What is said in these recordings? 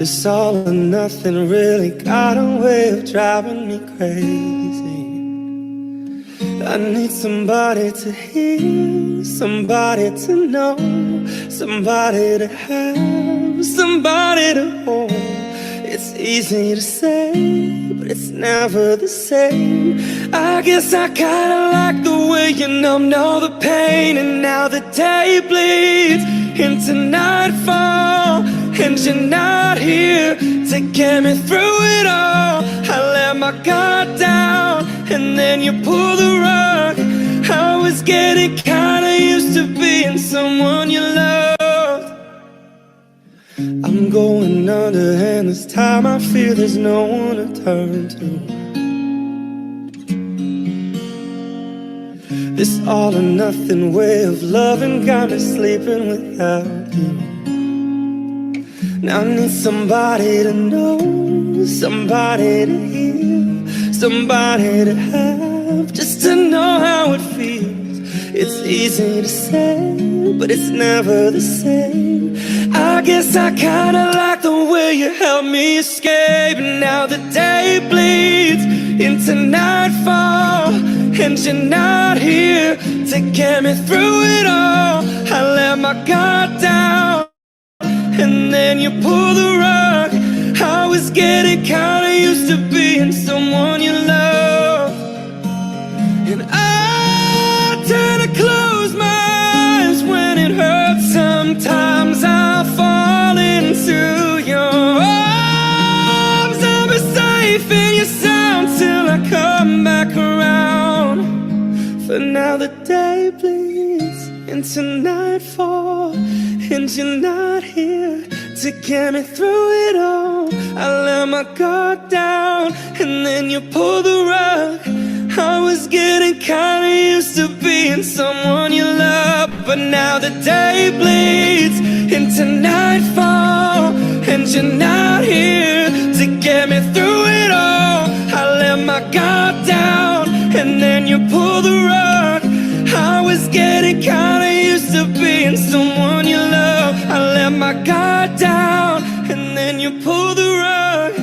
This all or nothing really got a way of driving me crazy. I need somebody to hear, somebody to know, somebody to have, somebody to hold. It's easy to say, but it's never the same. I guess I kinda like the way you numbed all the pain. And now the day bleeds into nightfall, and you're not here to get me through it all. I let my guard down, and then you pull the rug. I was getting kinda used to being someone you loved. I'm going under, and this time I feel there's no one to turn to. This all or nothing way of loving got me sleeping without you. Now I need somebody to know, somebody to hear, somebody to have, just to know how it feels. It's easy to say, but it's never the same. I guess I kinda like the way you helped me escape. And now the day bleeds into nightfall, and you're not here to get me through it all. I let my guard down, and then you pull the rug. I was getting kinda used to being someone you love. And I tend to close my eyes when it hurts. Sometimes I fall into your arms. I'll be safe in your sound till I come back around. For now the day bleeds into nightfall, and you're not here to get me through it all. I let my guard down, and then you pull the rug. I was getting kinda used to being someone you love. But now the day bleeds into nightfall, and you're not here to get me through it all. I let my guard down, and then you pull the rug. I was getting kinda used to being someone you love. I let my guard down, and then you pull the rug.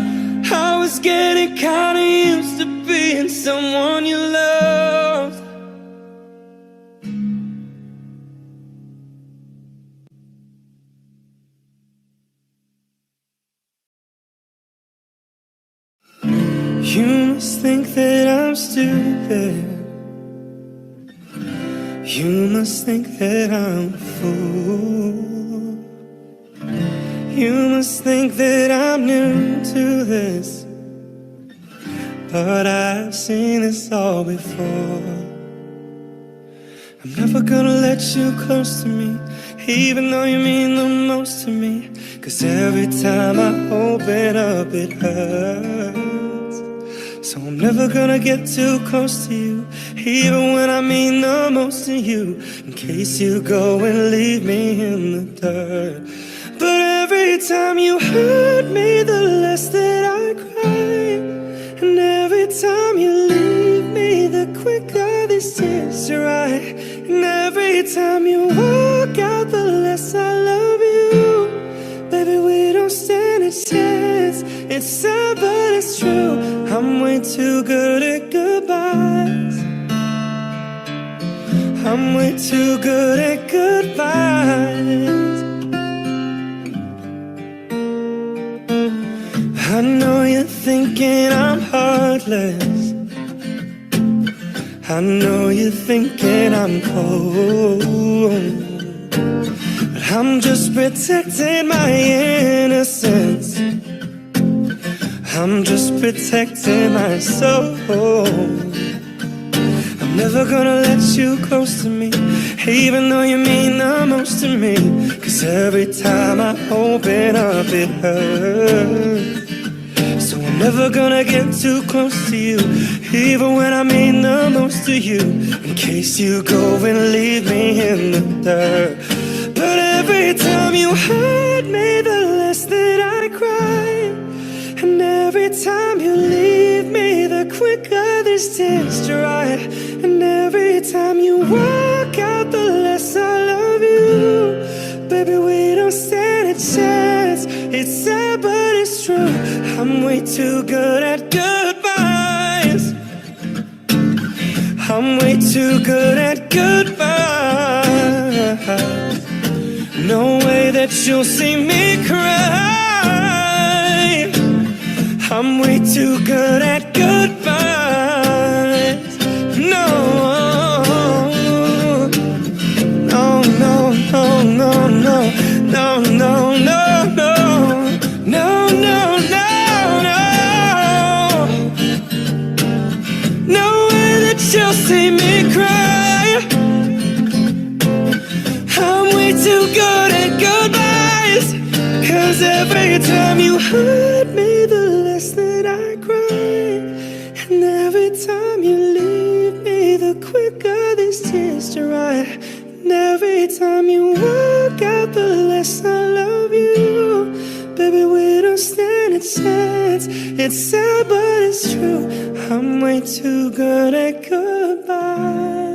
I was getting kinda used to being someone you loved. You must think that I'm stupid. You must think that I'm a fool. You must think that I'm new to this, but I've seen this all before. I'm never gonna let you close to me, even though you mean the most to me. 'Cause every time I open up it hurts. So I'm never gonna get too close to you, even when I mean the most to you, in case you go and leave me in the dirt. But every time you hurt me, the less that I cry. And every time you leave me, the quicker these tears dry. And every time you walk out, the less I love you. Baby, we don't stand a chance. It's sad, but it's true. I'm way too good at goodbyes. I'm way too good at goodbyes. I know you're thinking I'm heartless. I know you're thinking I'm cold, but I'm just protecting my innocence. I'm just protecting my soul. I'm never gonna let you close to me, even though you mean the most to me. 'Cause every time I open up it hurts. So I'm never gonna get too close to you, even when I mean the most to you, in case you go and leave me in the dirt. But every time you hurt me, the less that I cry. And every time you leave me, the quicker these tears dry. And every time you walk out, the less I love you. Baby, we don't stand a chance. It's sad, but true. I'm way too good at goodbyes. I'm way too good at goodbyes. No way that you'll see me cry. I'm way too good at goodbyes. No, no, no, no, no, no, no, no, no, no, no, no, no, no. No way that you'll see me cry. I'm way too good at goodbyes. 'Cause every time you hurt me, the less that I cry. And every time you leave me, the quicker these tears dry. And every time you walk out, the less I love you. Baby, we don't stand a chance. It's sad, but it's true. I'm way too good at goodbyes.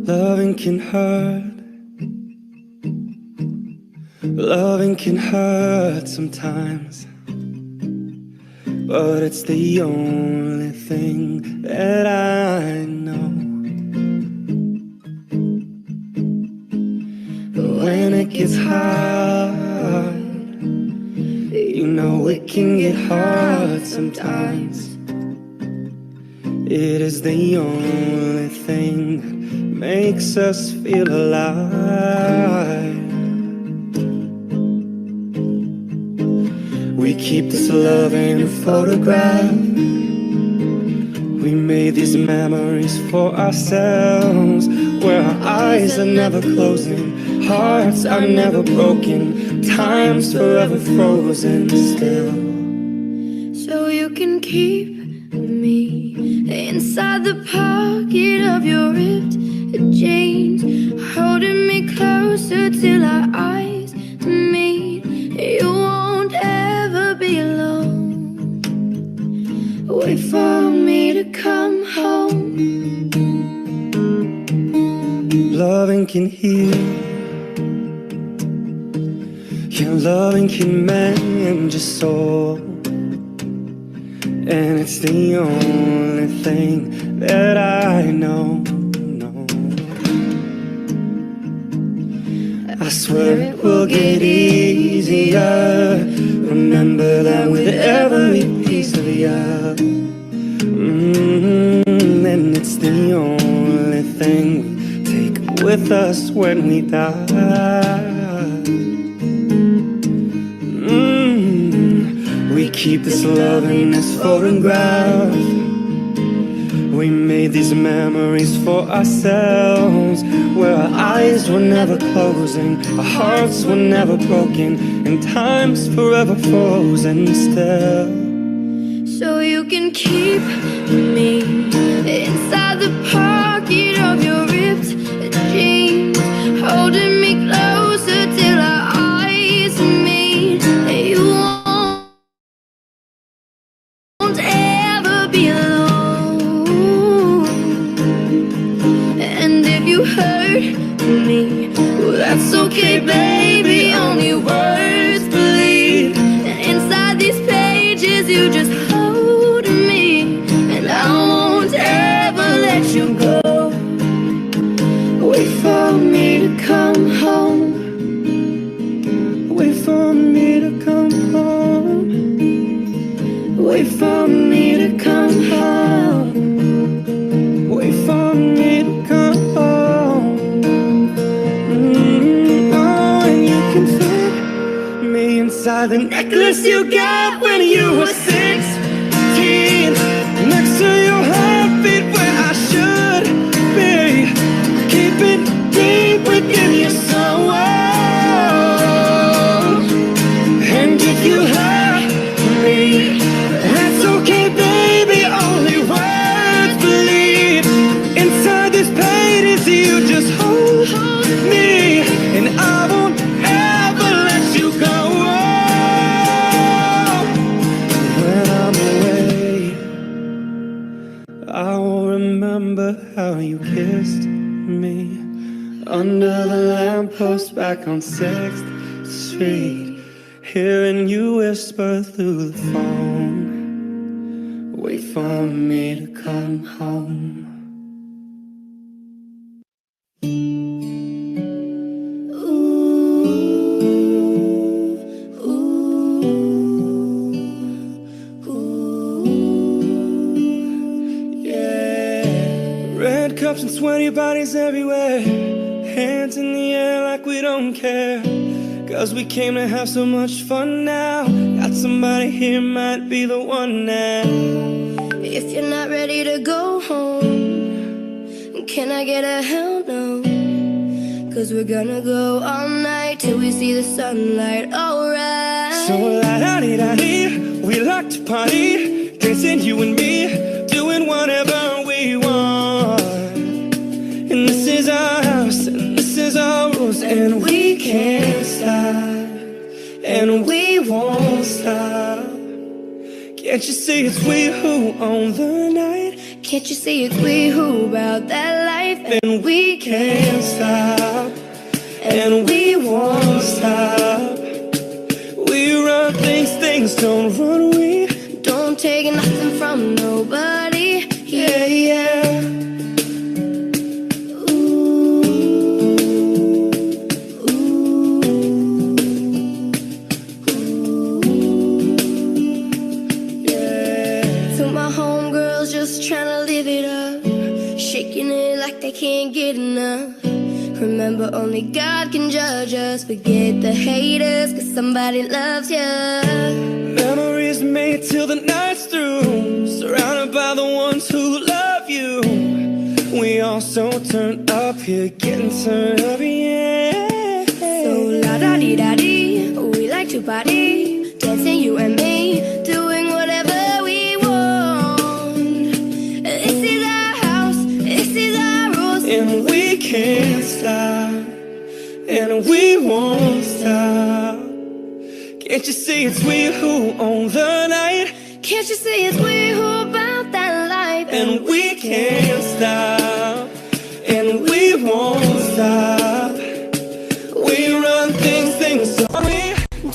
Loving can hurt. Loving can hurt sometimes, but it's the only thing that I know. But when it gets hard, you know it can get hard sometimes. It is the only thing that makes us feel alive. We keep this love in a photograph. We made these memories for ourselves, where our eyes are never closing, hearts are never broken, time's forever frozen still. So you can keep me inside the pocket of your ripped jeans, holding me closer till our eyes meet. You won't ever be alone. Wait for me to come home. Loving can heal. Yeah, loving can mend your soul. And it's the only thing that I know. I swear it will get easier. Remember that with every piece of you. And it's the only thing we take with us when we die. We keep this love in this photograph. We made these memories for ourselves, where our eyes were never closing, our hearts were never broken, and time's forever frozen still. So you can keep me inside the pocket of your ripped jeans, holding me closer till our eyes meet. You won't ever be alone. And if you hurt me, well, that's okay, baby. Only words bleed. And inside these pages, you just hold me, and I won't ever let you go. Wait for me to come home. Wait for me to come home. Wait for me to come home. Wait for me to come home. Oh, and you can fit me inside the necklace you got when you were 16, next to your heartbeat where I should be. Keep it deep within your soul. And if you hurt me, that's okay, baby. Only words bleed. Inside this pages, you just hold how you kissed me under the lamppost back on 6th Street, hearing you whisper through the phone, wait for me to come home. Red cups and sweaty bodies everywhere, hands in the air like we don't care, 'cause we came to have so much fun now. Got somebody here, might be the one now. If you're not ready to go home, can I get a hell no? 'Cause we're gonna go all night till we see the sunlight, alright. So la-da-dee-da-dee, we like to party, dancing you and me, doing whatever we want. And this is our house, and this is our rules, and we can't stop, and we won't stop. Can't you see it's we who own the night? Can't you see it's we who about that life? And we can't stop, and we won't stop. We run things, things don't run we. Don't take nothing from nobody. Yeah, yeah. Tryna live it up, shaking it like they can't get enough. Remember, only God can judge us. Forget the haters, 'cause somebody loves you. Memories made till the night's through, surrounded by the ones who love you. We all so turned up here, getting turned up, yeah. So la-da-dee-da-dee, we like to party, dancing you and me, doing whatever we want. This is our house, this is our rules, and we can't stop, and we won't stop. Can't you see it's we who own the night? Can't you see it's we who about that life? And we can't stop, and we won't stop. We run things, things on we.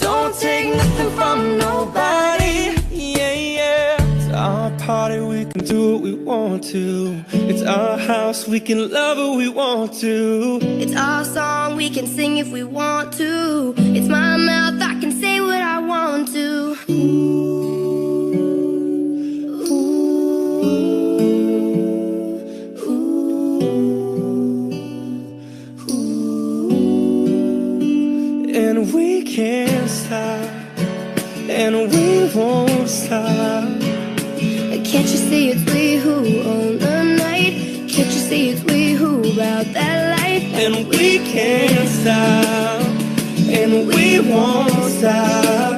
Don't take nothing from nobody. Yeah, yeah. It's our party, we can do what we want to. It's our house, we can love who we want to. It's our song, we can sing if we want to. It's my mouth, I can say what I want to. And we can't stop, and we won't stop. Can't you see it's we who own the night? Can't you see it's we who about that life? And we can't stop, and we won't stop.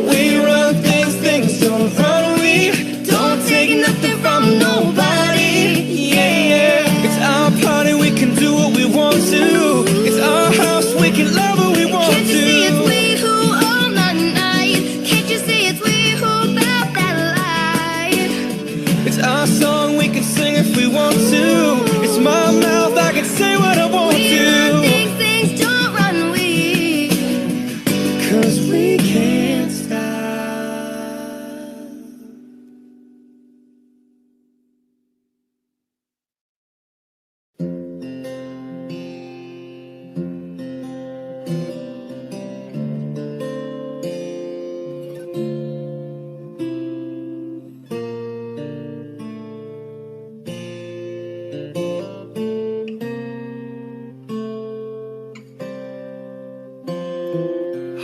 We run things, things don't run we. Don't take nothing from nobody. Yeah, yeah. It's our party, we can do what we want to. It's our house, we can love what we want to. Can't you see it's we who own the night? Can't you see it's we who about that life? It's our song, we can sing if we want to. It's my mouth, I can say what I want we to. Run things, things don't run we. 'Cause we can't stop.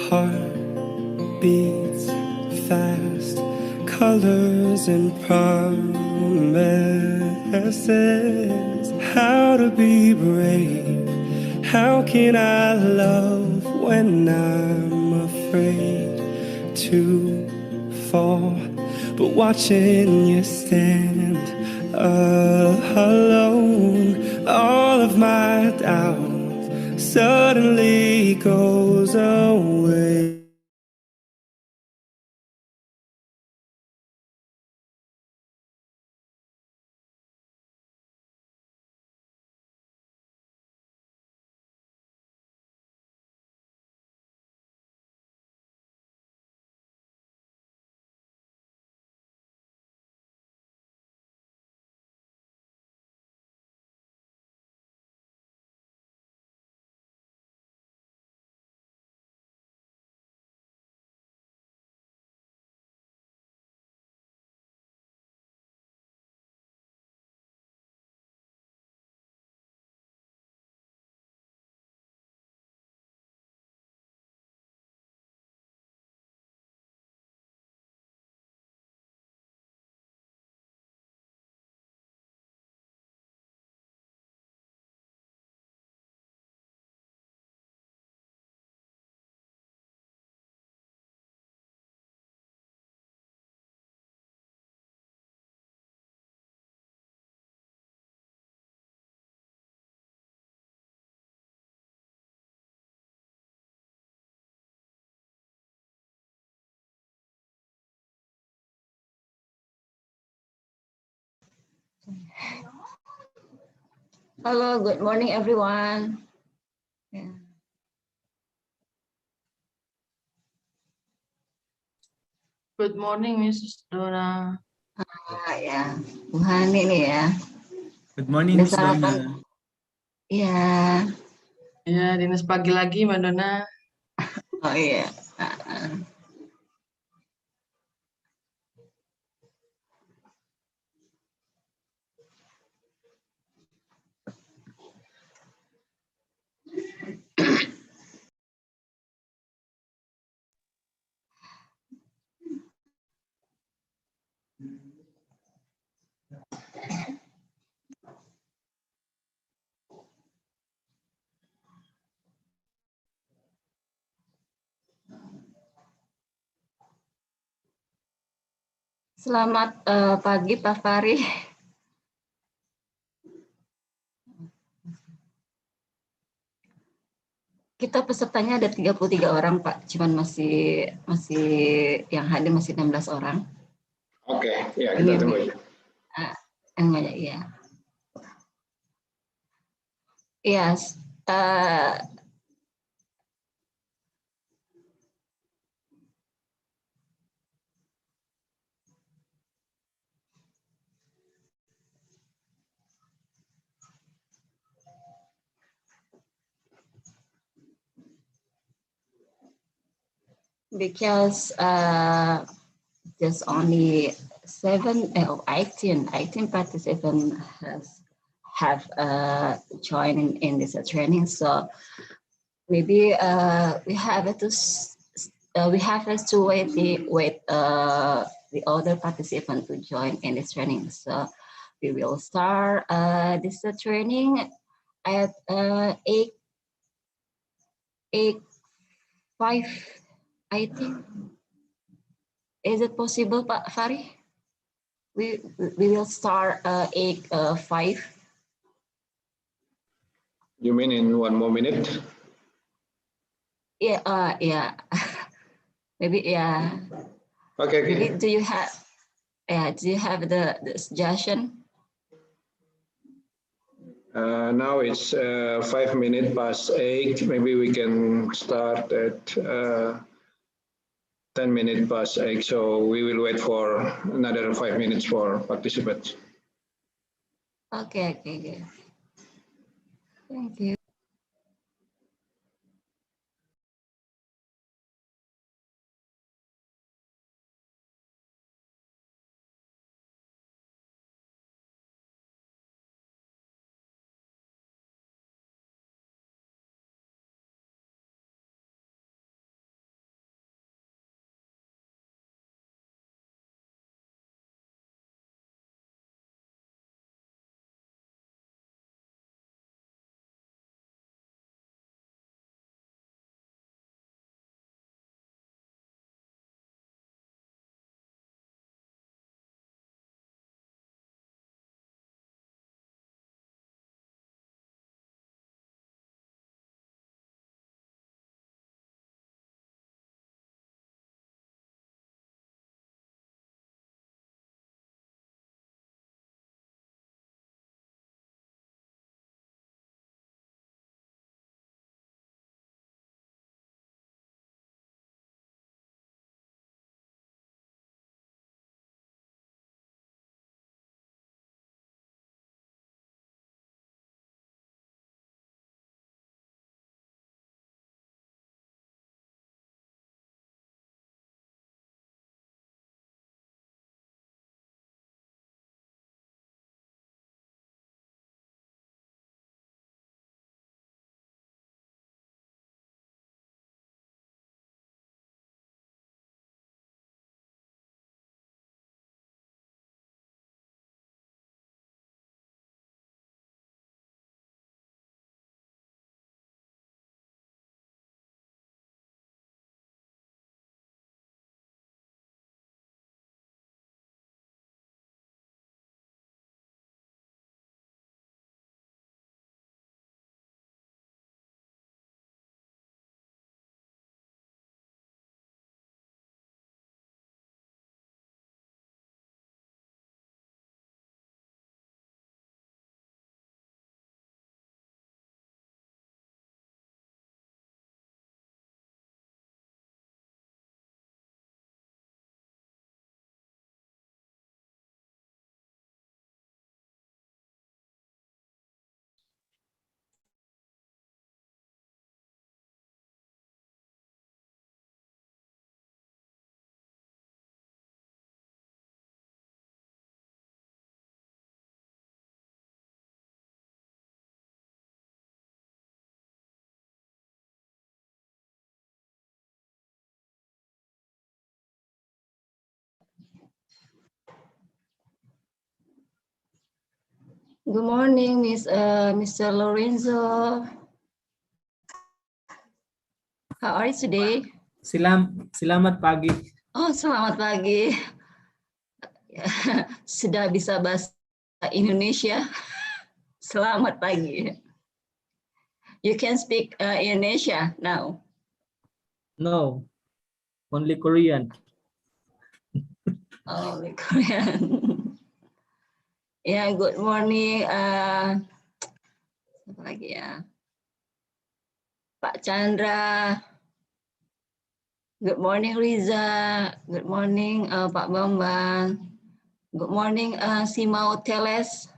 Heart beats fast, colors and promises. How to be brave, how can I love when I'm afraid to fall? But watching you stand alone, all of my doubt suddenly goes away. Hello, good morning, everyone. Yeah. Good morning, Mrs. Dora. Ya, Bu Hani nih ya. Good morning, Udah Miss sarapan? Donna. Ya, Ya, dinas pagi lagi, Mbak Dona. oh iya. Selamat pagi, Pak Fari. Kita pesertanya ada 33 orang, Pak. Cuman masih yang hadir masih 16 orang. Oke, ya kita tunggu aja. Enggak, ya. Yes. Because just only 18 participants have joined in this training, so maybe we have to wait the other participant to join in this training. So we will start this training at 8:05, I think. Is it possible, Pak Fari? We will start 8:05. You mean in 1 more minute? Yeah, yeah. Maybe, yeah. Okay, Maybe okay. do you have the suggestion? Now it's 5 minutes past 8. Maybe we can start at 10 minutes past 8. So we will wait for another 5 minutes for participants. Okay. Thank you. Good morning, Mr. Lorenzo. How are you today? Selamat pagi. Oh, selamat pagi. Sudah bisa bahasa Indonesia. Selamat pagi. You can speak Indonesia now. No, only Korean. Oh, Korean. Ya, good morning. Apa lagi ya? Pak Chandra. Good morning, Riza. Good morning, Pak Bambang. Good morning, Simao Teles.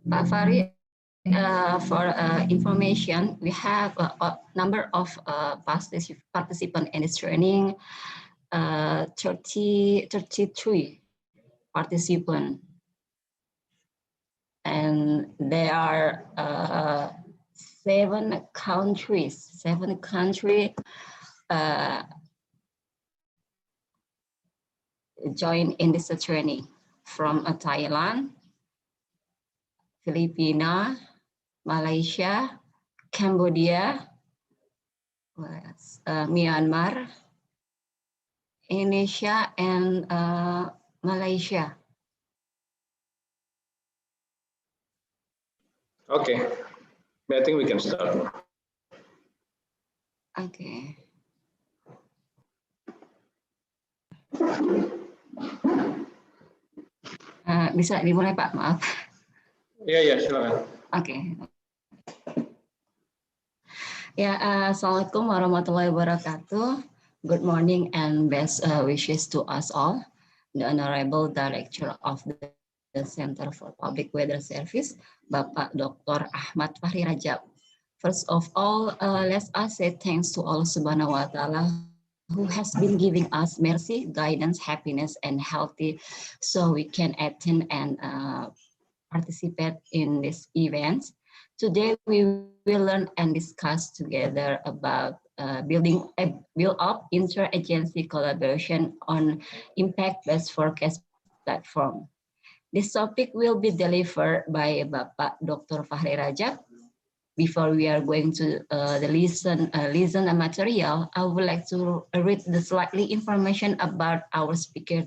Pak Fari, for information, we have a number of participants in this training, 33 participants. And there are 7 countries join in this training from Thailand, Filipina, Malaysia, Cambodia, Myanmar, Indonesia, and Malaysia. Okay, I think we can start. Okay. Bisa dimulai, Pak, maaf. Ya, silakan. Oke. Ya, assalamualaikum warahmatullahi wabarakatuh. Good morning and best wishes to us all. The Honorable Director of the Center for Public Weather Service, Bapak Dr. Ahmad Fahri Rajab. First of all, let us say thanks to Allah Subhanahu wa Ta'ala who has been giving us mercy, guidance, happiness, and healthy so we can attend and participate in this event. Today, we will learn and discuss together about build up interagency collaboration on impact-based forecast platform. This topic will be delivered by Bapak Dr. Fahri Rajab. Before we are going to listen the material, I would like to read the slightly information about our speaker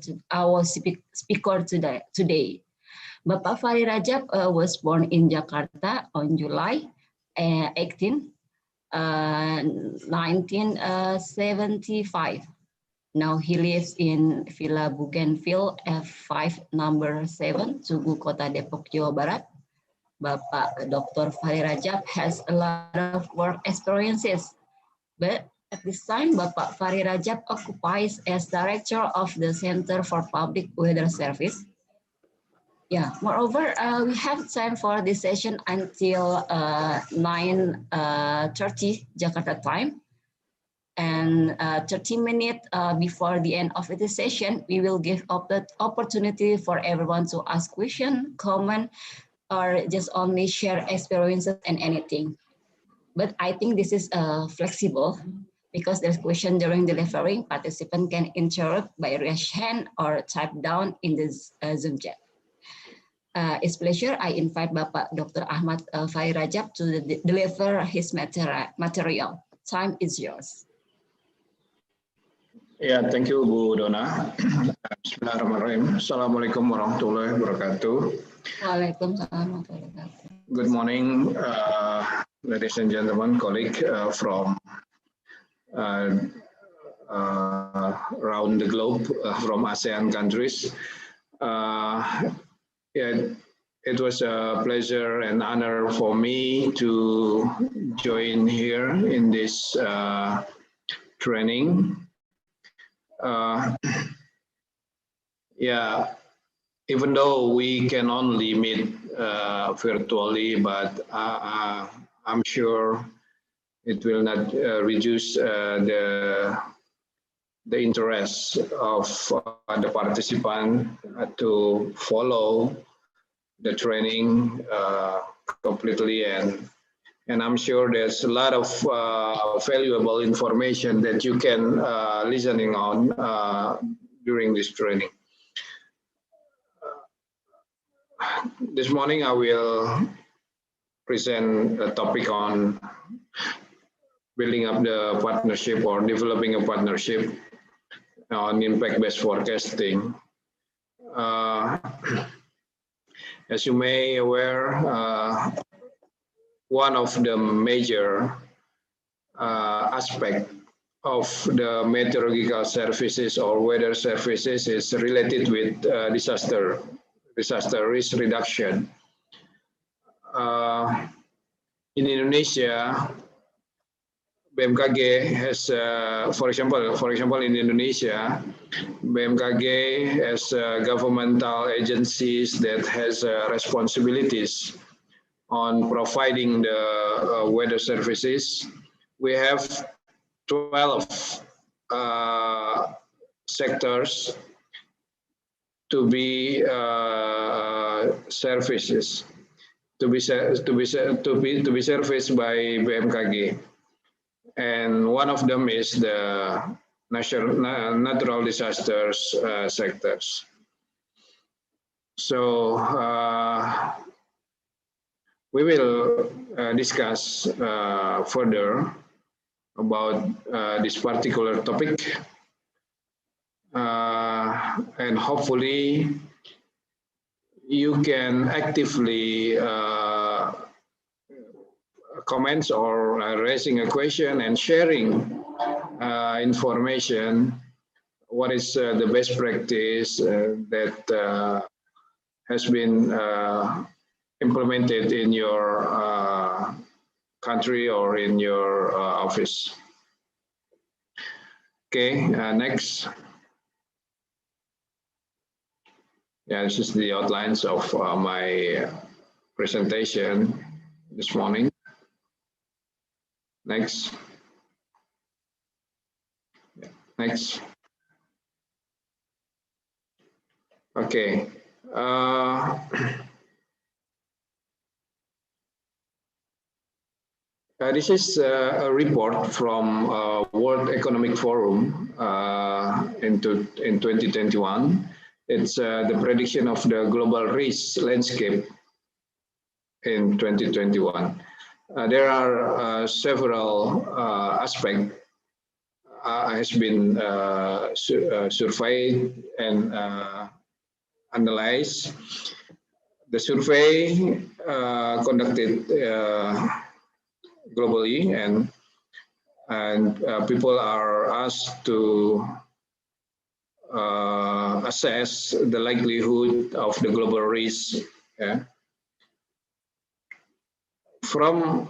today. Bapak Fahri Rajab was born in Jakarta on July 18, 1975. Now he lives in Villa Bougainville F5 number 7, Tugu, Kota Depok, Jawa Barat. Bapak Dr. Fahri Rajab has a lot of work experiences, but at this time, Bapak Fahri Rajab occupies as Director of the Center for Public Weather Service. Yeah, moreover, we have time for this session until 9:30 Jakarta time. And 30 minutes before the end of this session, we will give opportunity for everyone to ask question, comment, or just only share experiences and anything. But I think this is flexible because there's question during delivery. Participant can interrupt by raise hand or type down in the Zoom chat. It's pleasure I invite Bapak Dr. Ahmad Fahri Rajab to deliver his material. Time is yours. Ya, thank you Bu Dona. Bismillahirrahmanirrahim. Assalamualaikum warahmatullahi wabarakatuh. Waalaikumsalam warahmatullahi wabarakatuh. Good morning, ladies and gentlemen, colleagues from around the globe, from ASEAN countries. It was a pleasure and honor for me to join here in this training. Even though we can only meet virtually, but I'm sure it will not reduce the interest of the participant to follow the training completely, and I'm sure there's a lot of valuable information that you can listening on during this training. This morning I will present a topic on building up the partnership or developing a partnership on impact-based forecasting. As you may aware, one of the major aspect of the meteorological services or weather services is related with disaster risk reduction. In Indonesia, BMKG has, for example, in Indonesia, BMKG has governmental agencies that has responsibilities on providing the weather services. We have 12 sectors to be services to be serviced by BMKG. And one of them is the natural disasters sectors. So we will discuss further about this particular topic, and hopefully you can actively comments or raising a question and sharing information. What is the best practice that has been implemented in your country or in your office? Okay, next. Yeah, this is the outlines of my presentation this morning. Next. Next. Okay. This is a report from World Economic Forum in 2021. It's the prediction of the global risk landscape in 2021. There are several aspects has been surveyed and analyzed. The survey conducted globally, and people are asked to assess the likelihood of the global risk. Yeah. From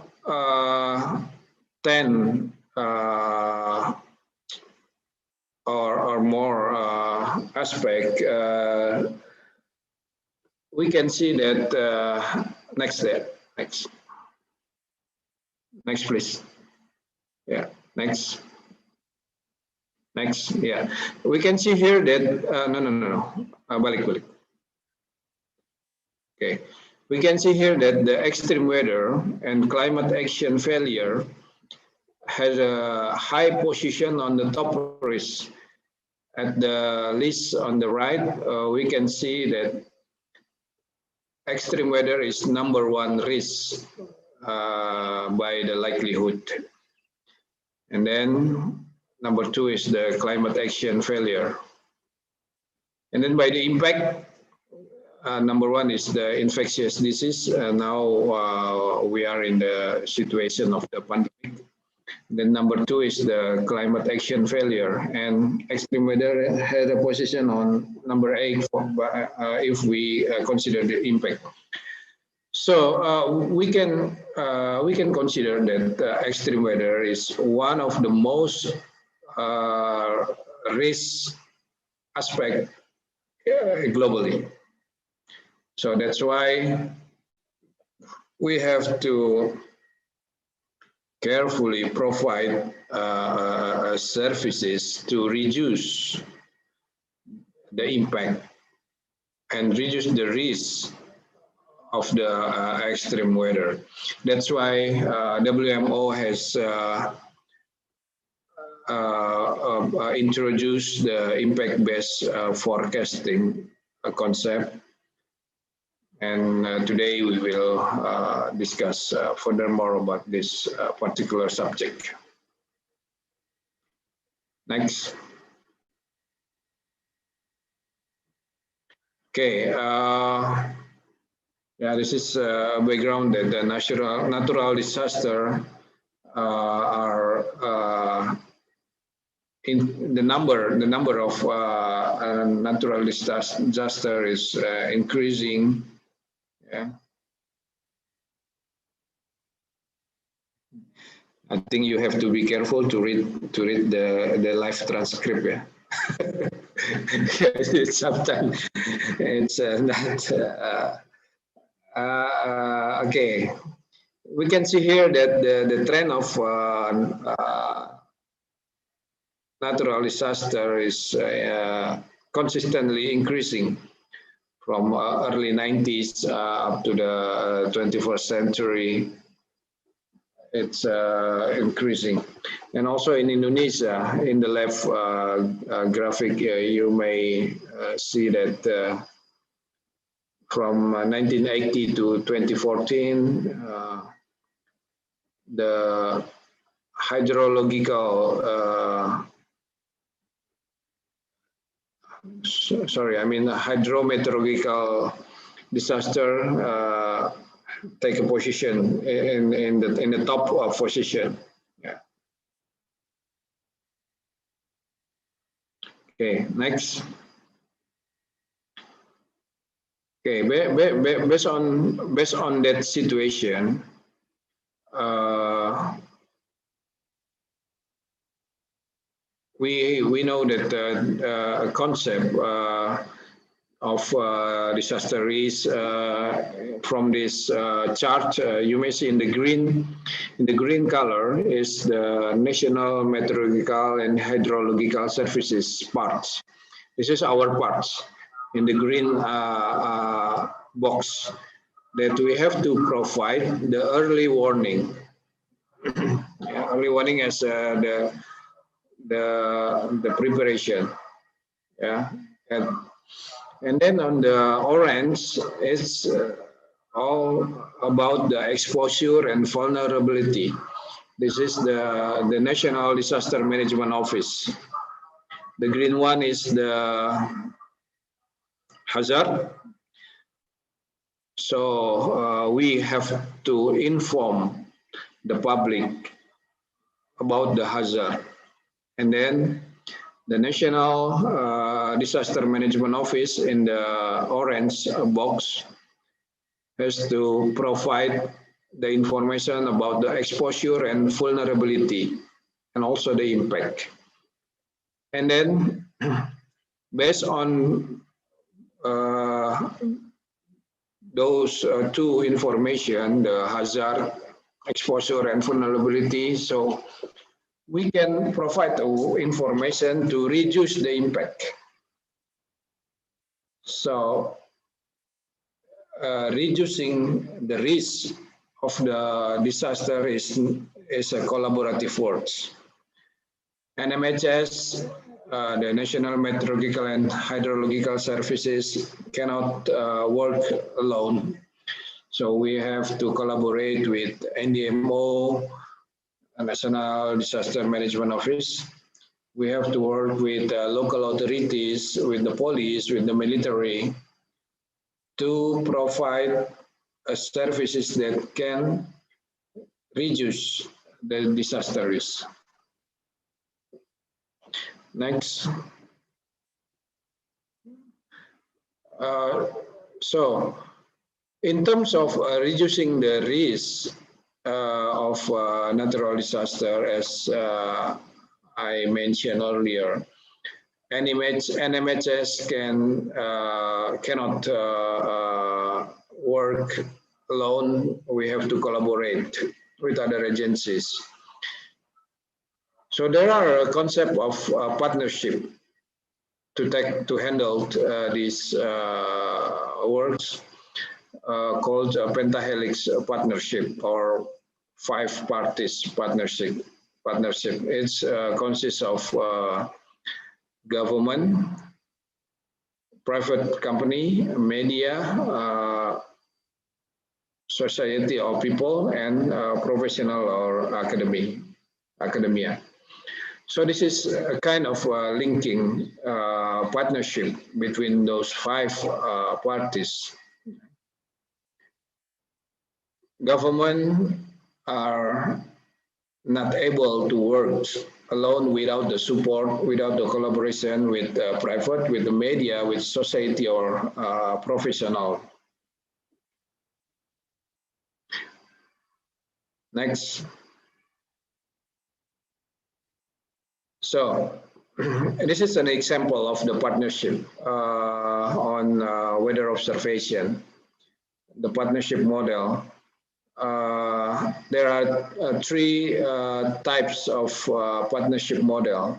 10 or more aspect, we can see that next, please. Yeah, next. Yeah, we can see here that balik. Okay, we can see here that the extreme weather and climate action failure has a high position on the top risk. At the list on the right, we can see that extreme weather is #1 risk by the likelihood. And then #2 is the climate action failure. And then by the impact, #1 is the infectious disease. Now we are in the situation of the pandemic. Then #2 is the climate action failure, and extreme weather has a position on #8 if we consider the impact. So we can consider that extreme weather is one of the most risk aspect globally. So that's why we have to carefully provide services to reduce the impact and reduce the risk of the extreme weather. That's why WMO has introduced the impact-based forecasting concept. And today we will discuss furthermore about this particular subject. Next. Okay. Yeah, this is background that the natural disaster are in the number of natural disaster is increasing. Yeah. I think you have to be careful to read the live transcript. Yeah. Sometimes it's not. Okay, we can see here that the trend of natural disaster is consistently increasing from early 90s up to the 21st century. It's increasing. And also in Indonesia, in the left graphic, you may see that from 1980 to 2014, the hydrological, hydrometeorological disaster take a position in the top position. Yeah. Okay, next. Okay, based on that situation, we know that the concept of disaster risk from this chart you may see in the green color is the National Meteorological and Hydrological Services parts. This is our parts in the green box that we have to provide the early warning. Yeah, early warning as the preparation. Yeah, and then on the orange is all about the exposure and vulnerability. This is the National Disaster Management Office. The green one is the hazard. So we have to inform the public about the hazard. And then the National Disaster Management Office in the orange box has to provide the information about the exposure and vulnerability and also the impact. And then based on those two information, the hazard, exposure and vulnerability, so we can provide information to reduce the impact. So reducing the risk of the disaster is a collaborative work. NMHS, the National Meteorological and Hydrological Services cannot work alone. So we have to collaborate with NDMO, National Disaster Management Office. We have to work with local authorities, with the police, with the military to provide services that can reduce the disaster risk. Next. So in terms of reducing the risk of natural disaster, as I mentioned earlier, NMHS cannot work alone. We have to collaborate with other agencies. So there are a concept of partnership to handle these works called pentahelix partnership or five parties partnership. It consists of government, private company, media, society or people, and professional or academia. So this is a kind of linking partnership between those five parties. Government are not able to work alone without the support, without the collaboration with private, with the media, with society or professional. Next. So this is an example of the partnership on weather observation, the partnership model. There are three types of partnership model.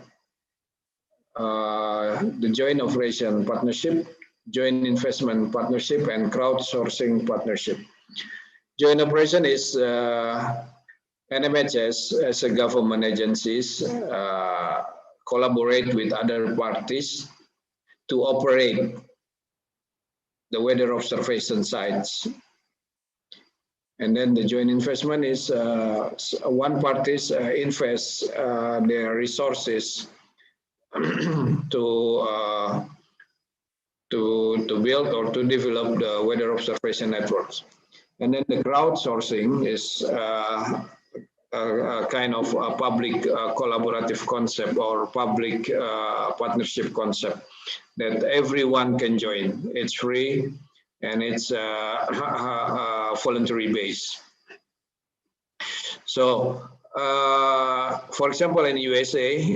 The joint operation partnership, joint investment partnership, and crowdsourcing partnership. Joint operation is NMHS as a government agencies collaborate with other parties to operate the weather observation sites. And then the joint investment is one parties invest their resources to build or to develop the weather observation networks. And then the crowdsourcing is a kind of a public collaborative concept or public partnership concept that everyone can join. It's free and it's voluntary based. So, for example, in USA,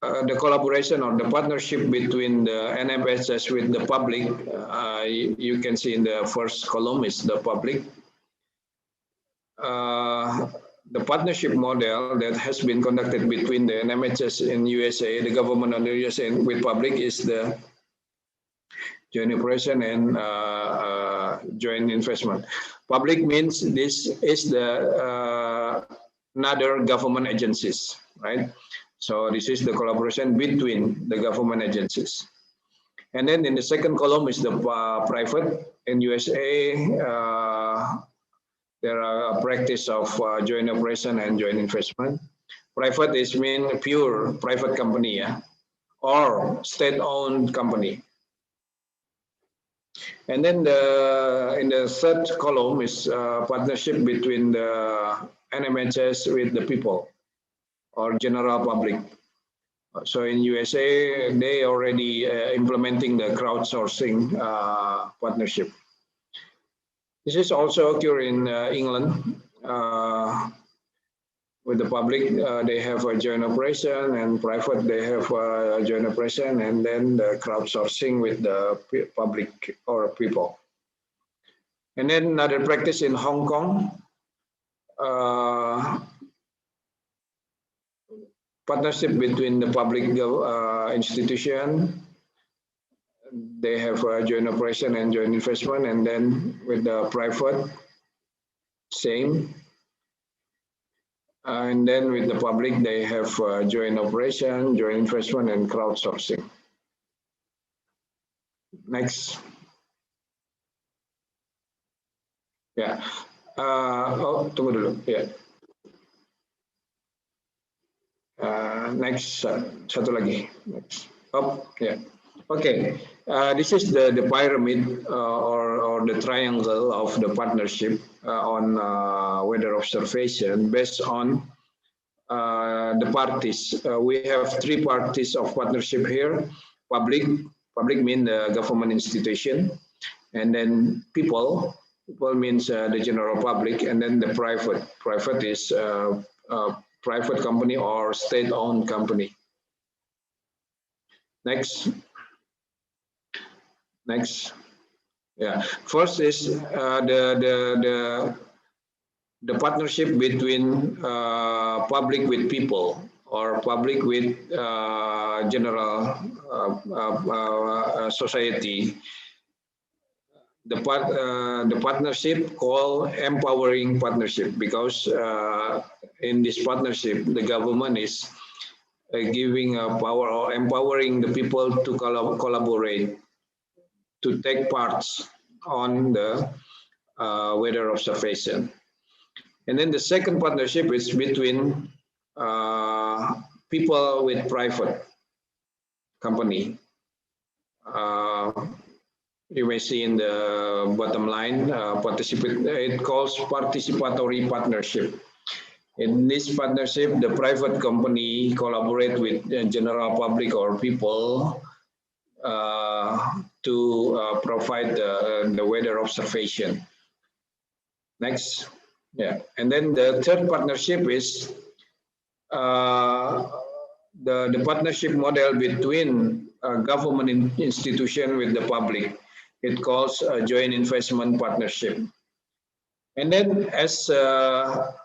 the collaboration or the partnership between the NMHS with the public, you can see in the first column is the public. The partnership model that has been conducted between the NMHS in USA, the government of the USA with public is the joint operation and joint investment. Public means this is the another government agencies, right? So this is the collaboration between the government agencies. And then in the second column is the private. In USA, there are a practice of joint operation and joint investment. Private is mean pure private company, yeah, or state-owned company. And then in the third column is partnership between the NMHS with the people or general public. So in USA, they already implementing the crowdsourcing partnership. This is also occur in England with the public. They have a joint operation, and private they have a joint operation, and then the crowdsourcing with the public or people. And then another practice in Hong Kong. Partnership between the public institution, they have a joint operation and joint investment, and then with the private, same. And then with the public, they have joint operation, joint investment, and crowdsourcing. Next. Ya, oh tunggu dulu, ya. Next, satu lagi. Next. Oh, yeah. Okay. This is the pyramid or the triangle of the partnership on weather observation based on the parties. We have three parties of partnership here. Public means the government institution, and then people means the general public, and then the private. Private is private company or state-owned company. Next. Yeah. First is the the partnership between public with people or public with general society. The partnership called empowering partnership, because in this partnership the government is giving power or empowering the people to collaborate, to take parts on the weather observation. And then the second partnership is between people with private company. You may see in the bottom line, it calls participatory partnership. In this partnership, the private company collaborate with the general public or people to provide the weather observation. Next. Yeah, and then the third partnership is the partnership model between government institution with the public. It calls a joint investment partnership. And then as a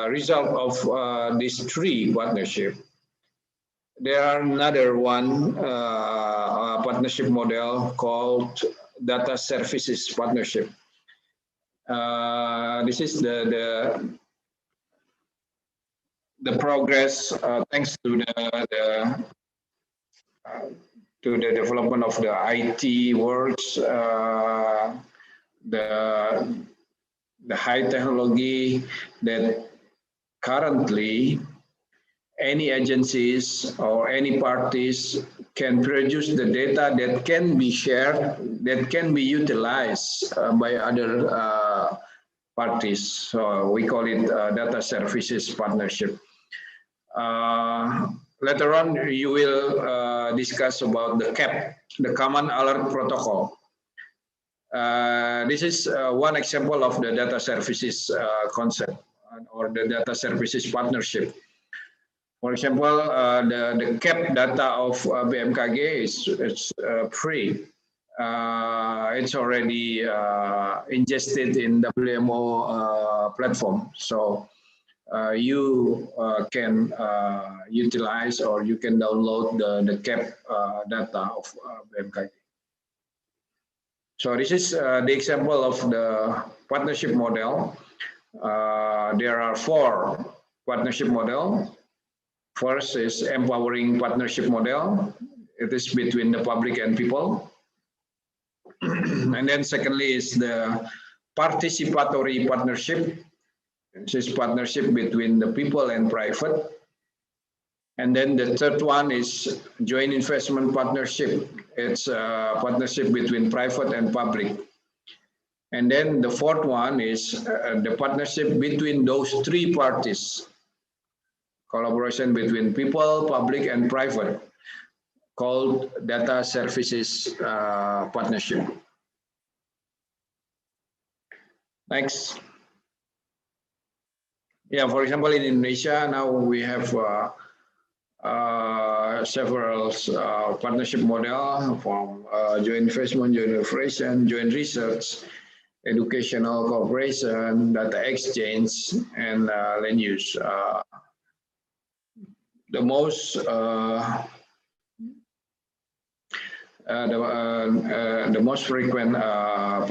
result of these three partnership, there are another one partnership model called data services partnership. This is the progress thanks to the development of the IT works, the high technology, that currently any agencies or any parties can produce the data that can be shared, that can be utilized by other parties. So we call it data services partnership. Later on, you will discuss about the CAP, the Common Alert Protocol. This is one example of the data services concept or the data services partnership. For example, the CAP data of BMKG is free. It's already ingested in WMO platform. So you can utilize or you can download the CAP data of BMKG. So this is the example of the partnership model. There are 4 partnership models. First is empowering partnership model. It is between the public and people. And then secondly is the participatory partnership. This is partnership between the people and private. And then the third one is joint investment partnership. It's a partnership between private and public. And then the fourth one is the partnership between those 3 parties. Collaboration between people, public, and private, called data services partnership. Next. Yeah, for example, in Indonesia, now we have several partnership model from joint investment, joint operation, joint research, educational cooperation, data exchange, and land use. The most frequent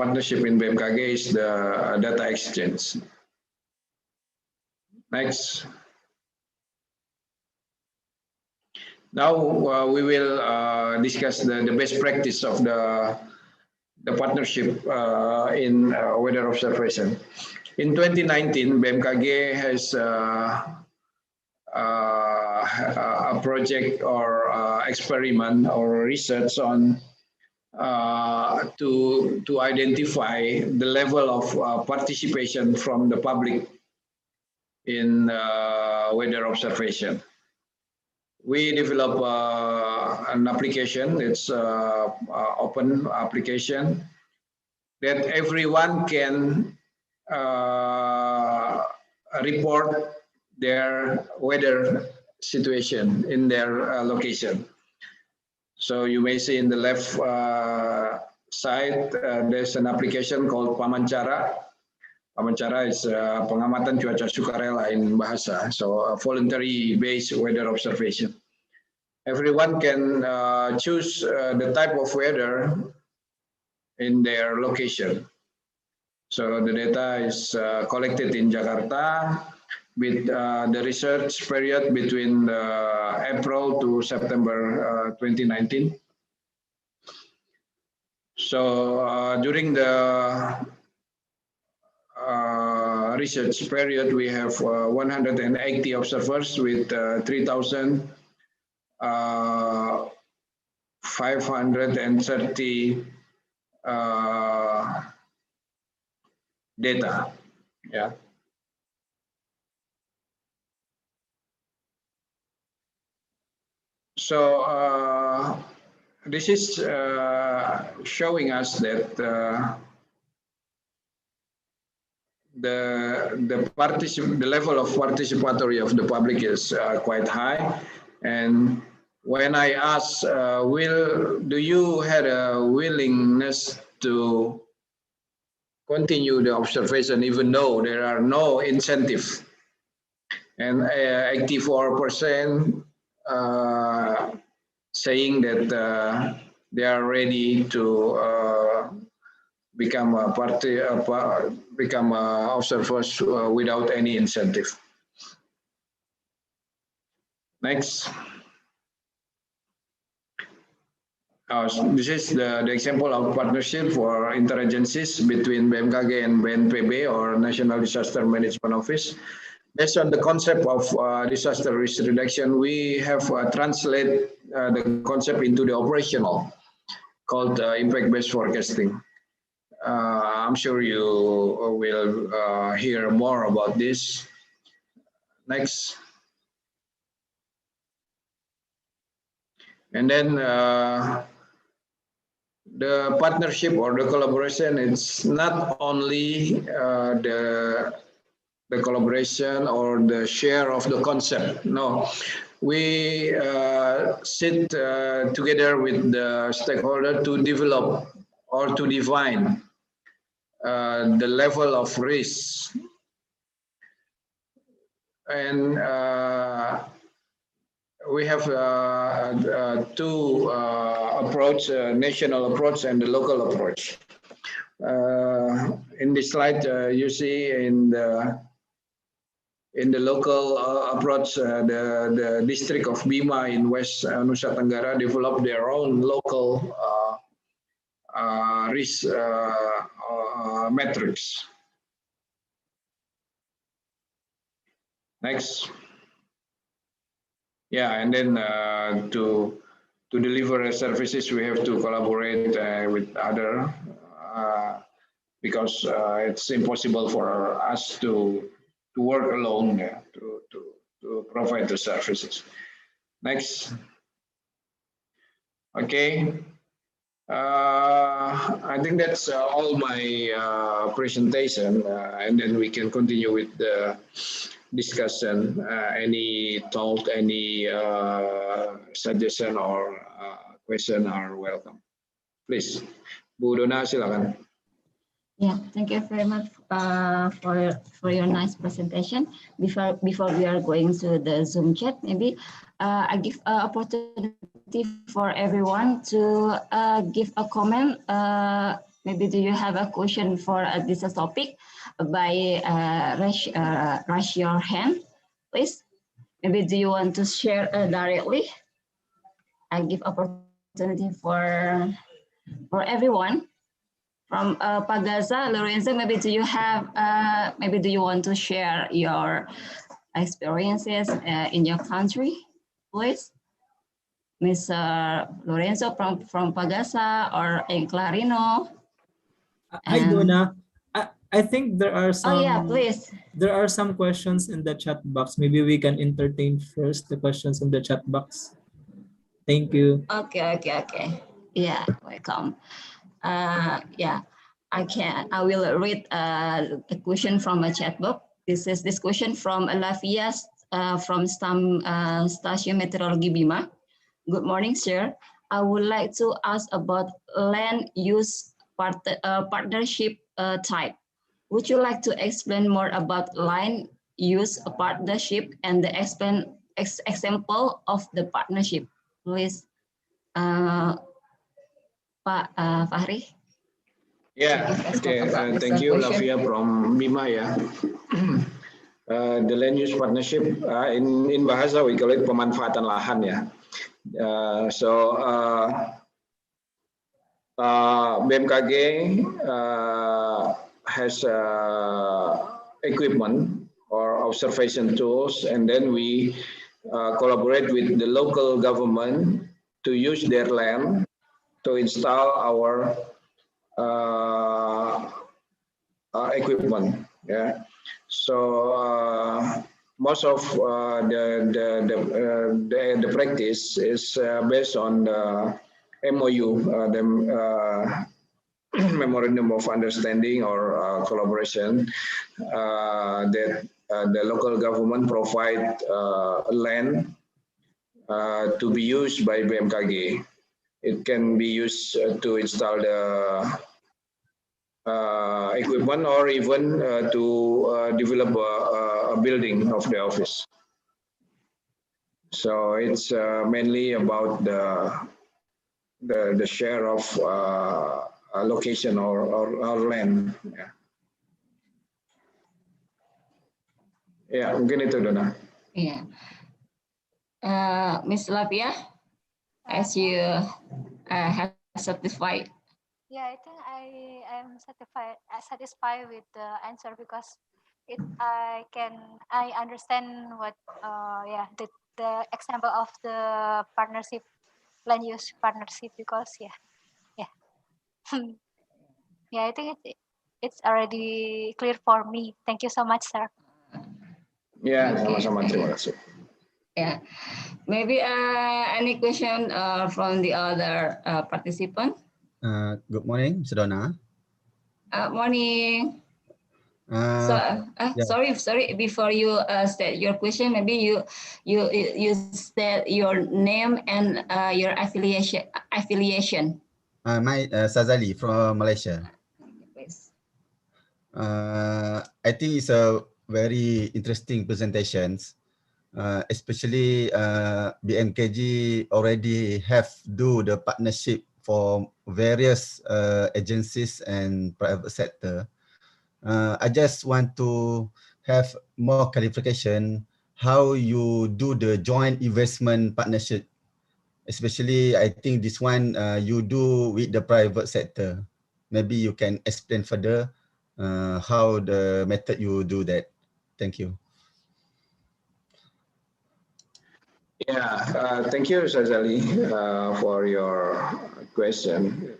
partnership in BMKG is the data exchange. Next. Now we will discuss the best practice of the partnership in weather observation. In 2019, BMKG has a project or experiment or research on to identify the level of participation from the public in weather observation. We develop an application. It's an open application that everyone can report their weather situation in their location. So you may see in the left side, there's an application called Pamancara. Wawancara is pengamatan cuaca sukarela in bahasa, so voluntary based weather observation. Everyone can choose the type of weather in their location. So the data is collected in Jakarta with the research period between April to September 2019. So during the research period, we have 180 observers with 3,530 data. Yeah. So this is showing us that the level of participatory of the public is quite high. And when I ask, do you have a willingness to continue the observation even though there are no incentives? And 84% saying that they are ready to become observers without any incentive. Next. This is the example of partnership for interagencies between BMKG and BNPB, or National Disaster Management Office. Based on the concept of disaster risk reduction, we have translated the concept into the operational, called impact-based forecasting. I'm sure you will hear more about this. Next. And then the partnership or the collaboration, it's not only the collaboration or the share of the concept. No, we sit together with the stakeholder to develop or to define the level of risk. And we have two approach, national approach and the local approach. In this slide, you see in the local approach, the district of Bima in West Nusa Tenggara developed their own local risk metrics. Next. Yeah, and then to deliver services, we have to collaborate with other because it's impossible for us to work alone to provide the services. Next. Okay. I think that's all my presentation, and then we can continue with the discussion. Any thought, any suggestion or question are welcome. Please, Bu Dona, silakan. Yeah, thank you very much for your nice presentation. Before we are going to the Zoom chat, maybe I give an opportunity for everyone to give a comment. Maybe do you have a question for this topic? By raise your hand, please. Maybe do you want to share directly? I give opportunity for everyone. From Pagaza, Lorenzo, maybe do you have, maybe do you want to share your experiences in your country, please? Mr. Lorenzo from Pagaza or Clarino. Hi, Donna. I think there are some. Oh yeah, please. There are some questions in the chat box. Maybe we can entertain first the questions in the chat box. Thank you. Okay. Yeah, welcome. Yeah, I will read a question from a chat box. This is this question from Lavia from Station Meteorologi Bima. Good morning, sir. I would like to ask about land use partnership type. Would you like to explain more about line use partnership and the example of the partnership? Please, Pak Fahri. Yeah, okay. Thank you, Lavia from Bima. Yeah. The land use partnership in bahasa we call it pemanfaatan lahan ya. BMKG has equipment or observation tools, and then we collaborate with the local government to use their land to install our equipment. Yeah, so most of the practice is based on the MOU, the Memorandum of Understanding or collaboration that the local government provide land to be used by BMKG. It can be used to install the equipment or even to develop a building of the office. So it's mainly about the share of location or land. Ya, mungkin itu Dona. Yeah. Miss Lavia, as you have satisfied. Yeah, I think I am satisfied with the answer because I understand what the example of the partnership, land use partnership, because yeah I think it's already clear for me. Thank you so much, sir. Ya, sama-sama, terima kasih. Yeah, maybe any question from the other participant? Good morning, Mr. Donna. Morning. Yeah. Sorry. Before you state your question, maybe you state your name and your affiliation. My Sazali from Malaysia. Please. I think it's a very interesting presentations, especially BMKG already have do the partnership for various agencies and private sector. I just want to have more clarification how you do the joint investment partnership. Especially, I think this one you do with the private sector. Maybe you can explain further how the method you do that. Thank you. Yeah, thank you, Sazali, for your question.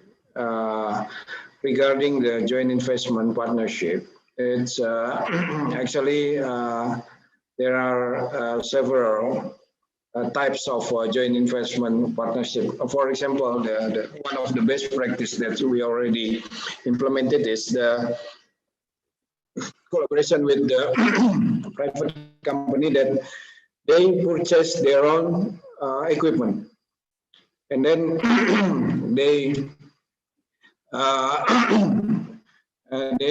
Regarding the joint investment partnership, it's actually there are several types of joint investment partnership. For example, one of the best practice that we already implemented is the collaboration with the private company that they purchase their own equipment, and then they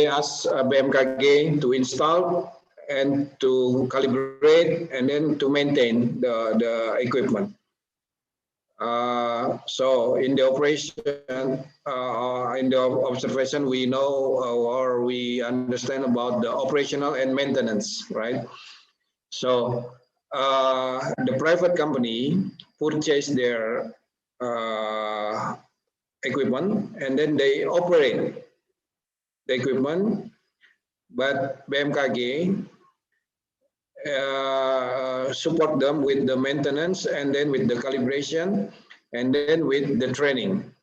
ask BMKG to install and to calibrate and then to maintain the equipment. So in the operation, in the observation, we know or we understand about the operational and maintenance, right? So the private company purchase their equipment and then they operate the equipment, but BMKG support them with the maintenance and then with the calibration and then with the training.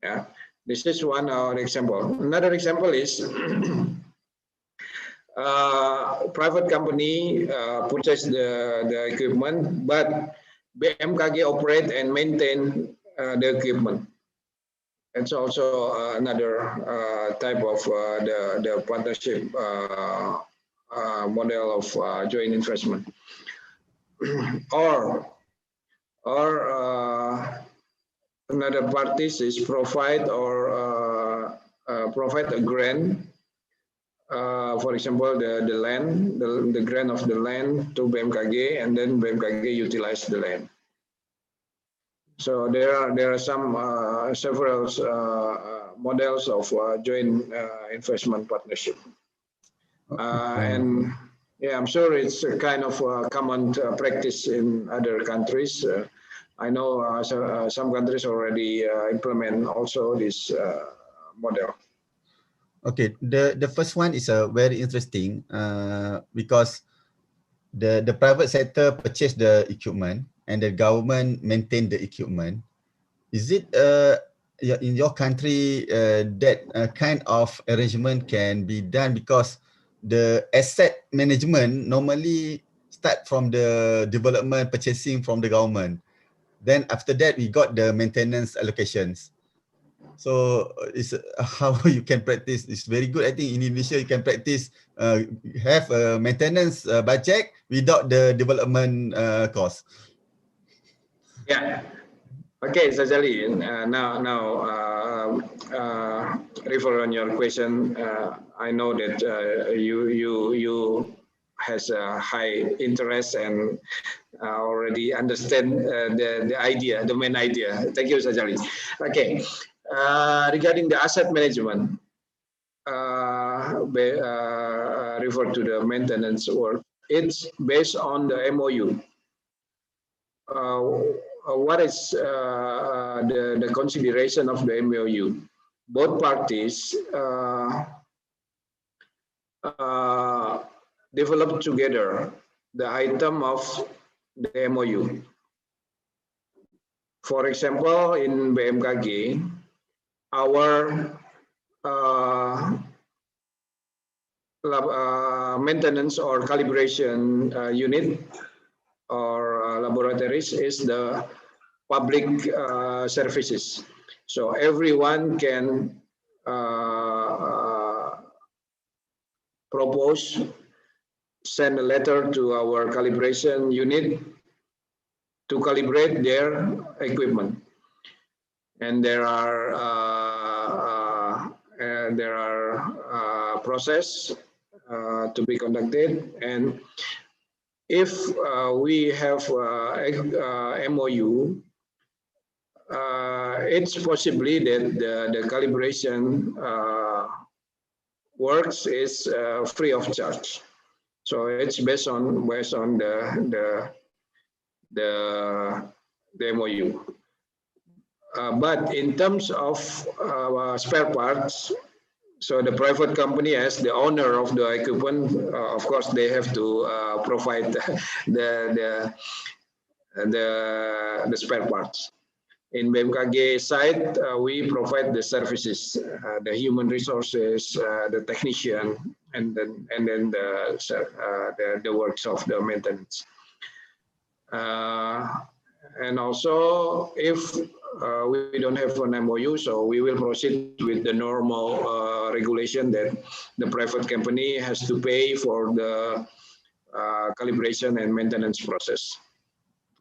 Yeah, this is one example. Another example is private company purchase the equipment, but BMKG operate and maintain the equipment. It's also another type of the partnership model of joint investment. or another parties is provide a grant For example, the land, the grant of the land to BMKG, and then BMKG utilize the land. So there are some several models of joint investment partnership, and yeah, I'm sure it's a kind of common practice in other countries. I know some countries already implement also this model. Okay, the first one is very interesting because the private sector purchase the equipment and the government maintain the equipment. Is it in your country that kind of arrangement can be done, because the asset management normally start from the development purchasing from the government. Then after that, we got the maintenance allocations. So it's how you can practice. It's very good. I think in Indonesia you can practice have a maintenance budget without the development cost. Yeah. Okay, Sajali. Now, refer on your question. I know that you has a high interest and already understand the idea, the main idea. Thank you, Sajali. Okay. Regarding the asset management, refer to the maintenance work. It's based on the MOU. What is the consideration of the MOU? Both parties develop together the item of the MOU. For example, in BMKG, our maintenance or calibration unit or laboratories is the public services. So everyone can propose, send a letter to our calibration unit to calibrate their equipment. And there are process to be conducted, and if we have MOU, it's possibly that the calibration works is free of charge. So it's based on the MOU. But in terms of spare parts, so the private company as the owner of the equipment, of course, they have to provide the spare parts. In BMKG side, we provide the services, the human resources, the technician, and then the works of the maintenance. And also, if we don't have an MOU, so we will proceed with the normal regulation that the private company has to pay for the calibration and maintenance process.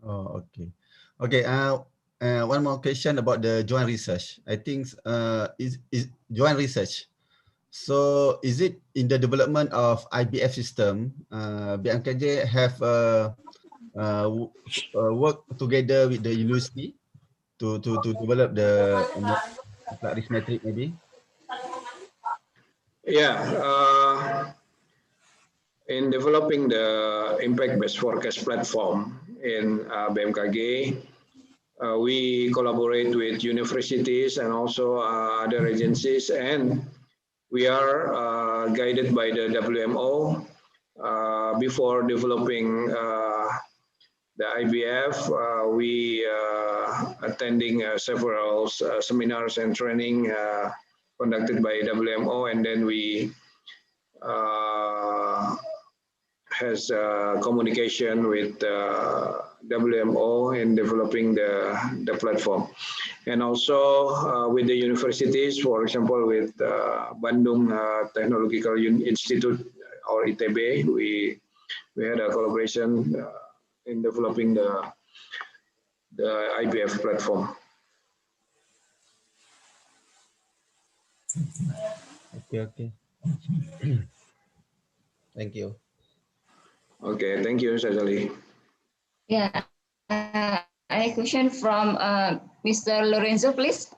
Oh, okay. Okay. One more question about the joint research. I think is joint research. So is it in the development of IBF system? BMKG have work together with the university to develop the risk metric maybe? Yeah, in developing the impact-based forecast platform in BMKG, we collaborate with universities and also other agencies, and we are guided by the WMO. Before developing the IBF, we attending several seminars and training conducted by WMO, and then we has communication with WMO in developing the platform, and also with the universities, for example, with Bandung Technological Institute or ITB, we had a collaboration in developing the IBF platform. Okay. Thank you. Okay, thank you, Sajali. Yeah. Any question from Mr. Lorenzo, please?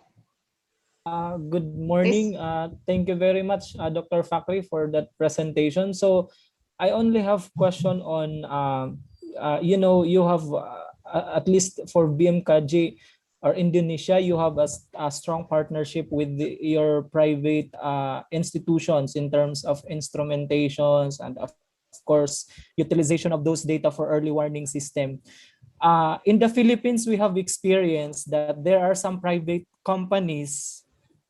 Good morning. Thank you very much, Dr. Fakri, for that presentation. So I only have question on, you have, at least for BMKG or Indonesia, you have a strong partnership with your private institutions in terms of instrumentations and of course, utilization of those data for early warning system. In the Philippines, we have experienced that there are some private companies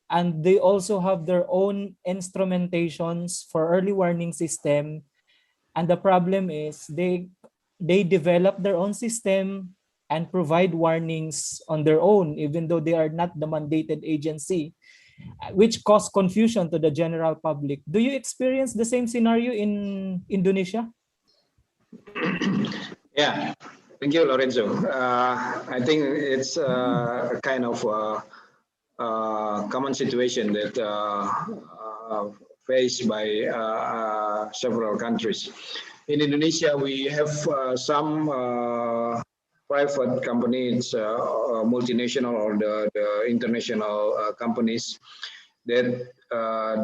and they also have their own instrumentations for early warning system. And the problem is they develop their own system and provide warnings on their own, even though they are not the mandated agency, which cause confusion to the general public. Do you experience the same scenario in Indonesia? Yeah, thank you, Lorenzo. I think it's a kind of common situation that faced by several countries. In Indonesia, we have some private companies, multinational or the international companies that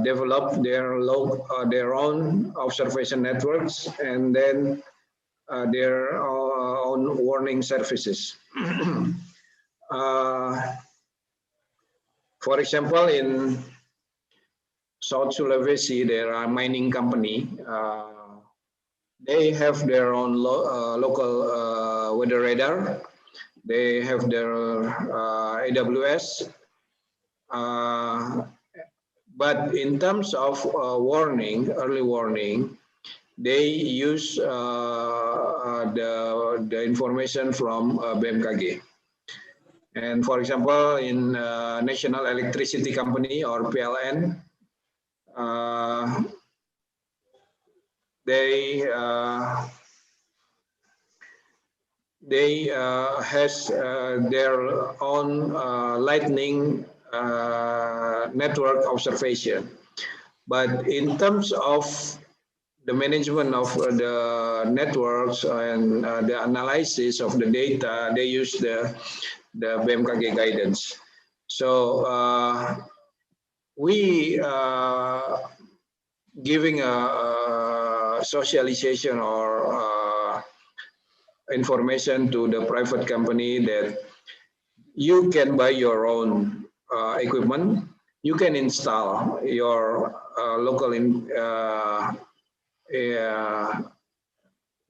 develop their own observation networks and then their own warning services. For example, in South Sulawesi, there are mining company. They have their own local weather radar. They have their AWS. But in terms of early warning, they use the information from BMKG. And for example, in National Electricity Company or PLN, they has their own lightning network observation. But in terms of the management of the networks and the analysis of the data, they use the BMKG guidance. So we giving a socialization or information to the private company that you can buy your own equipment, you can install your local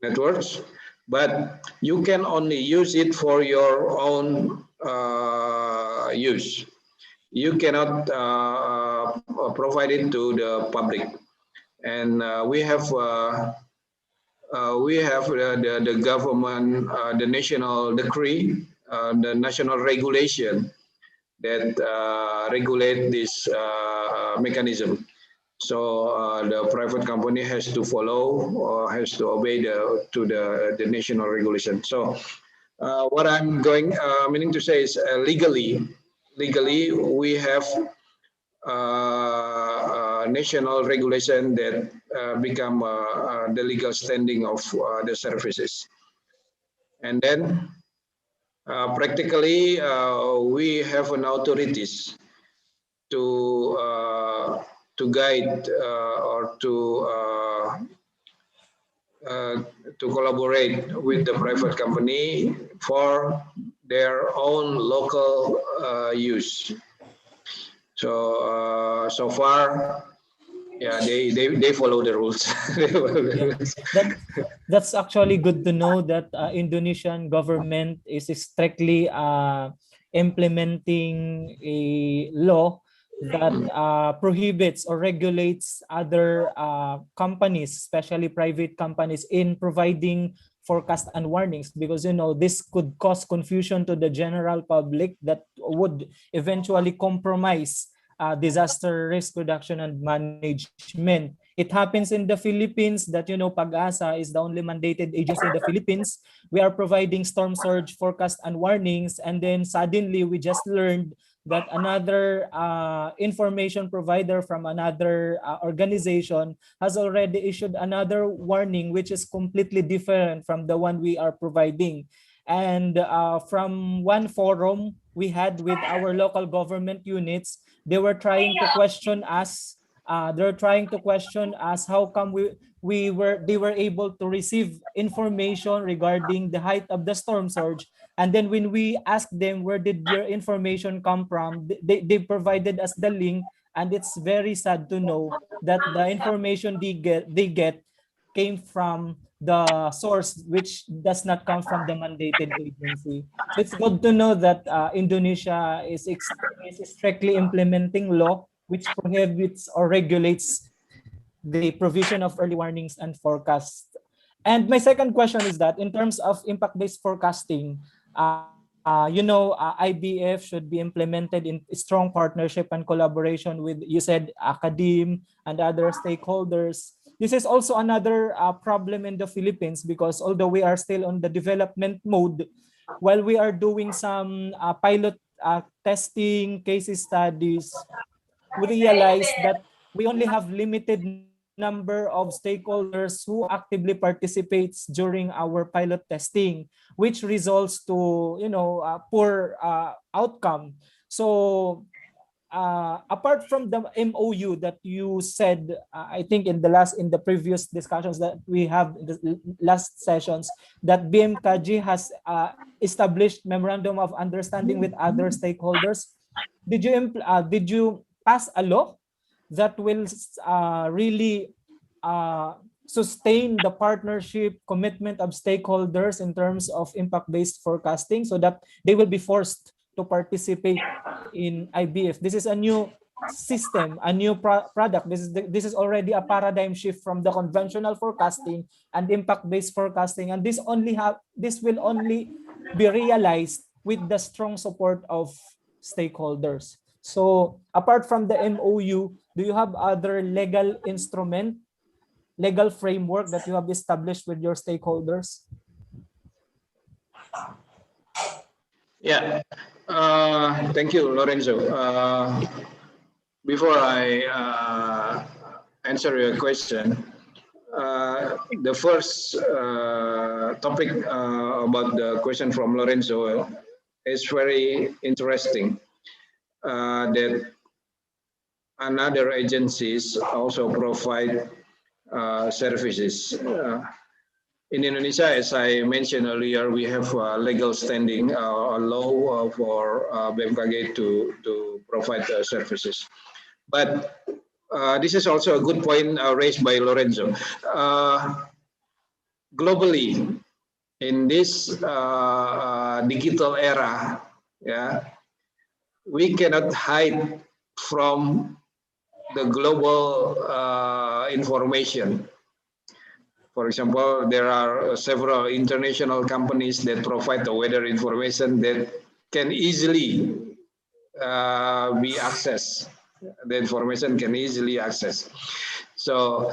networks, but you can only use it for your own use. You cannot provide it to the public. And we have the government, the national decree, the national regulation that regulate this mechanism. So the private company has to follow or has to obey the national regulation. So what I'm meaning to say is legally we have national regulation that become the legal standing of the services. And then practically we have an authorities to guide or to collaborate with the private company for their own local use. So so far, yeah, they follow the rules. That's actually good to know that Indonesian government is strictly implementing a law that prohibits or regulates other companies, especially private companies, in providing forecast and warnings, because this could cause confusion to the general public that would eventually compromise disaster risk reduction and management. It happens in the Philippines that Pag-asa is the only mandated agency in the Philippines. We are providing storm surge forecast and warnings, and then suddenly we just learned that another information provider from another organization has already issued another warning, which is completely different from the one we are providing. And from one forum we had with our local government units, they were trying to question us. They're trying to question us how come they were able to receive information regarding the height of the storm surge, and then when we asked them where did your information come from, they provided us the link, and it's very sad to know that the information they get came from the source which does not come from the mandated agency. So it's good to know that Indonesia is strictly implementing law which prohibits or regulates the provision of early warnings and forecasts. And my second question is that in terms of impact-based forecasting, IBF should be implemented in strong partnership and collaboration with, you said, academe and other stakeholders. This is also another problem in the Philippines because although we are still on the development mode, while we are doing some pilot testing, case studies, we realize that we only have limited number of stakeholders who actively participates during our pilot testing, which results to poor outcome. So apart from the MOU that you said, I think in the previous discussions that we have in the last sessions, that BMKG has established memorandum of understanding with other stakeholders. Did you pass a law that will really sustain the partnership commitment of stakeholders in terms of impact-based forecasting so that they will be forced to participate in IBF? This is a new system, a new product. This is already a paradigm shift from the conventional forecasting and impact-based forecasting, and this will only be realized with the strong support of stakeholders. So apart from the MOU, do you have other legal instrument, legal framework that you have established with your stakeholders? Yeah, thank you, Lorenzo. Before I answer your question, the first topic about the question from Lorenzo is very interesting. That another agencies also provide services. In Indonesia, as I mentioned earlier, we have legal standing, a law for BMKG to provide services. But this is also a good point raised by Lorenzo. Globally, in this digital era, we cannot hide from the global information. For example, there are several international companies that provide the weather information that can easily be accessed. The information can easily access. So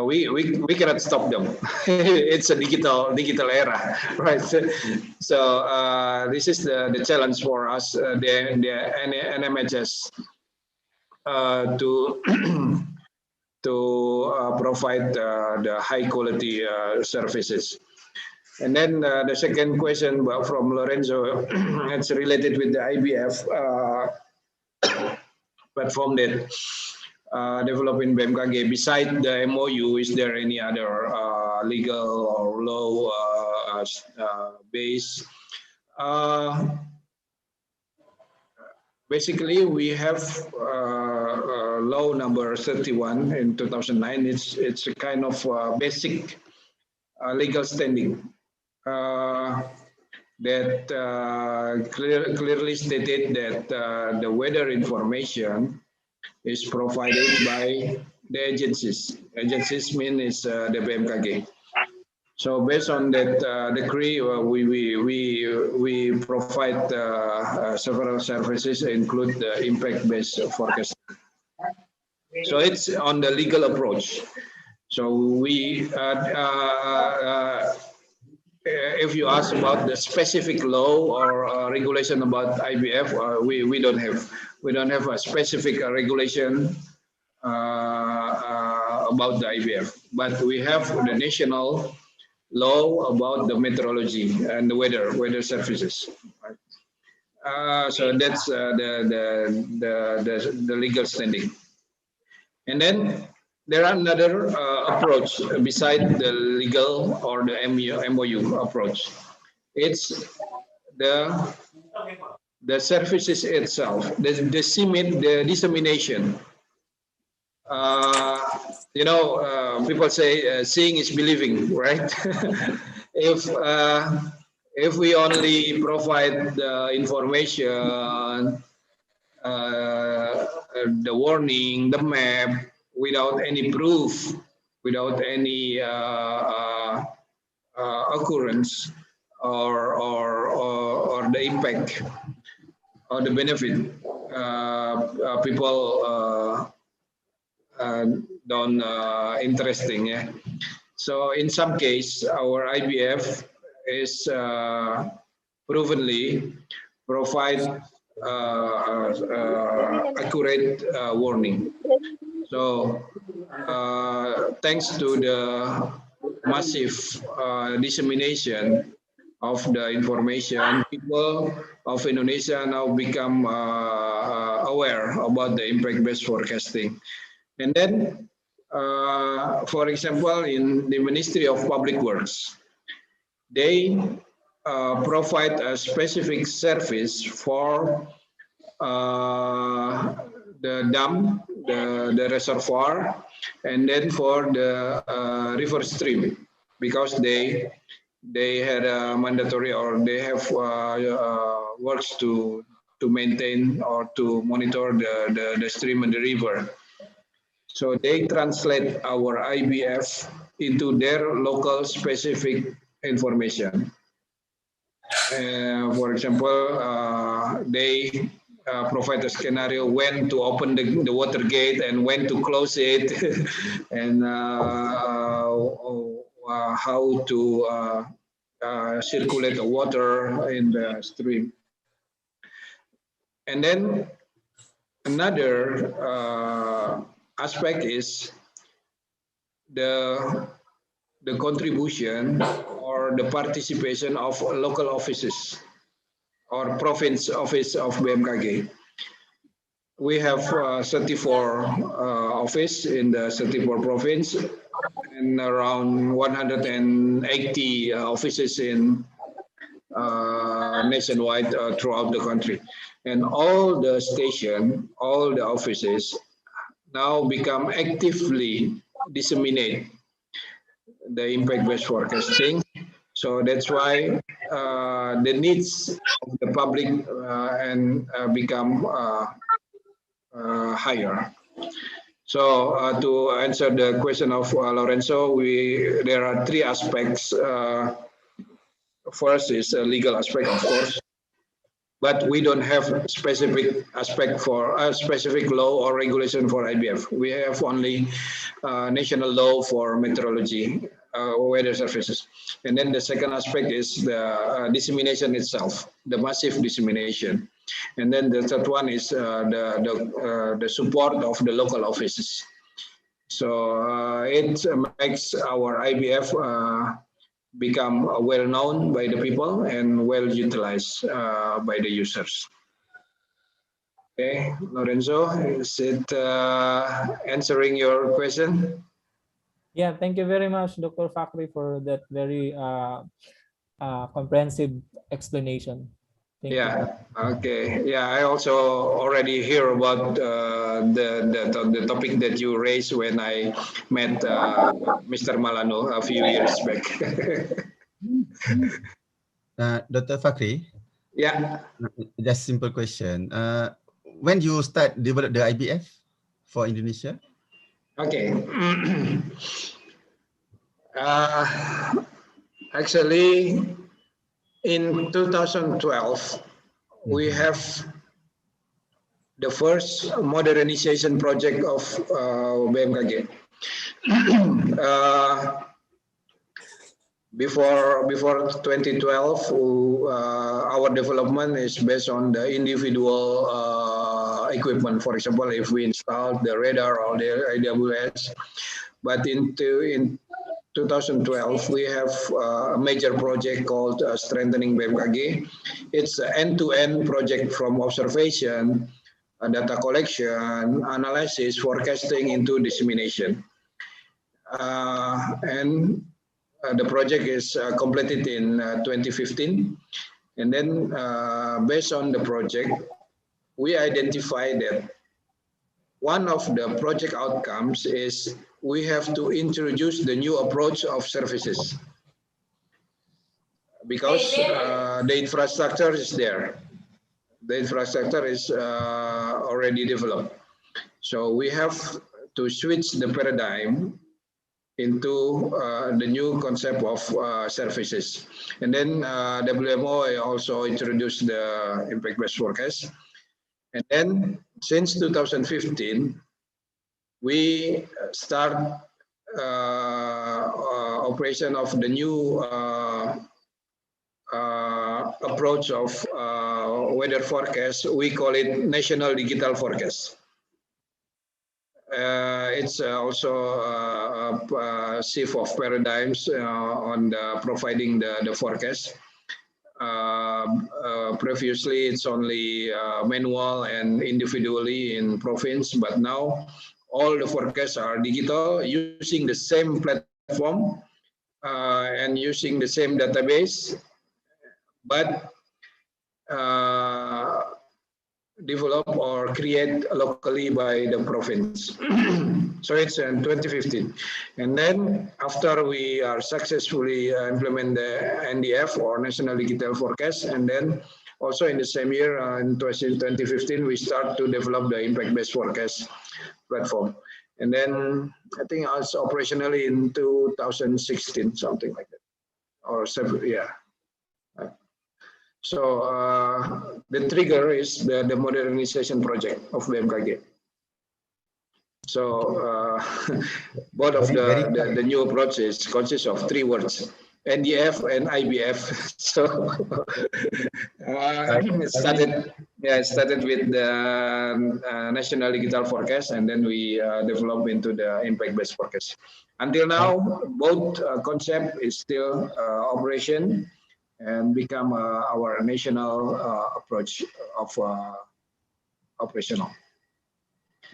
we cannot stop them. It's a digital era, right? So this is the challenge for us, the NMHS, to provide the high quality services. And then the second question from Lorenzo, it's related with the IBF platform that developed in BMKG. Beside the MOU, is there any other legal or law base? Basically, we have law number 31 in 2009. It's a kind of basic legal standing that clearly stated that the weather information is provided by the agencies. Agencies mean is the BMKG. So based on that decree, we provide several services, include the impact-based forecasting. So it's on the legal approach. So if you ask about the specific law or regulation about IVF, we don't have a specific regulation about the IVF, but we have the national law about the meteorology and the weather services. So that's the legal standing. And then there are another approach beside the legal or the MOU approach. It's the services itself, the dissemination. People say seeing is believing, right? If we only provide the information, the warning, the map, without any proof, without any occurrence or the impact or the benefit, people don't interesting. Yeah. So in some case, our IVF is provenly provide accurate warning. So thanks to the massive dissemination of the information, people of Indonesia now become aware about the impact-based forecasting. And then, for example, in the Ministry of Public Works, they provide a specific service for the dam, the reservoir, and then for the river stream, because they had a mandatory or they have works to maintain or to monitor the stream and the river. So they translate our IVF into their local specific information. For example, they provide a scenario when to open the water gate and when to close it, and how to circulate the water in the stream. And then another aspect is the contribution or the participation of local offices or province office of BMKG. We have 34 office in the 34 province and around 180 offices in nationwide throughout the country. And all the station, all the offices now become actively disseminate the impact-based forecasting. So that's why the needs of the public become higher. So to answer the question of Lorenzo, there are three aspects. First is a legal aspect, of course, but we don't have specific aspect for a specific law or regulation for IVF. We have only national law for meteorology, weather services. And then the second aspect is the dissemination itself, the massive dissemination. And then the third one is the support of the local offices. So it makes our IVF become well known by the people and well utilized by the users. Okay, Lorenzo, is it answering your question? Yeah, thank you very much, Dr. Fakhri, for that very comprehensive explanation. Thank you. Okay. Yeah, I also already hear about the topic that you raised when I met Mr. Malano a few years back. Dr. Fakhri? Yeah. Just simple question. When you start develop the IVF for Indonesia? Okay. Actually, in 2012, we have the first modernization project of BMKG. before 2012, our development is based on the individual equipment. For example, if we install the radar or the AWS, but in 2012 we have a major project called Strengthening BMKG. It's an end-to-end project from observation, data collection, analysis, forecasting into dissemination. And the project is completed in 2015. And then based on the project, we identified that one of the project outcomes is we have to introduce the new approach of services, because the infrastructure is there. The infrastructure is already developed. So we have to switch the paradigm into the new concept of services. And then WMO also introduced the impact-based forecast. And then since 2015, we start operation of the new approach of weather forecast. We call it National Digital Forecast. It's also a shift of paradigms on providing the forecast. Previously, it's only manual and individually in province, but now all the forecasts are digital, using the same platform and using the same database, but developed or created locally by the province. So it's in 2015. And then after we are successfully implement the NDF or National Digital Forecast, and then also in the same year, in 2015, we start to develop the impact-based forecast platform. And then I think it's operationally in 2016, something like that, or 7, yeah. So the trigger is the modernization project of BMKG. So both of the new approaches consist of 3 words: NDF and IBF. So it started with the National Digital Forecast, and then we developed into the impact-based forecast. Until now, both concept is still operation and become our national approach of operational.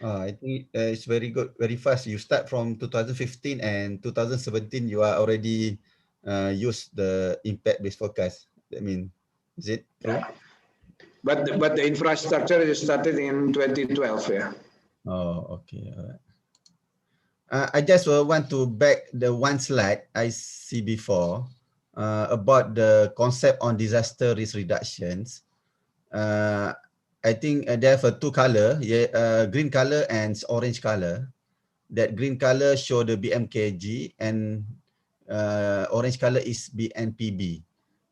I think it's very good, very fast. You start from 2015 and 2017, you are already use the impact-based forecast. I mean, is it true? Yeah. But the infrastructure is started in 2012, yeah. Oh, okay. All right. I just want to back the one slide I see before about the concept on disaster risk reductions. I think they have 2 color, green color and orange color. That green color show the BMKG and orange color is BNPB.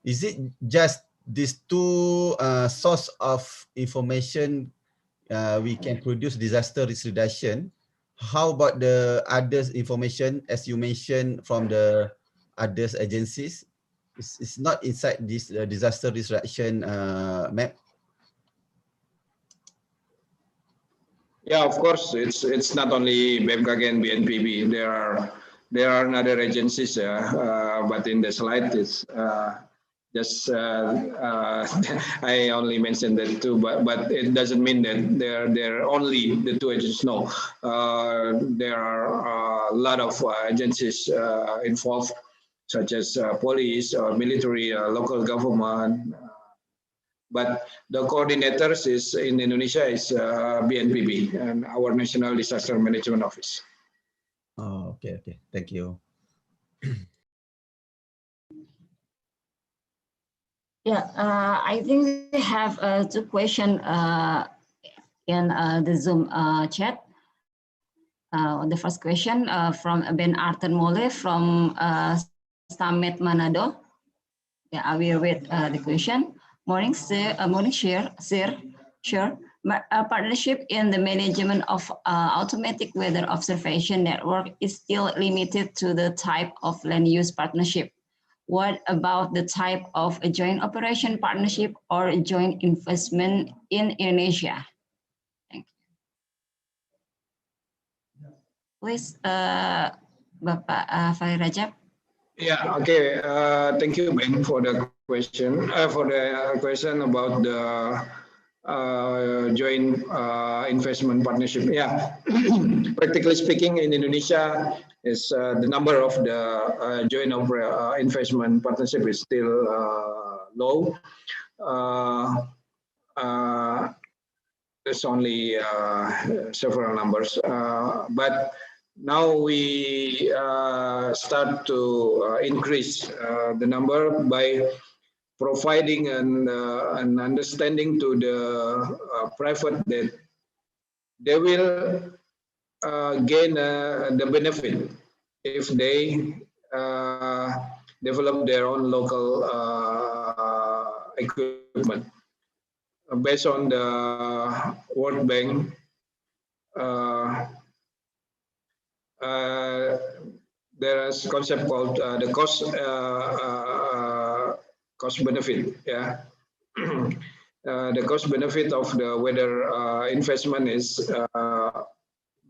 Is it just these 2 source of information we can produce disaster risk reduction? How about the other information, as you mentioned, from the other agencies? It's not inside this disaster risk reduction map? Yeah, of course, it's not only BMKG and BNPB. There are other agencies, but in the slide it's just I only mentioned that 2, but it doesn't mean that they're only the 2 agencies. No, there are a lot of agencies involved, such as police, military, local government. But the coordinators is in Indonesia is BNPB and our National Disaster Management Office. Oh, okay. Thank you. Yeah, I think we have 2 questions in the Zoom chat. The first question from Ben Arthur Mole from Stamet Manado. Yeah, I will read the question. Morning, sir. Morning, sir. Sure. Partnership in the management of automatic weather observation network is still limited to the type of land use partnership. what about the type of a joint operation partnership or a joint investment in Indonesia? Thank you. Please, Bapak Fahri Rajab. Yeah, okay. Thank you, Ben, for the question. About the joint investment partnership. Yeah, practically speaking, in Indonesia, is the number of the joint investment partnership is still low. There's only several numbers, but now we start to increase the number by providing an understanding to the private that they will gain the benefit if they develop their own local equipment. Based on the World Bank, there is a concept called the cost benefit. Yeah, the cost benefit of the weather investment is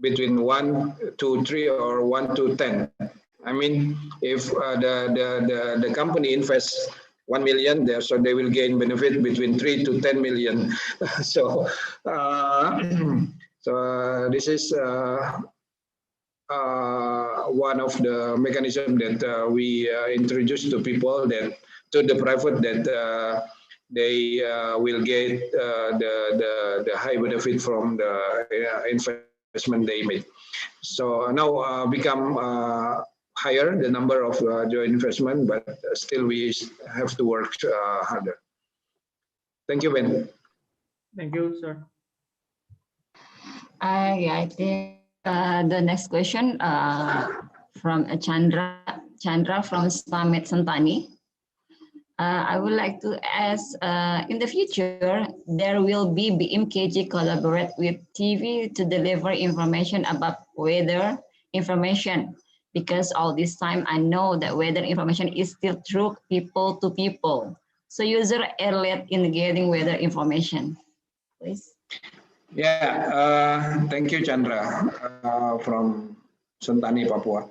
between 1 to 3 or 1 to 10. I mean, if the company invests 1 million there, so they will gain benefit between 3 to 10 million. So, this is one of the mechanisms that we introduce to people, that to the private, that they will get the high benefit from the investment they made. So now become higher the number of joint investment, but still we have to work harder. Thank you, Ben. Thank you, sir. I think the next question from Chandra from Slamet Santani. I would like to ask, in the future, there will be BMKG collaborate with TV to deliver information about weather information, because all this time I know that weather information is still through people to people. So user are late in getting weather information. Please. Yeah, thank you, Chandra, from Sentani, Papua.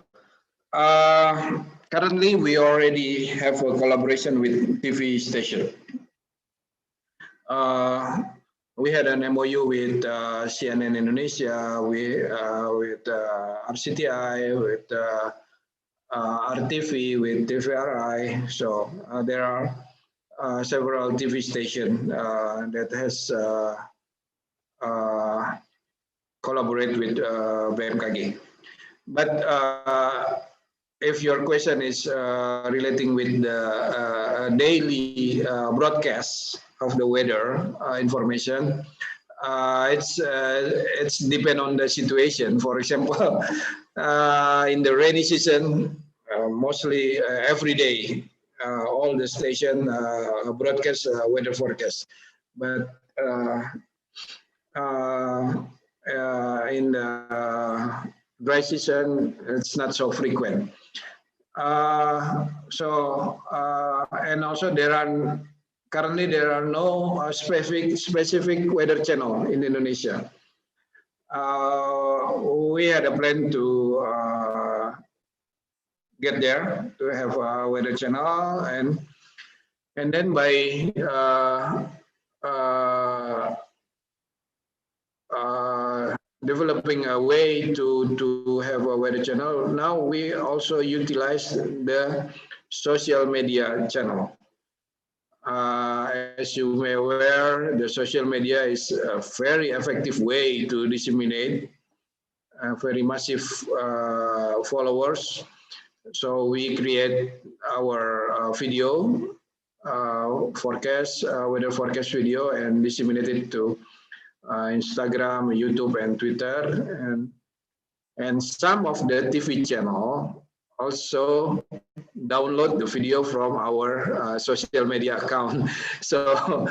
Currently, we already have a collaboration with TV station. We had an MOU with CNN Indonesia, with RCTI, with RTV, with TVRI. So there are several TV stations that has collaborate with BMKG. But if your question is relating with the daily broadcast of the weather information, it's depend on the situation. For example, in the rainy season, mostly every day, all the station broadcast weather forecast. But in the dry season, it's not so frequent. And also currently there are no specific weather channel in Indonesia. We had a plan to get there, to have a weather channel, and then by developing a way to have a weather channel, now we also utilize the social media channel. As you may aware, the social media is a very effective way to disseminate very massive followers. So we create our video forecast, weather forecast video, and disseminate it to Instagram, YouTube, and Twitter, and some of the TV channel also download the video from our social media account. So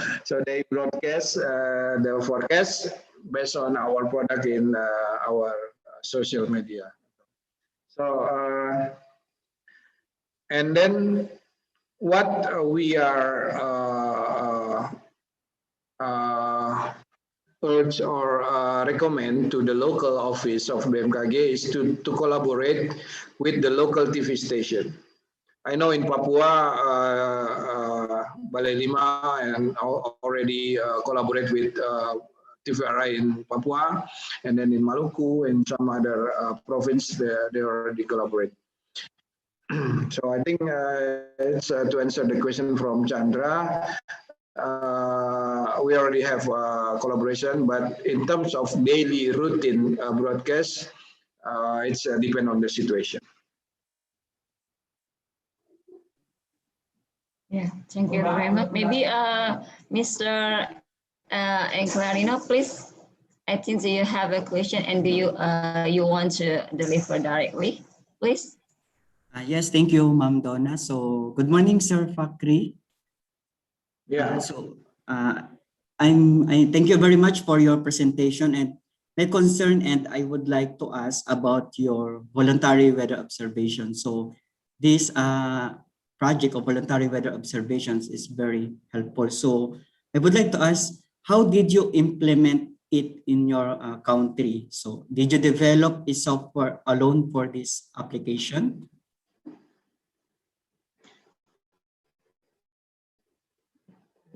they broadcast the forecast based on our product in our social media. So and then what we are urge or recommend to the local office of BMKG is to collaborate with the local TV station. I know in Papua, Balai Lima and already collaborate with TVRI in Papua, and then in Maluku and some other province, they already collaborate. So I think it's to answer the question from Chandra. We already have collaboration, but in terms of daily routine broadcast, it's depend on the situation. Yeah, thank you very much. Maybe Mr. Clarino, please. I think you have a question and do you want to deliver directly, please? Yes, thank you, Ma'am Donna. So, good morning, Sir Fakri. Yeah. I thank you very much for your presentation and my concern, and I would like to ask about your voluntary weather observation. So, this project of voluntary weather observations is very helpful. So, I would like to ask, how did you implement it in your country? So, did you develop a software alone for this application?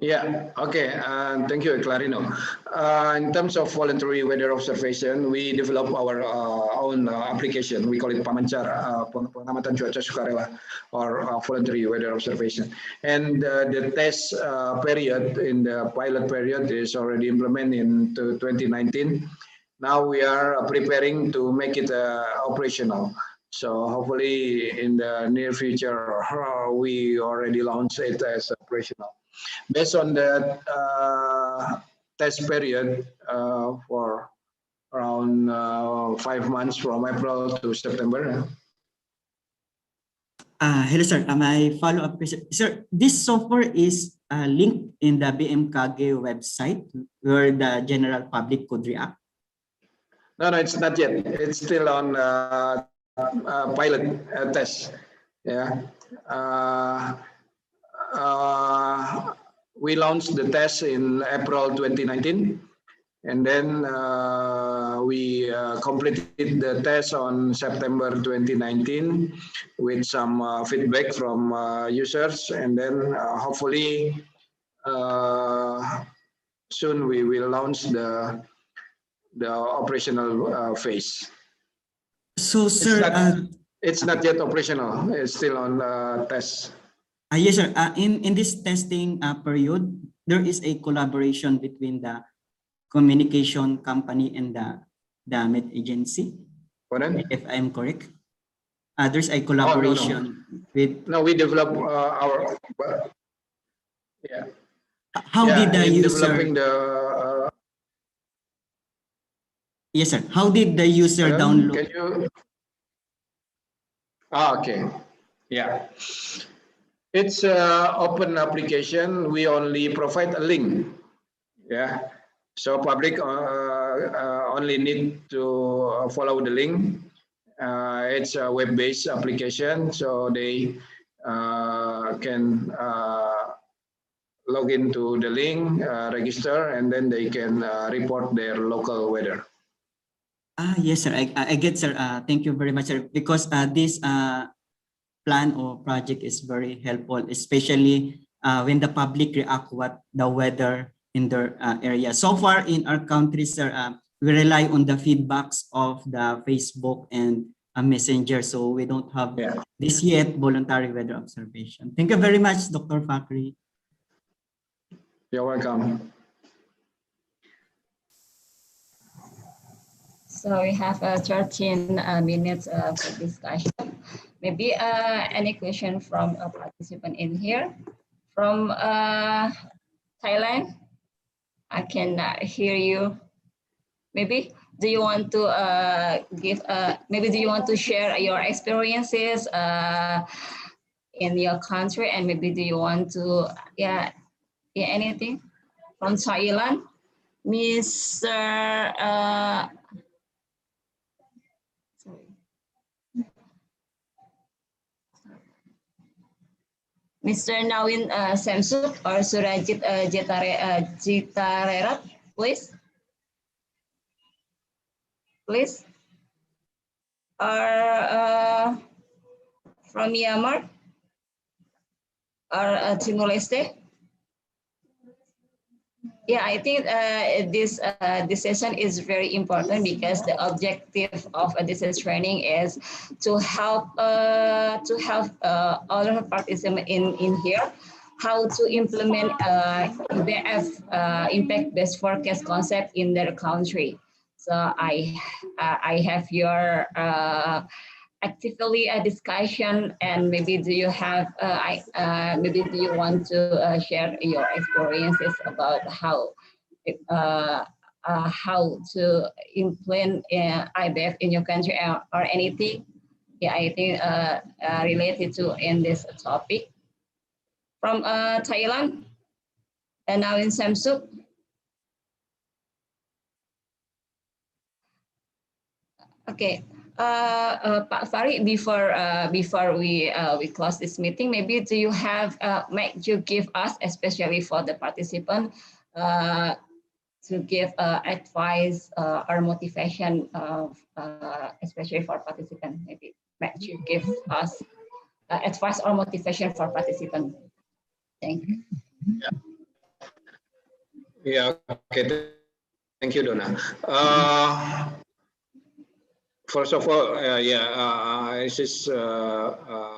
Yeah, okay. Thank you, Clarino. In terms of voluntary weather observation, we develop our own application. We call it Pamancar, pengamatan cuaca sukarela, or voluntary weather observation. And the test period in the pilot period is already implemented in 2019. Now we are preparing to make it operational. So hopefully in the near future, we already launch it as operational. Based on the test period for around 5 months from April to September. Hello, sir. My follow-up question. Sir, this software is linked in the BMKG website where the general public could react? No, it's not yet. It's still on pilot test. Yeah. We launched the test in April 2019, and then we completed the test on September 2019 with some feedback from users, and then hopefully soon we will launch the operational phase. So, sir, it's not yet operational. It's still on test. Yes, sir. In this testing period, there is a collaboration between the communication company and the Met agency. Pardon? If I'm correct, there's a collaboration with. No, we develop our. Yeah. How did the user? Developing the. Yes, sir. How did the user download? Can you? Okay. Yeah. It's an open application. We only provide a link. Yeah. So public only need to follow the link. It's a web-based application, so they can log into the link, register, and then they can report their local weather. Yes, sir. I get, sir. Thank you very much, sir. Because this plan or project is very helpful, especially when the public react what the weather in their area. So far in our country, sir, we rely on the feedbacks of the Facebook and Messenger. So we don't have this yet voluntary weather observation. Thank you very much, Dr. Fakri. You're welcome. So we have 13 minutes for discussion. Maybe any question from a participant in here? From Thailand? I can hear you. Maybe do you want to give? Maybe do you want to share your experiences in your country, and maybe do you want to anything from Thailand, Mr. Mr. Nawin Samsuk or Surajit Jitarerat, please. Please. Or from Myanmar or Timor-Leste. Yeah, I think this session is very important because the objective of this training is to help other participants in here how to implement IBF impact-based forecast concept in their country. So I have your actively a discussion, and maybe do you have maybe do you want to share your experiences about how to implement IBF in your country or anything? Yeah, I think related to in this topic. From Thailand, and now in Samsung. Okay. Pak Fari, before we close this meeting, maybe do you have might you give us, especially for the participant, to give advice or motivation, especially for participant, maybe might you give us advice or motivation for participant? Thank you. Yeah. Okay. Thank you, Donna. First of all, this is honor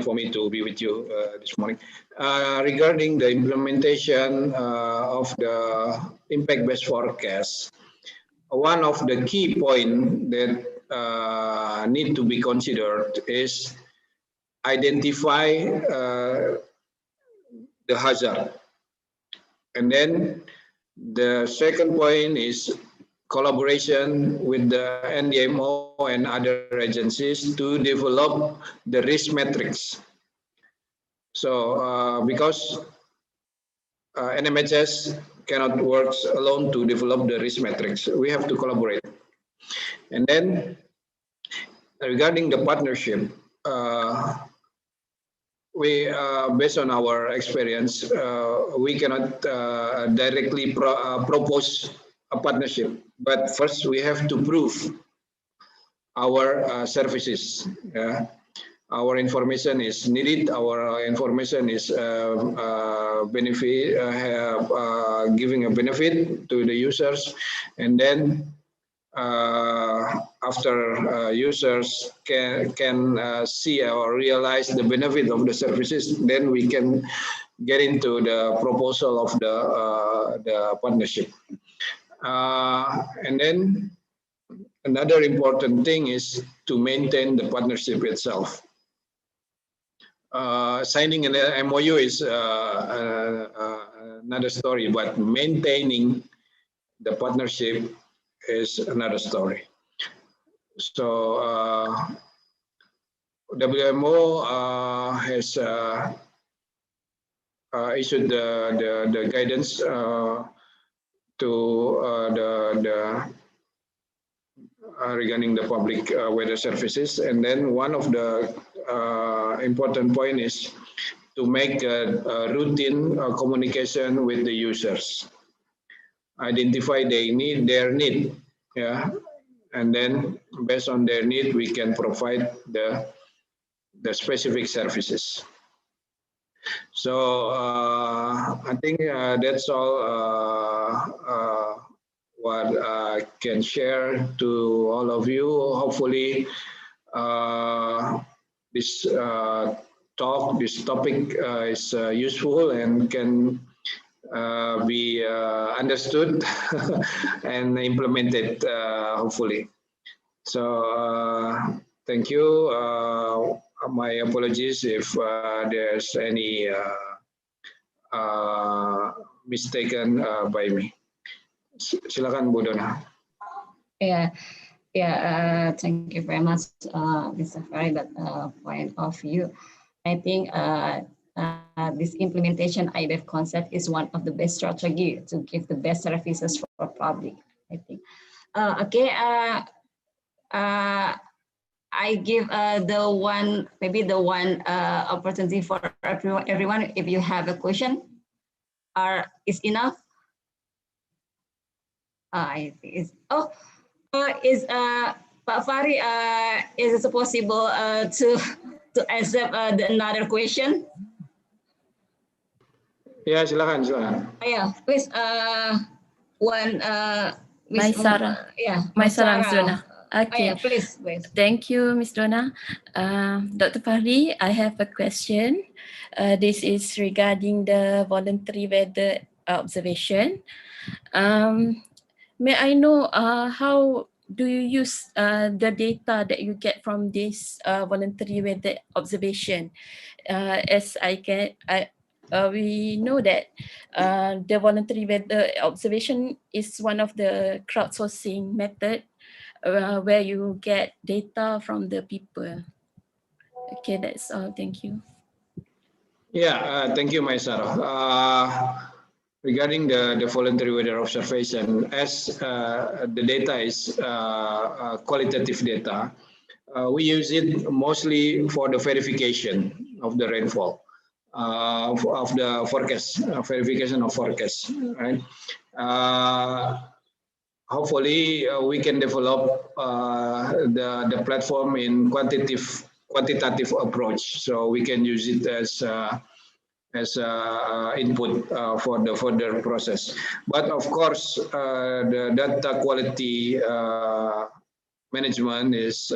for me to be with you this morning. Regarding the implementation of the impact-based forecast, one of the key points that need to be considered is identify the hazard. And then the second point is collaboration with the NDMO and other agencies to develop the risk matrix. So because NMHS cannot work alone to develop the risk matrix, we have to collaborate. And then regarding the partnership, we based on our experience, we cannot directly propose a partnership, but first we have to prove our services. Our information is needed. Our information is benefit, giving a benefit to the users, and then after users can see or realize the benefit of the services, then we can get into the proposal of the partnership. And then another important thing is to maintain the partnership itself. Signing an MOU is another story, but maintaining the partnership is another story. So WMO has issued the guidance to regarding the public weather services, and then one of the important point is to make a routine communication with the users, identify their need, yeah, and then based on their need, we can provide the specific services. So I think that's all what I can share to all of you. Hopefully this topic is useful and can be understood and implemented hopefully. So thank you. My apologies if there's any mistaken by me. Silakan Bu Donna. Thank you very much, Mr. Fari, that point of view. I think this implementation IBF concept is one of the best strategy to give the best services for public, I think. I give maybe the one opportunity for everyone. If you have a question, is enough. I think it's is Pak Fahri, is it possible to accept another question? Ya, silakan. Yeah, please. One. Miss, Maisara. yeah, Maisara, Miss Sarah. Donna. Okay. Yeah, please. Thank you, Miss Donna. Dr. Fahri, I have a question. This is regarding the voluntary weather observation. May I know how do you use the data that you get from this voluntary weather observation? As we know that the voluntary weather observation is one of the crowdsourcing method where you get data from the people. Okay, that's all. Thank you. Yeah, thank you, Maisara. Regarding the voluntary weather observation, as the data is qualitative data, we use it mostly for the verification of the rainfall, of the forecast, verification of forecast, right? Hopefully, we can develop the platform in quantitative approach, so we can use it as input for the further process. But of course, the data quality management is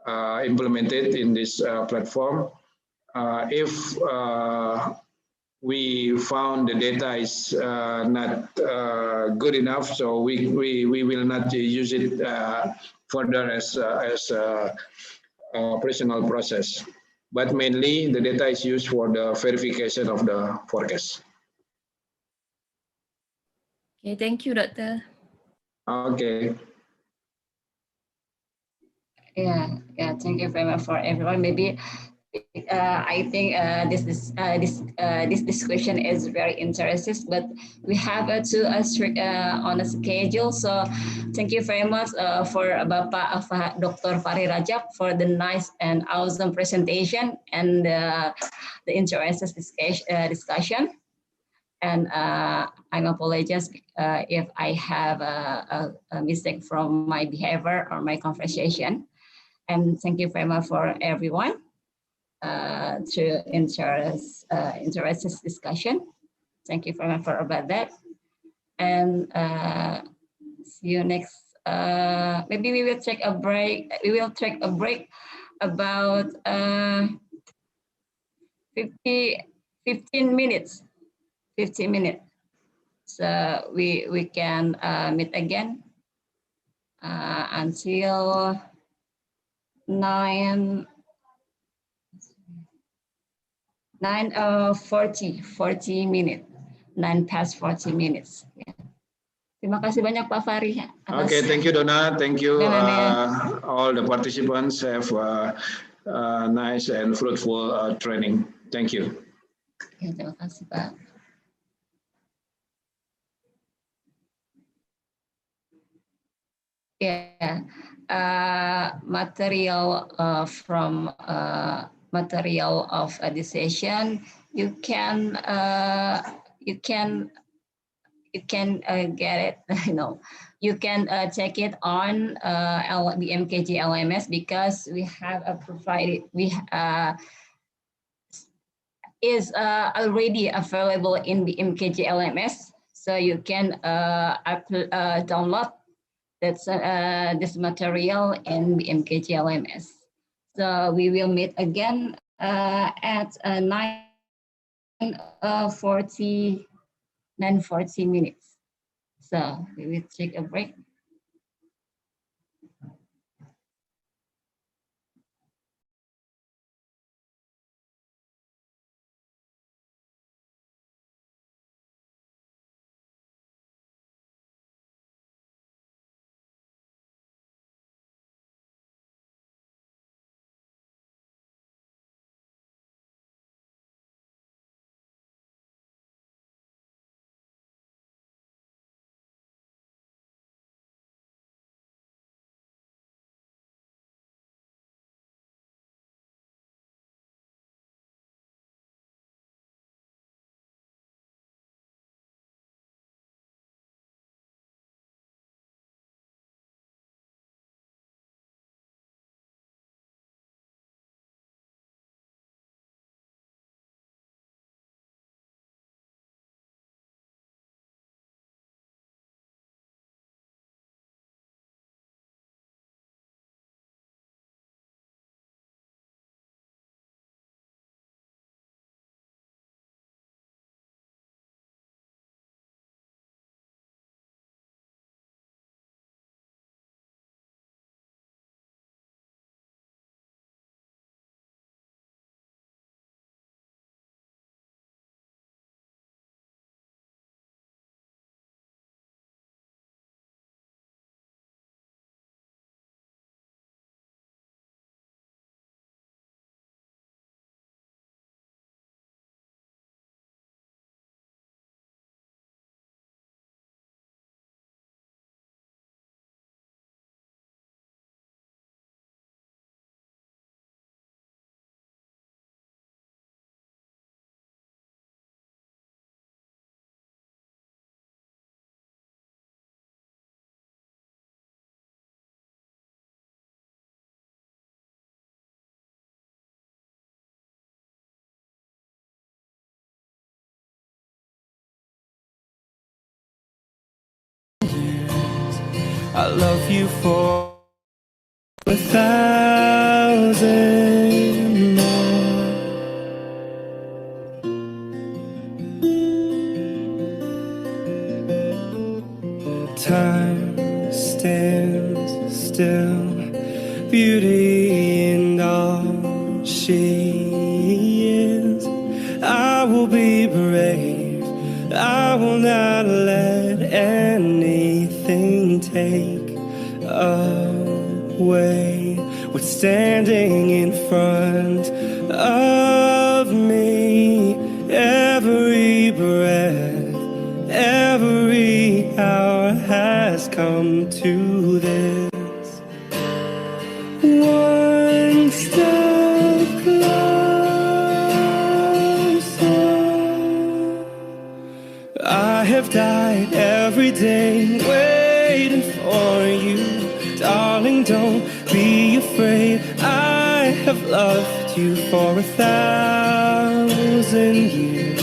implemented in this platform. If we found the data is not good enough, so we will not use it further as operational process. But mainly the data is used for the verification of the forecast. Okay, thank you, Doctor. Okay. Yeah, thank you very much for everyone. Maybe I think this discussion is very interesting, but we have to on a schedule. So thank you very much for Bapak Dr. Fahri Rajab for the nice and awesome presentation and the interesting discussion. And I'm apologize if I have a mistake from my behavior or my conversation. And thank you very much for everyone to interesting discussion. Thank you very much for about that. And see you next. Maybe we will take a break. We will take a break about 15 minutes. 15 minutes. So we can meet again until 40 minutes. 9 past 40 minutes. Yeah. Terima kasih banyak Pak Fahri. Okay, thank you Donna. Thank you all the participants. Have nice and fruitful training. Thank you. Ya, terima kasih Pak. Yeah, material from material of this session, you can get it. You can check it on BMKG LMS because we have provided is already available in BMKG LMS, so you can download this material in BMKG LMS. So we will meet again at 9:40 minutes. So we will take a break. I love you for 1,000 more. Time stands still, beauty in all she is. I will be brave, I will not let anything take away what's standing in front of me. Every breath, every hour has come to this. One step closer. I have died every day waiting for you. Darling, don't be afraid. I have loved you for 1,000 years.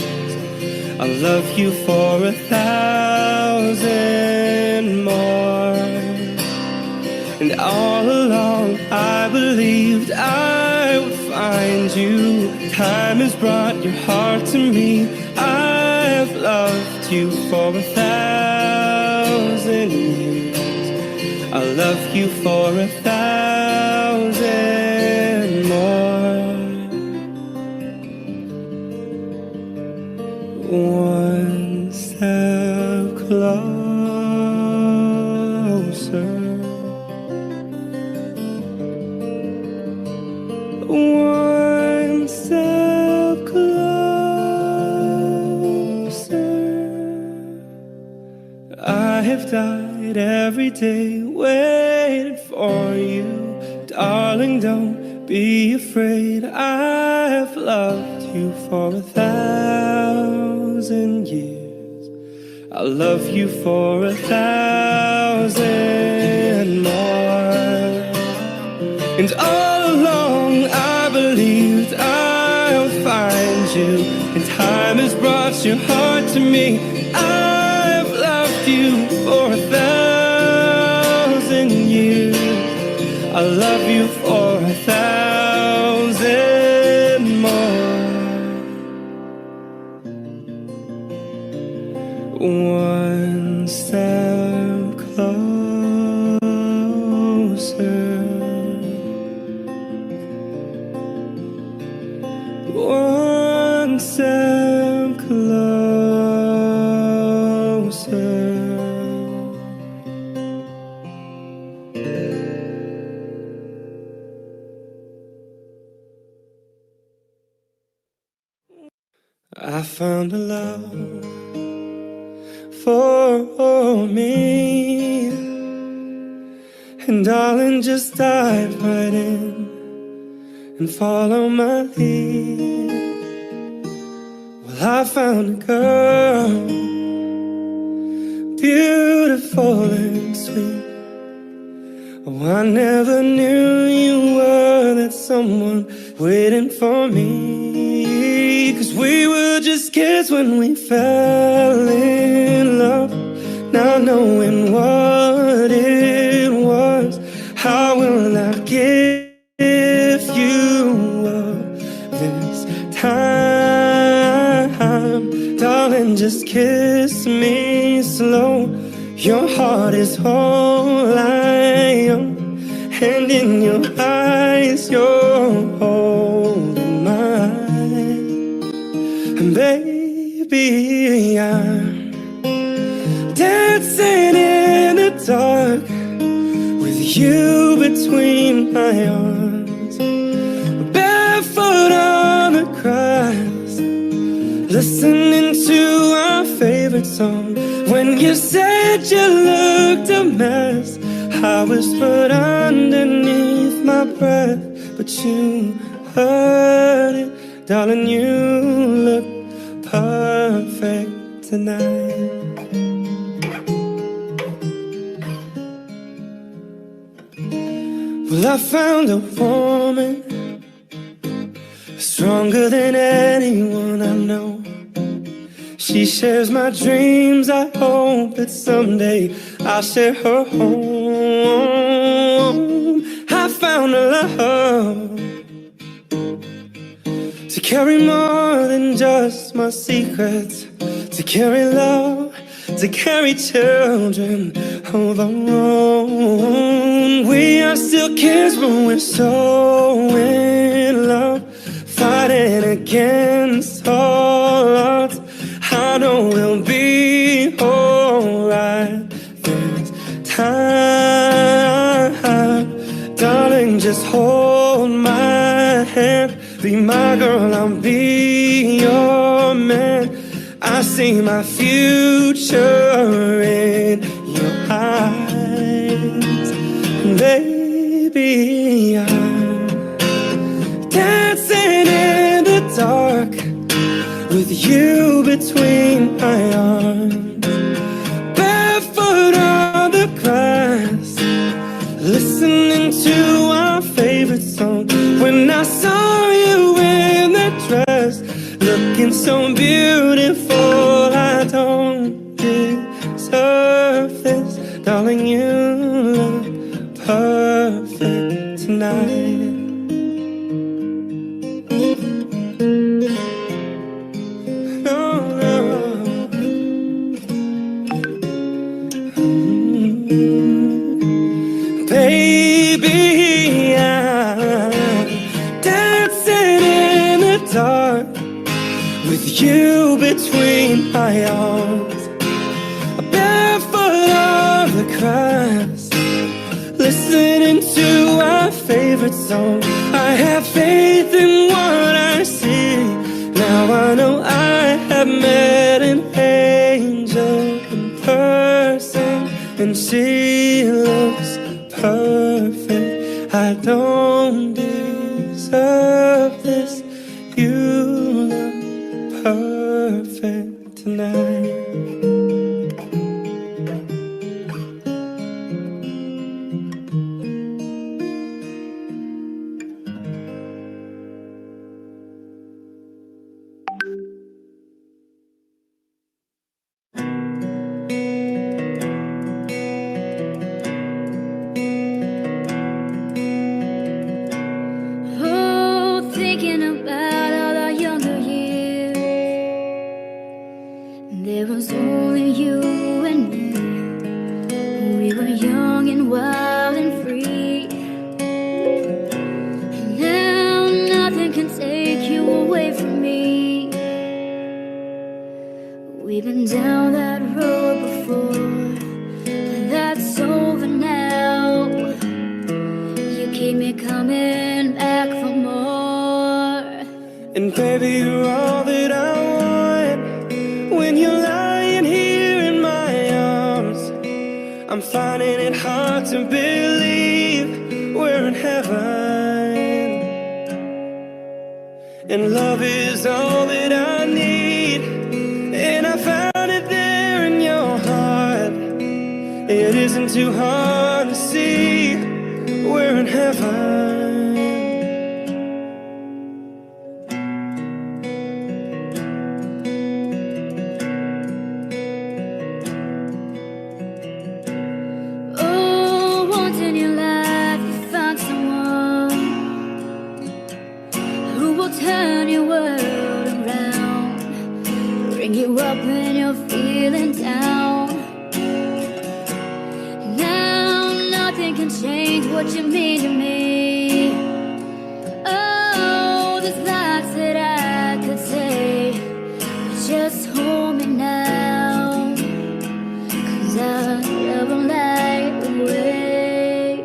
I'll love you for 1,000 more. And all along I believed I would find you. Time has brought your heart to me. I've loved you for 1,000 years. I'll love you for 1,000 more. One step closer. One step closer. I have died every day waiting for you. Darling, don't be afraid. I have loved you for 1,000 years. I'll love you for 1,000 more. And all along I believed I'll find you. And time has brought your heart to me. I've loved you for 1,000 years. I'll love you for 1,000 more. One step closer. One step closer. I found a love for me, and darling, just dive right in and follow my lead. Well, I found a girl, beautiful and sweet. Oh, I never knew you were that someone waiting for me. 'Cause we were just kids when we fell in love. Now knowing what it was, how will I give you up this time? Darling, just kiss me slow. Your heart is all I own, and in your eyes you're holding mine. And baby, I'm dancing in the dark with you between my arms, barefoot on the grass, listening to our favorite song. When you said you looked a mess, I whispered underneath my breath, but you heard it. Darling, you look perfect tonight. Well, I found a woman stronger than anyone I know. She shares my dreams. I hope that someday I'll share her home. I found a love to carry more than just my secrets, to carry love, to carry children of our own. We are still kids, but we're so in love, fighting against all odds. I know we'll be alright this time. Darling, just hold my hand. Be my girl, I'll be your man. I see my future in your eyes. Baby, I'm dancing in the dark with you between my arms, barefoot on the grass, listening to our favorite song. When I saw you in that dress, looking so beautiful, I don't deserve this. Darling, you look perfect tonight. Baby, I'm dancing in the dark with you between my arms, barefoot on the grass, listening to our favorite song. I have faith in what I see. Now I know I have met an angel in person, and she looks perfect. I don't deserve this. You look perfect tonight. Oh, thinking about all our younger years, there was only you and me. We were young and wild and free. And now nothing can take you away from me. We've been down that road before, but that's over now. You keep me coming back for more. And baby, you're all that I want. When you're lying here in my arms, I'm finding it hard to believe we're in heaven. And love is all that I need, and I found it there in your heart. It isn't too hard to see we're in heaven. Oh, once in your life you found someone who will turn your world around, bring you up when you're feeling down. Now nothing can change what you mean to me. Oh, there's lots that I could say, but just hold me now, 'cause I never light the way.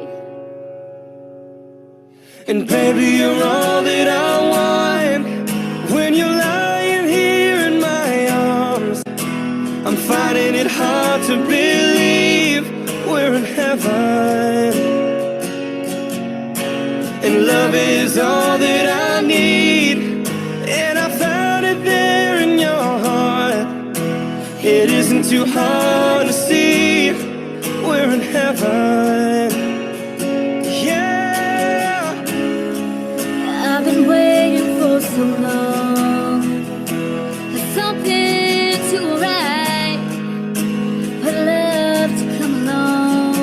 And baby, you're all that I want. When you're lying here in my arms, I'm finding it hard to believe we're in heaven. And love is all that I need, and I found it there in your heart. It isn't too hard to see we're in heaven. Yeah, I've been waiting for so long for something to arrive, for love to come along.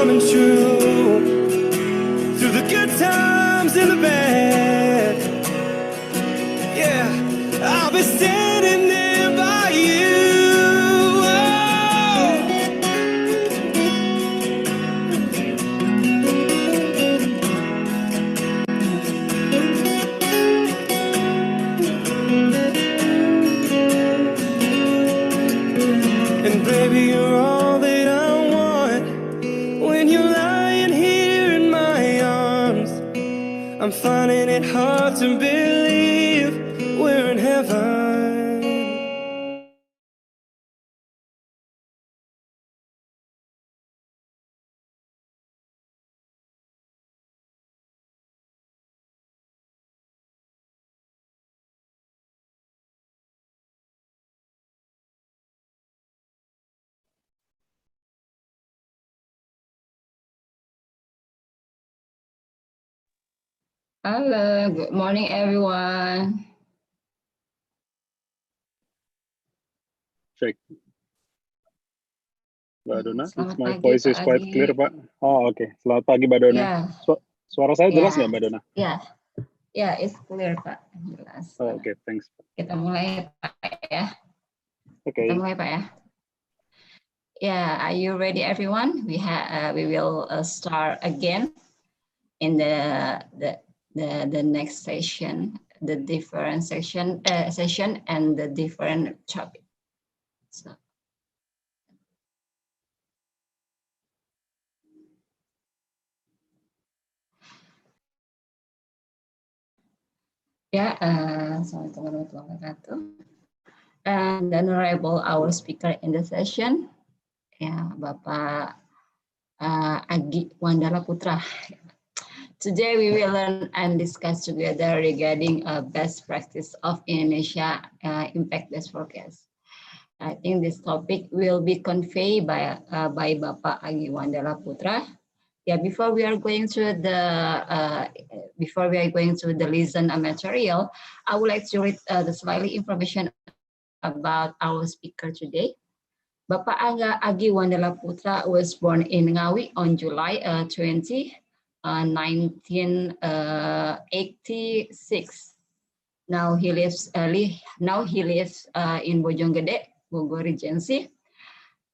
coming true. Through the good times and the bad, yeah, I'll be standing there by you. And baby, you're all that I want. When you're lying here in my arms, I'm finding it hard to believe we're in heaven. Hello, good morning, everyone. Check. Mbak Dona, Selamat my pagi, voice Pak is quite Agi. clear, Pak. Oh, oke. Selamat pagi, Mbak Dona. Ya, Suara saya jelas ya, nggak, Mbak Dona? ya, ya, it's clear, Pak. Jelas. Oh, oke, thanks. Kita mulai, Pak, ya. Oke. Kita mulai, Pak, ya. Yeah, are you ready, everyone? We will start again in the next session, the different session and the different topic. So. Ya, Assalamualaikum warahmatullahi wabarakatuh. And the honorable our speaker in the session, ya, Bapak Agi Wandala Putra. Today we will learn and discuss together regarding best practice of Indonesia impact-based forecast. I think this topic will be conveyed by Bapak Agi Wandala Putra. Yeah, before we are going to the lesson material, I would like to read the slightly information about our speaker today. Bapak Agi Wandala Putra was born in Ngawi on July 20, 1986. Now he lives in Bojonggede, Bogor Regency.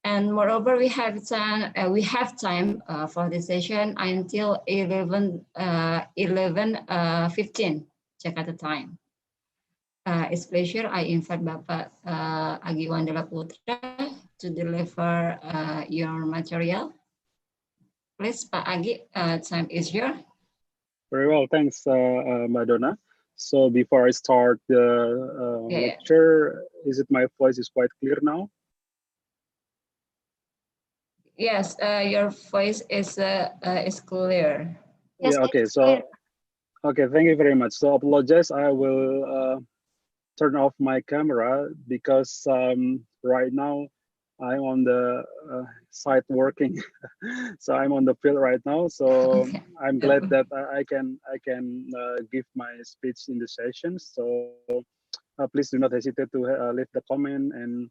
And moreover, we have time for the session until 11:15 Jakarta time. It's pleasure I invite Bapak Agi Wandala Putra to deliver your material. Please, Pak Agi, time is yours. Very well, thanks, Mbak Dona. So before I start the lecture, is it my voice is quite clear now? Yes, your voice is clear. Yes, Yeah, okay, so, okay, thank you very much. So apologize, I will turn off my camera because right now I'm on the site working. So I'm on the field right now. So okay. I'm glad that I can give my speech in the session. So please do not hesitate to leave the comment and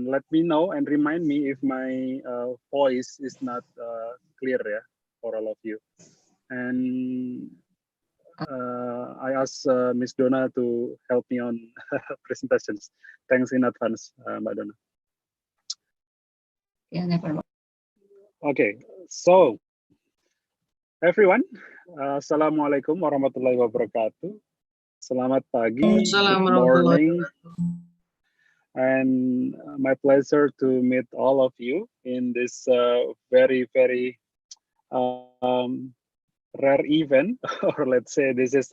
let me know and remind me if my voice is not clear, yeah, for all of you. And I asked Miss Dona to help me on presentations. Thanks in advance, Mbak Dona. Yeah, never mind. Okay, so everyone, Assalamualaikum warahmatullahi wabarakatuh. Selamat pagi, good morning. And my pleasure to meet all of you in this very, very rare event, or let's say this is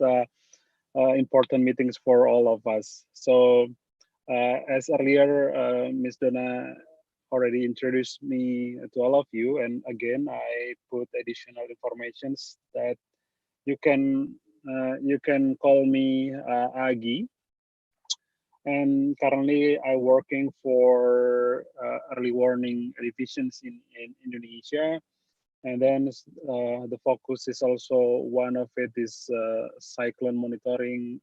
important meetings for all of us. So as earlier, Ms. Dona already introduced me to all of you, and again, I put additional informations that you can call me Agi. And currently, I'm working for early warning divisions in Indonesia. And then the focus is also one of it is cyclone monitoring,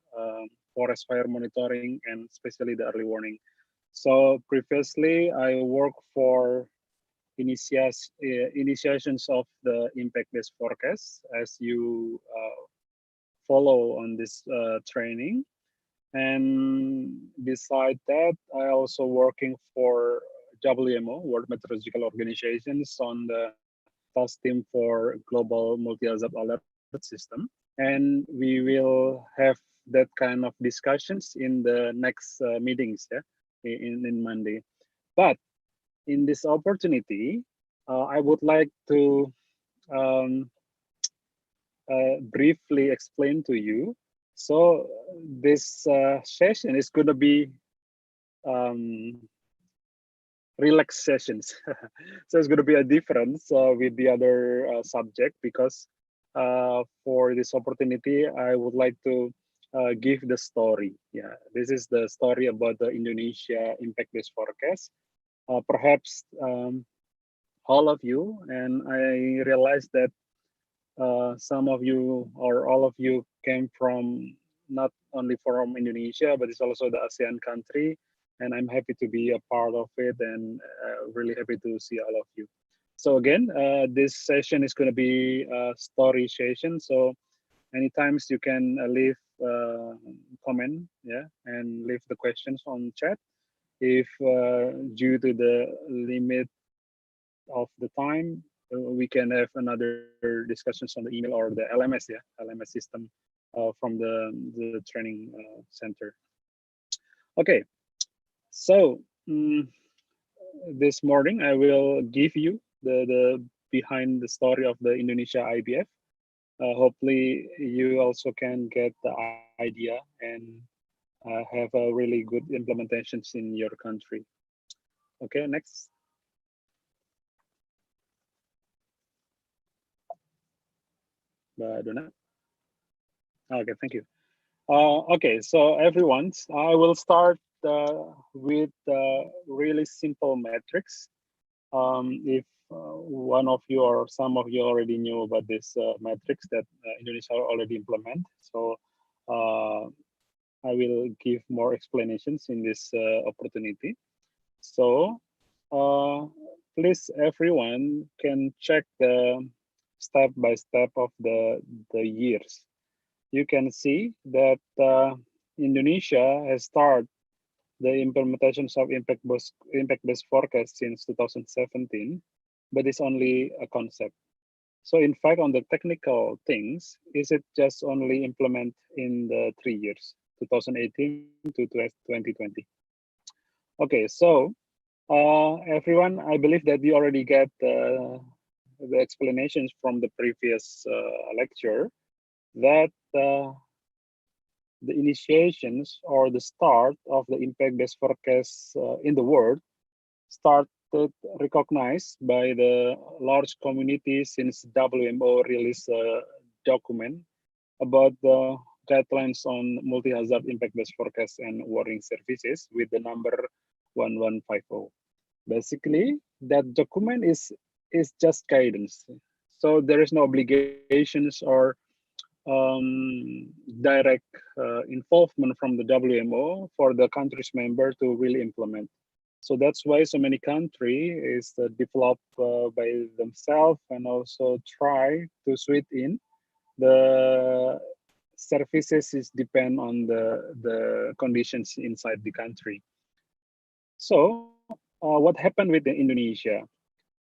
forest fire monitoring, and especially the early warning. So previously, I worked for initiations of the impact-based forecast as you follow on this training. And beside that, I also working for WMO, World Meteorological Organizations, on the task team for global multi-hazard alert system. And we will have that kind of discussions in the next meetings, yeah, in Monday. But in this opportunity, I would like to briefly explain to you. So this session is going to be relaxed sessions. So it's going to be a difference with the other subject, because for this opportunity, I would like to give the story. Yeah, this is the story about the Indonesia impact-based forecast. Perhaps all of you, and I realize that some of you or all of you came from not only from Indonesia, but it's also the ASEAN country. And I'm happy to be a part of it, and really happy to see all of you. So again, this session is going to be a story session. So anytime you can leave comment, yeah, and leave the questions on chat. If due to the limit of the time, we can have another discussions on the email or the LMS, yeah, LMS system from the training center. Okay, so this morning I will give you the behind the story of the Indonesia IBF. Hopefully you also can get the idea and have a really good implementations in your country. Okay, next. Donna. Okay, thank you. Okay, so everyone, I will start with really simple metrics. If one of you or some of you already knew about this metrics that Indonesia already implement, so I will give more explanations in this opportunity. So please, everyone can check the step by step of the years. You can see that Indonesia has started the implementations of impact-based forecast since 2017, but it's only a concept. So in fact, on the technical things, is it just only implement in the 3 years, 2018 to 2020? Okay, so everyone, I believe that you already get the explanations from the previous lecture that the initiations or the start of the impact-based forecast in the world started recognized by the large community since WMO released a document about the guidelines on multi-hazard impact-based forecast and warning services with the number 1150. Basically, that document is just guidance. So there is no obligations or direct involvement from the WMO for the country's member to really implement. So that's why so many countries is developed by themselves and also try to suit in the services is depend on the conditions inside the country. So what happened with the Indonesia?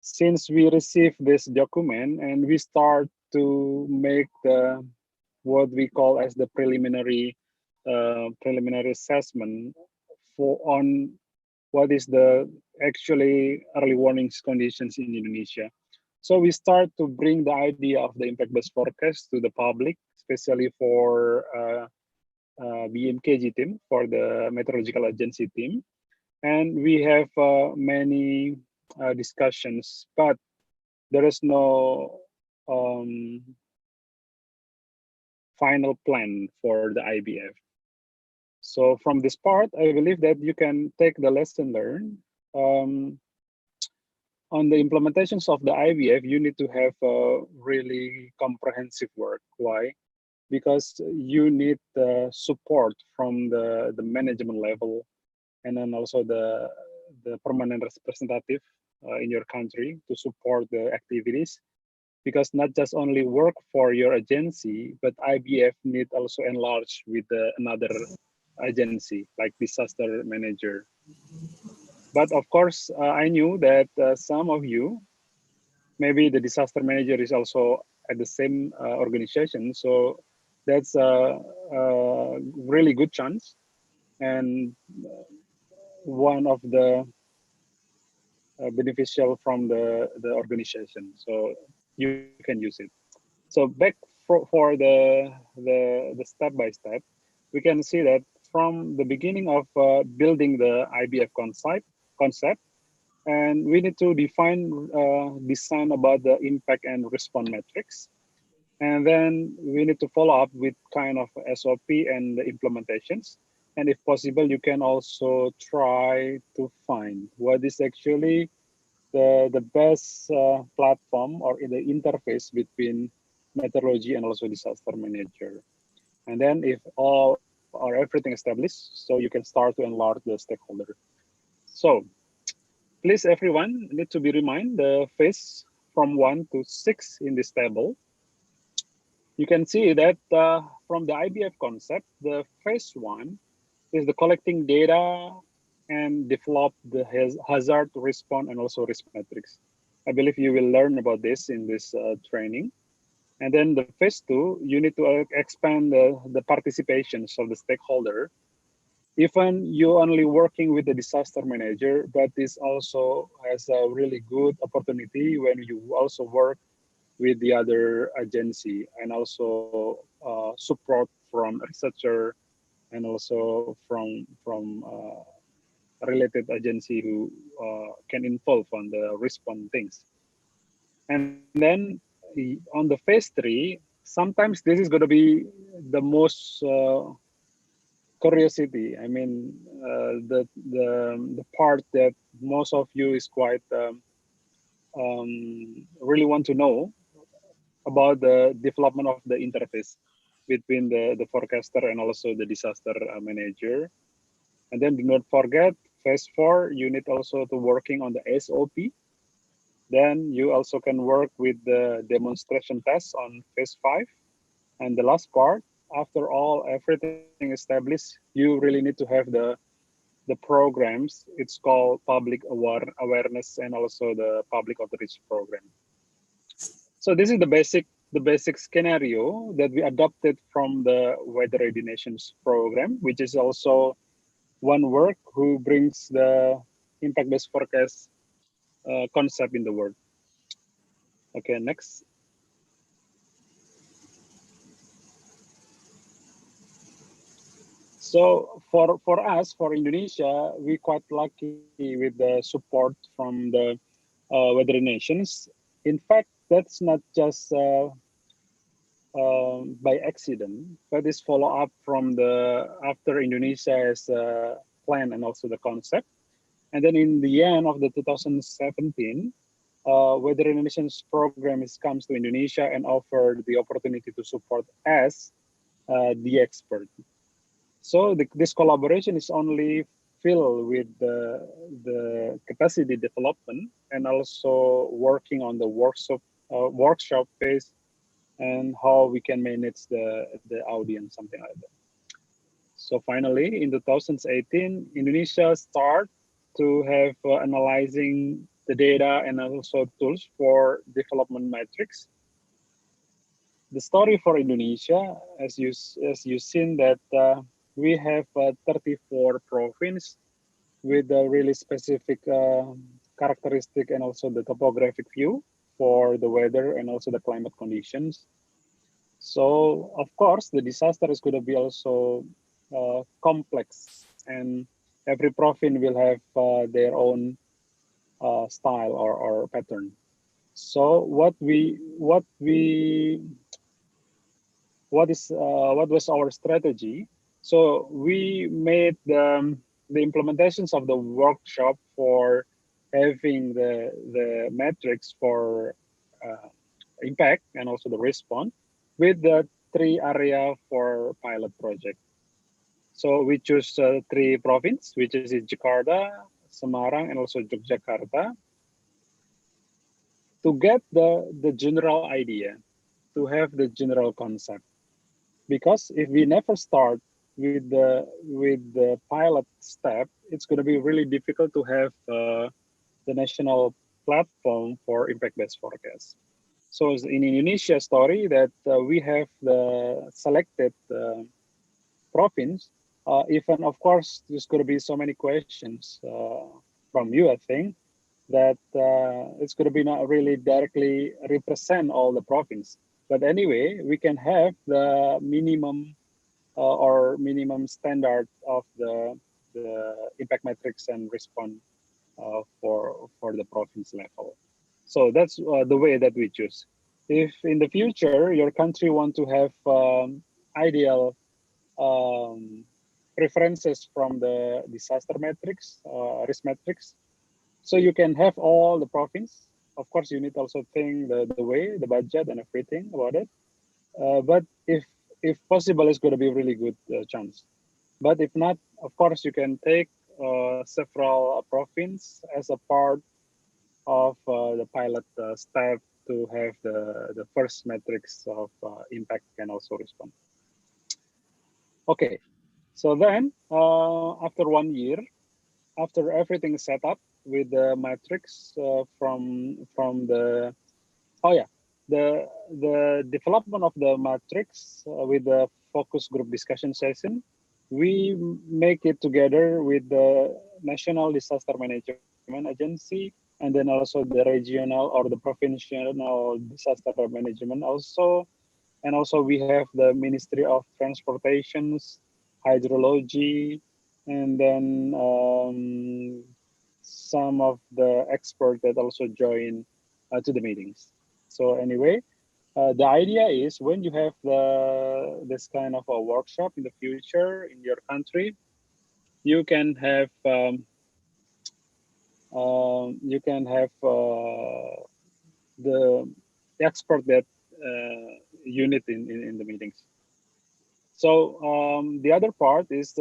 Since we received this document and we start to make the what we call as the preliminary assessment for on what is the actually early warnings conditions in Indonesia. So we start to bring the idea of the impact-based forecast to the public, especially for BMKG team, for the meteorological agency team. And we have many discussions, but there is no final plan for the IBF. So from this part, I believe that you can take the lesson learned. On the implementations of the IBF, you need to have a really comprehensive work. Why? Because you need the support from the management level, and then also the permanent representative in your country to support the activities, because not just only work for your agency, but IBF need also enlarge with another agency like disaster manager. But of course, I knew that some of you, maybe the disaster manager is also at the same organization. So that's a really good chance. And one of the beneficial from the organization. So you can use it. So back for the step by step, we can see that from the beginning of building the IBF concept, and we need to define design about the impact and response metrics. And then we need to follow up with kind of SOP and the implementations. And if possible, you can also try to find what is actually the best platform or the interface between meteorology and also disaster manager. And then if all or everything established, so you can start to enlarge the stakeholder. So please, everyone need to be reminded the phase from 1 to 6 in this table. You can see that from the IBF concept, the phase 1 is the collecting data and develop the hazard response and also risk metrics. I believe you will learn about this in this training. And then the phase 2, you need to expand the participations of the stakeholder. Even you only working with the disaster manager, but this also has a really good opportunity when you also work with the other agency and also support from researcher and also from related agency who can involve on the response things. And then on the phase 3, sometimes this is going to be the most curiosity. I mean, the part that most of you is quite really want to know about the development of the interface between the forecaster and also the disaster manager. And then do not forget, phase 4, you need also to working on the SOP. Then you also can work with the demonstration tests on phase 5. And the last part, after all, everything established, you really need to have the programs. It's called public awareness and also the public outreach program. So this is the basic scenario that we adopted from the Weather Ready Nations program, which is also one work who brings the impact-based forecast concept in the world. Okay, next. So for us, for Indonesia, we quite lucky with the support from the Weather Nations. In fact, that's not just by accident, but it's follow up from after Indonesia has a plan and also the concept. And then in the end of the 2017, Weather Nations program comes to Indonesia and offered the opportunity to support as the expert. So this collaboration is only filled with the capacity development and also working on the workshop phase and how we can manage the audience, something like that. So finally, in 2018, Indonesia start to have analyzing the data and also tools for development metrics. The story for Indonesia, as you seen that we have 34 provinces with a really specific characteristic and also the topographic view for the weather and also the climate conditions. So of course, the disaster is going to be also complex, and every province will have their own style or pattern. So what was our strategy? So we made the implementations of the workshop for having the metrics for impact and also the response with the 3 area for pilot project. So we choose 3 provinces, which is Jakarta, Semarang, and also Yogyakarta. to get the general idea, to have the general concept. Because if we never start with the pilot step, it's going to be really difficult to have the national platform for impact-based forecast. So in Indonesia story that we have the selected province, even of course there's going to be so many questions from you, I think, that it's going to be not really directly represent all the province. But anyway, we can have the minimum or minimum standard of the impact matrix and response for the province level. So that's the way that we choose. If in the future your country want to have ideal preferences from the disaster matrix, risk matrix, so you can have all the province. Of course, you need also think the way, the budget and everything about it. But if possible, it's going to be a really good chance. But if not, of course, you can take several province as a part of the pilot step to have the first metrics of impact can also respond. Okay, so then after 1 year, after everything is set up with the matrix from the the development of the matrix with the focus group discussion session, we make it together with the National Disaster Management Agency and then also the regional or the provincial disaster management also. And also we have the Ministry of Transportations, Hydrology, and then some of the experts that also join to the meetings. So anyway, the idea is when you have this kind of a workshop in the future in your country, you can have the expert that you need in the meetings. So the other part is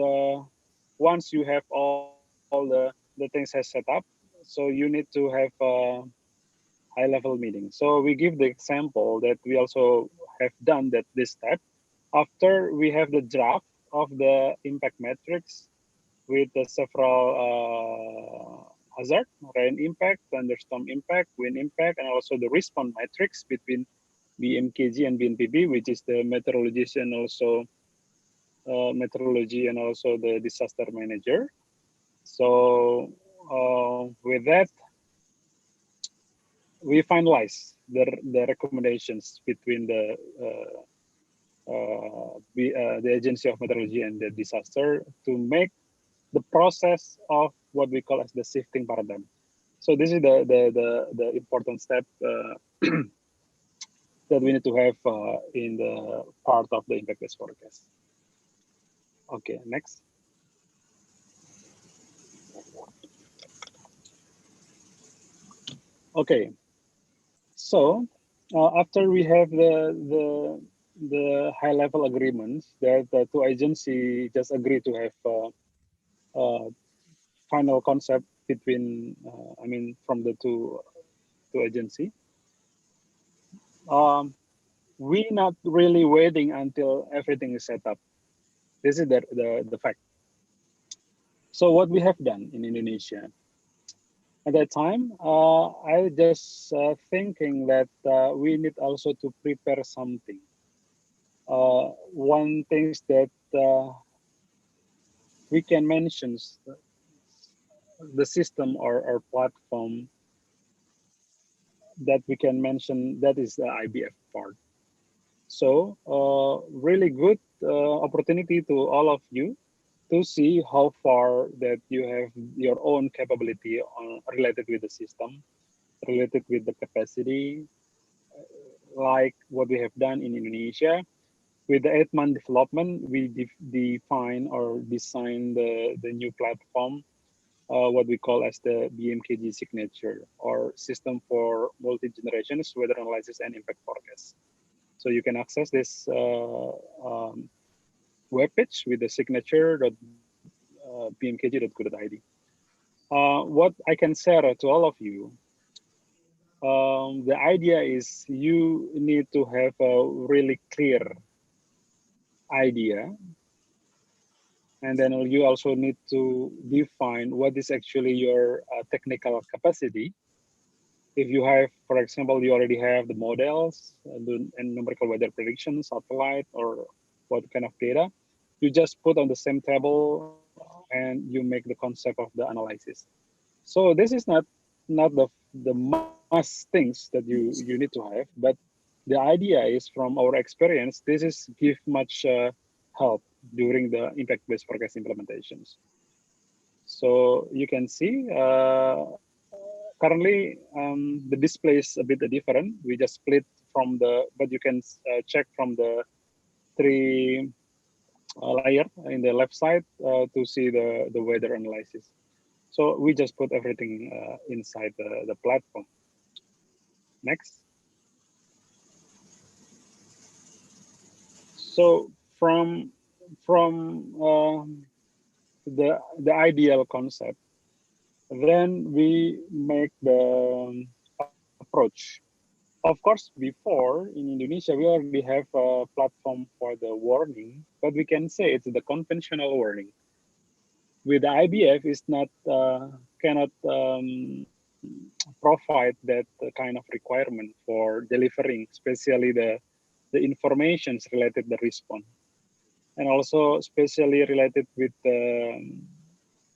once you have all the things has set up, so you need to have high-level meeting. So we give the example that we also have done that this step. After we have the draft of the impact matrix with the several hazard, rain impact, thunderstorm impact, wind impact, and also the response matrix between BMKG and BNPB, which is the meteorologist and also meteorology and also the disaster manager. So with that, we finalize the recommendations between the Agency of Meteorology and the disaster to make the process of what we call as the shifting paradigm. So this is the important step that we need to have in the part of the impact-based forecast. Okay, next. Okay, so after we have the high-level agreements that the two agencies just agree to have final concept between, I mean, from the two agency. We not really waiting until everything is set up. This is the fact. So what we have done in Indonesia, at that time, I just thinking that we need also to prepare something. One thing that we can mention the system or platform that we can mention, that is the IBF part. So really good opportunity to all of you to see how far that you have your own capability related with the system, related with the capacity, like what we have done in Indonesia. With the 8-month development, we define or design the new platform, what we call as the BMKG signature or system for multi-generations weather analysis and impact forecast. So you can access this webpage with the signature.bmkg.go.id. What I can share to all of you, The idea is you need to have a really clear idea, and then you also need to define what is actually your technical capacity. If you have, for example, you already have the models and numerical weather prediction, satellite, or what kind of data, you just put on the same table and you make the concept of the analysis. So this is not the must things that you need to have, but the idea is from our experience, this is give much help during the impact-based forecast implementations. So you can see currently the display is a bit different. We just split from the, but you can check from the three layer in the left side to see the weather analysis. So we just put everything inside the platform. Next. So from the ideal concept, then we make the approach. Of course, before in Indonesia, we already have a platform for the warning, but we can say it's the conventional warning. With the IBF, it's not cannot provide that kind of requirement for delivering, especially the informations related to the response, and also especially related with the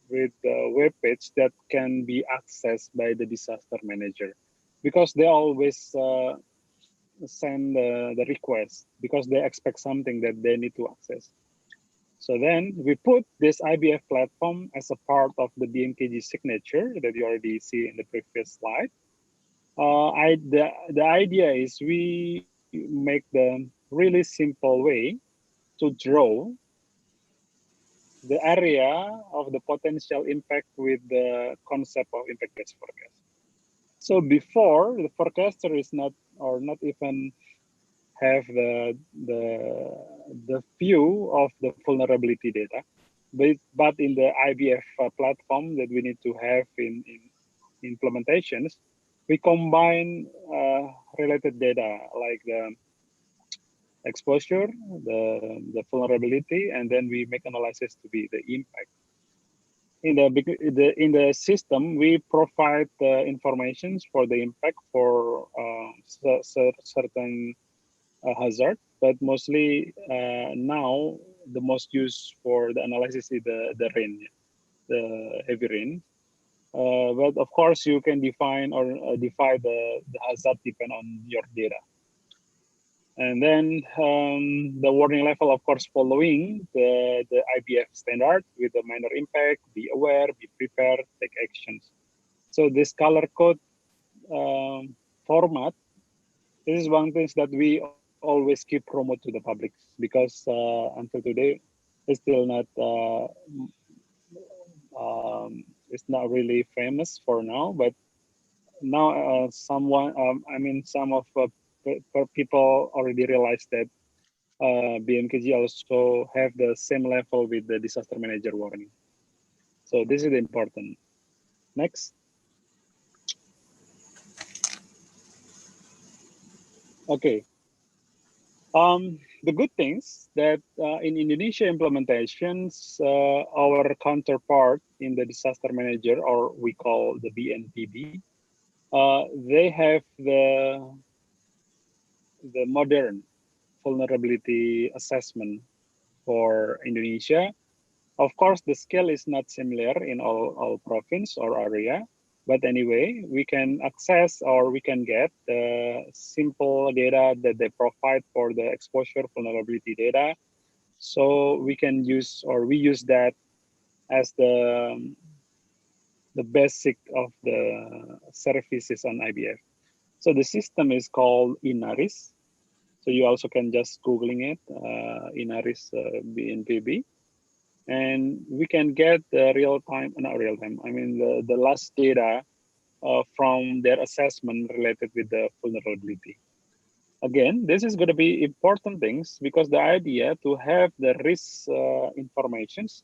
web page that can be accessed by the disaster manager, because they always send the request because they expect something that they need to access. So then we put this IBF platform as a part of the BMKG signature that you already see in the previous slide. The idea is we make the really simple way to draw the area of the potential impact with the concept of impact-based forecast. So before, the forecaster is not even have the view of the vulnerability data, but in the IBF platform that we need to have in implementations, we combine related data like the exposure, the vulnerability, and then we make analysis to be the impact. In the system, we provide the informations for the impact for certain hazard, but mostly now the most used for the analysis is the rain, the heavy rain. But of course, you can define or divide the hazard depend on your data. And then the warning level, of course, following the IBF standard with the minor impact, be aware, be prepared, take actions. So this color code format, this is one thing that we always keep promote to the public, because until today, it's still not it's not really famous for now, but now some of people already realized that BMKG also have the same level with the disaster manager warning. So this is important. Next. Okay. The good things that in Indonesia implementations, our counterpart in the disaster manager, or we call the BNPB, they have the modern vulnerability assessment for Indonesia. Of course, the scale is not similar in all province or area, but anyway, we can access or we can get the simple data that they provide for the exposure vulnerability data. So we can use, or we use that as the basic of the services on IBF. So the system is called Inaris. So you also can just Googling it, Inaris BNPB. And we can get the the last data from their assessment related with the vulnerability. Again, this is going to be important things, because the idea to have the risk informations,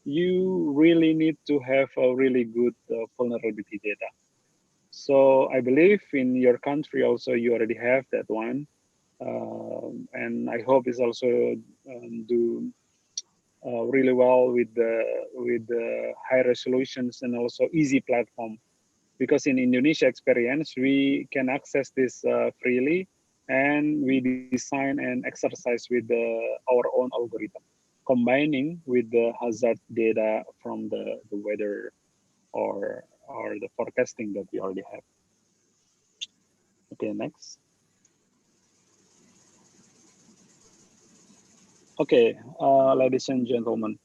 you really need to have a really good vulnerability data. So I believe in your country also you already have that one, and I hope it's also do really well with the high resolutions and also easy platform. Because in Indonesia experience, we can access this freely, and we design and exercise with our own algorithm, combining with the hazard data from the weather or the forecasting that we already have. Okay, next. Okay, ladies and gentlemen,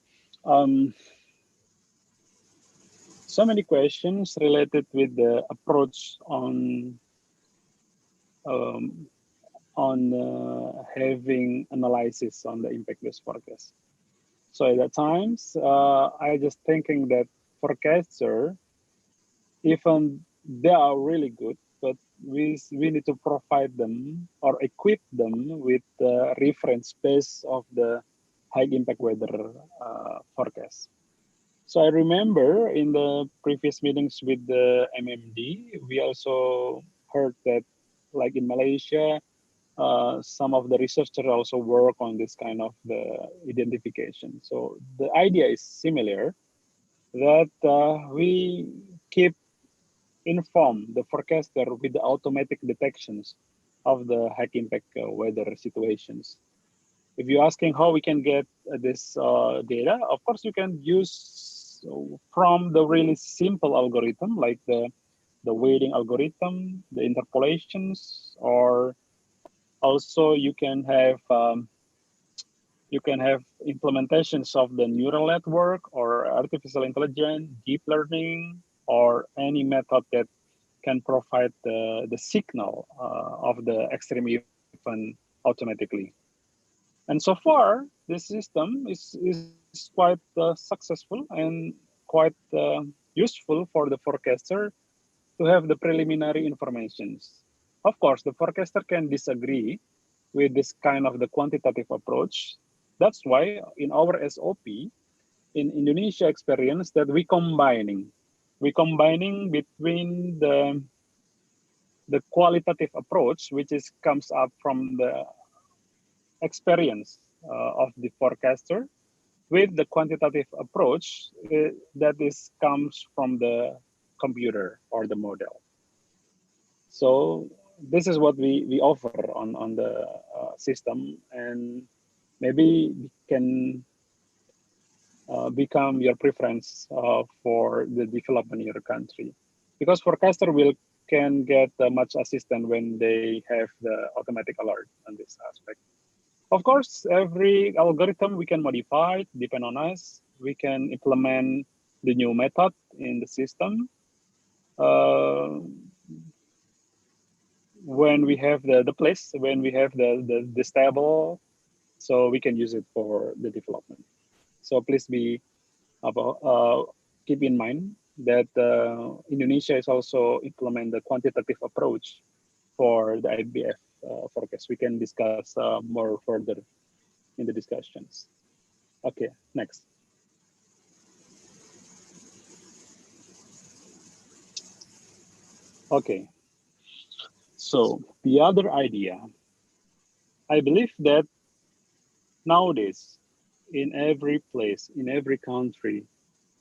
so many questions related with the approach um, having analysis on the impact-based forecast. So at that times, I just thinking that forecaster, even they are really good, but we need to provide them or equip them with the reference base of the high impact weather forecast. So I remember in the previous meetings with the MMD, we also heard that like in Malaysia, some of the researchers also work on this kind of the identification. So the idea is similar, that we keep inform the forecaster with the automatic detections of the high impact weather situations. If you're asking how we can get this data, of course you can use from the really simple algorithm like the weighting algorithm, the interpolations, or also you can have implementations of the neural network or artificial intelligence, deep learning, or any method that can provide the signal of the extreme event automatically. And so far, this system is quite successful and quite useful for the forecaster to have the preliminary informations. Of course, the forecaster can disagree with this kind of the quantitative approach. That's why in our SOP, in Indonesia experience, that we combining between the qualitative approach, which is comes up from the experience of the forecaster, with the quantitative approach that is comes from the computer or the model. So this is what we offer on the system, and maybe we can become your preference for the development in your country, because forecaster can get much assistance when they have the automatic alert on this aspect. Of course, every algorithm we can modify, depend on us. We can implement the new method in the system. When we have the place, when we have the stable, so we can use it for the development. So please be keep in mind that Indonesia is also implement the quantitative approach for the IBF forecast. We can discuss more further in the discussions. Okay, next. Okay, so the other idea, I believe that nowadays, in every place, in every country,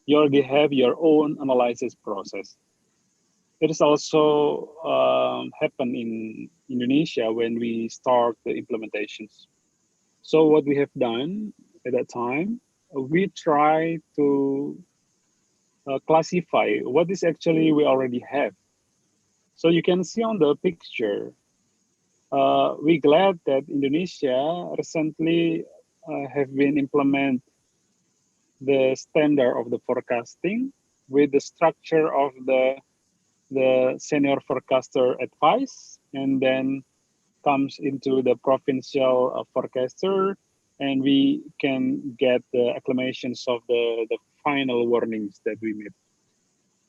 you already have your own analysis process. It is also happen in Indonesia when we start the implementations. So what we have done at that time, we try to classify what is actually we already have. So you can see on the picture, we're glad that Indonesia recently have been implement the standard of the forecasting with the structure of the senior forecaster advice, and then comes into the provincial forecaster, and we can get the acclamations of the final warnings that we made.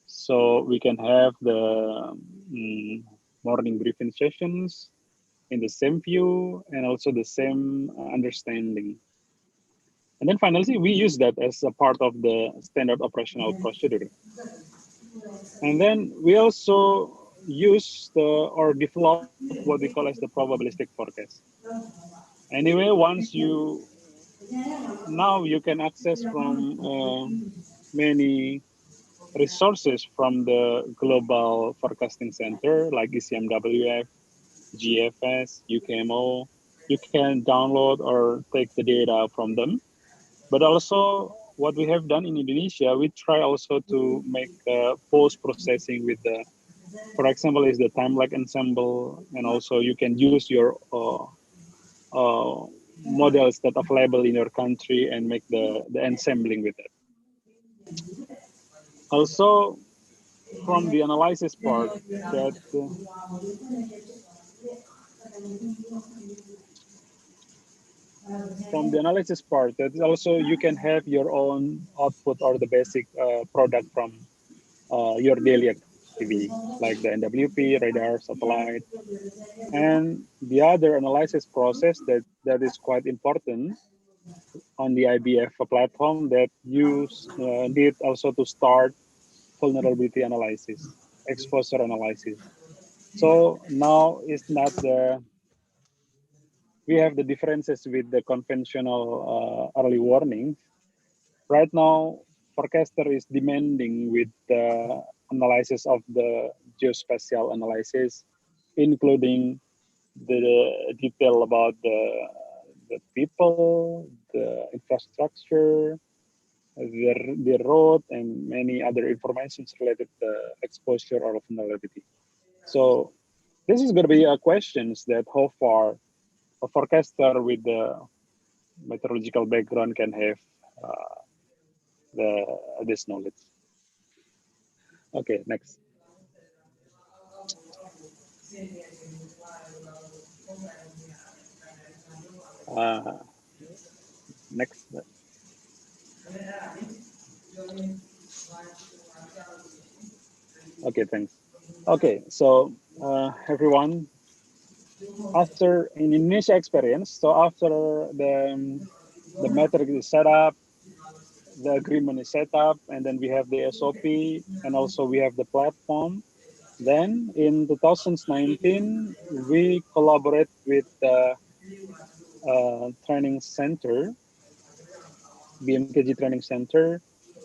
So we can have the morning briefing sessions in the same view and also the same understanding. And then finally, we use that as a part of the standard operational procedure. And then we also use or develop what we call as the probabilistic forecast. Anyway, now you can access from many resources from the Global Forecasting Center like ECMWF, GFS, UKMO. You can download or take the data from them. But also what we have done in Indonesia, we try also to make post-processing with the, for example, is the time lag ensemble, and also you can use your models that are available in your country and make the ensembling with it. Also, from the analysis part, that also you can have your own output or the basic product from your daily activity, like the NWP, radar, satellite. And the other analysis process that is quite important on the IBF platform, that you need also to start vulnerability analysis, exposure analysis. So now it's not we have the differences with the conventional early warnings. Right now, forecaster is demanding with the analysis of the geospatial analysis, including the detail about the people, the infrastructure, the road, and many other informations related to exposure or vulnerability. So this is going to be a questions that how far a forecaster with the meteorological background can have this knowledge. Okay, next. Next. Okay, thanks. Okay, so everyone, after in Indonesia experience, so after the metric is set up, the agreement is set up, and then we have the SOP, and also we have the platform. Then in 2019, we collaborate with the training center, BMKG Training Center.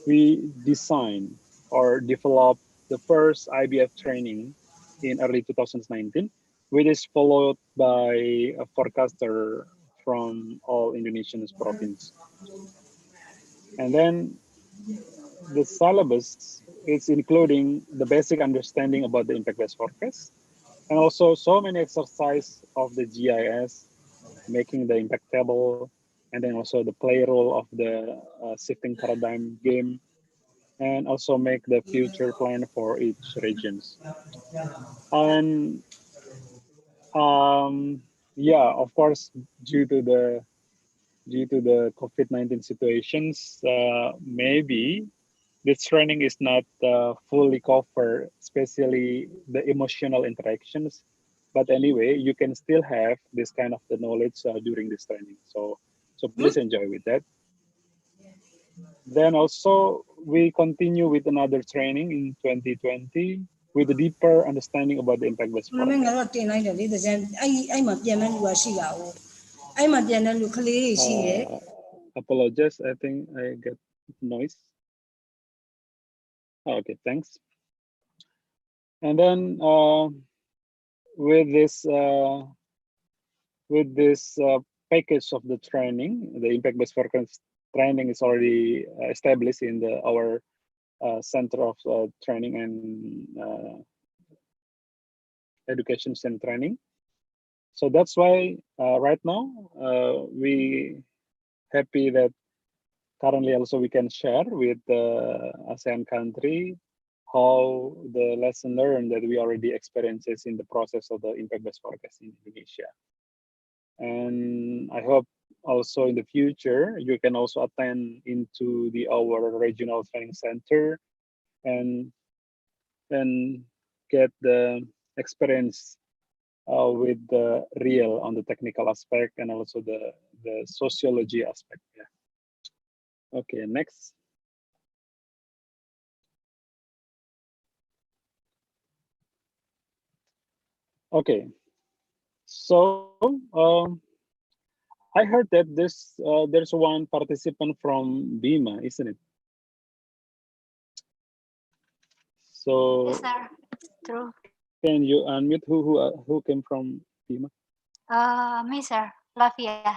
We design or develop the first IBF training in early 2019, which is followed by a forecaster from all Indonesian provinces. And then the syllabus is including the basic understanding about the impact-based forecast, and also so many exercise of the GIS, making the impact table, and then also the play role of the shifting paradigm game, and also make the future plan for each regions. And yeah, of course, due to the COVID-19 situations, maybe this training is not fully covered, especially the emotional interactions. But anyway, you can still have this kind of the knowledge during this training. So please enjoy with that. Then also we continue with another training in 2020 with a deeper understanding about the impact-based forecast. Apologize, I think I get noise. Okay, thanks. And then with this package of the training, the impact-based forecast training is already established in our Center of Training and Education and Training. So that's why right now we happy that currently also we can share with the ASEAN country how the lesson learned that we already experiences in the process of the impact-based forecast in Indonesia. And I hope also in the future you can also attend into our regional training center and get the experience with the real on the technical aspect and also the sociology aspect. Yeah. Okay, next. Okay, so I heard that there's one participant from Bima, isn't it? So Yes, sir. True. can you unmute who came from Bima? Me, sir. Lavia.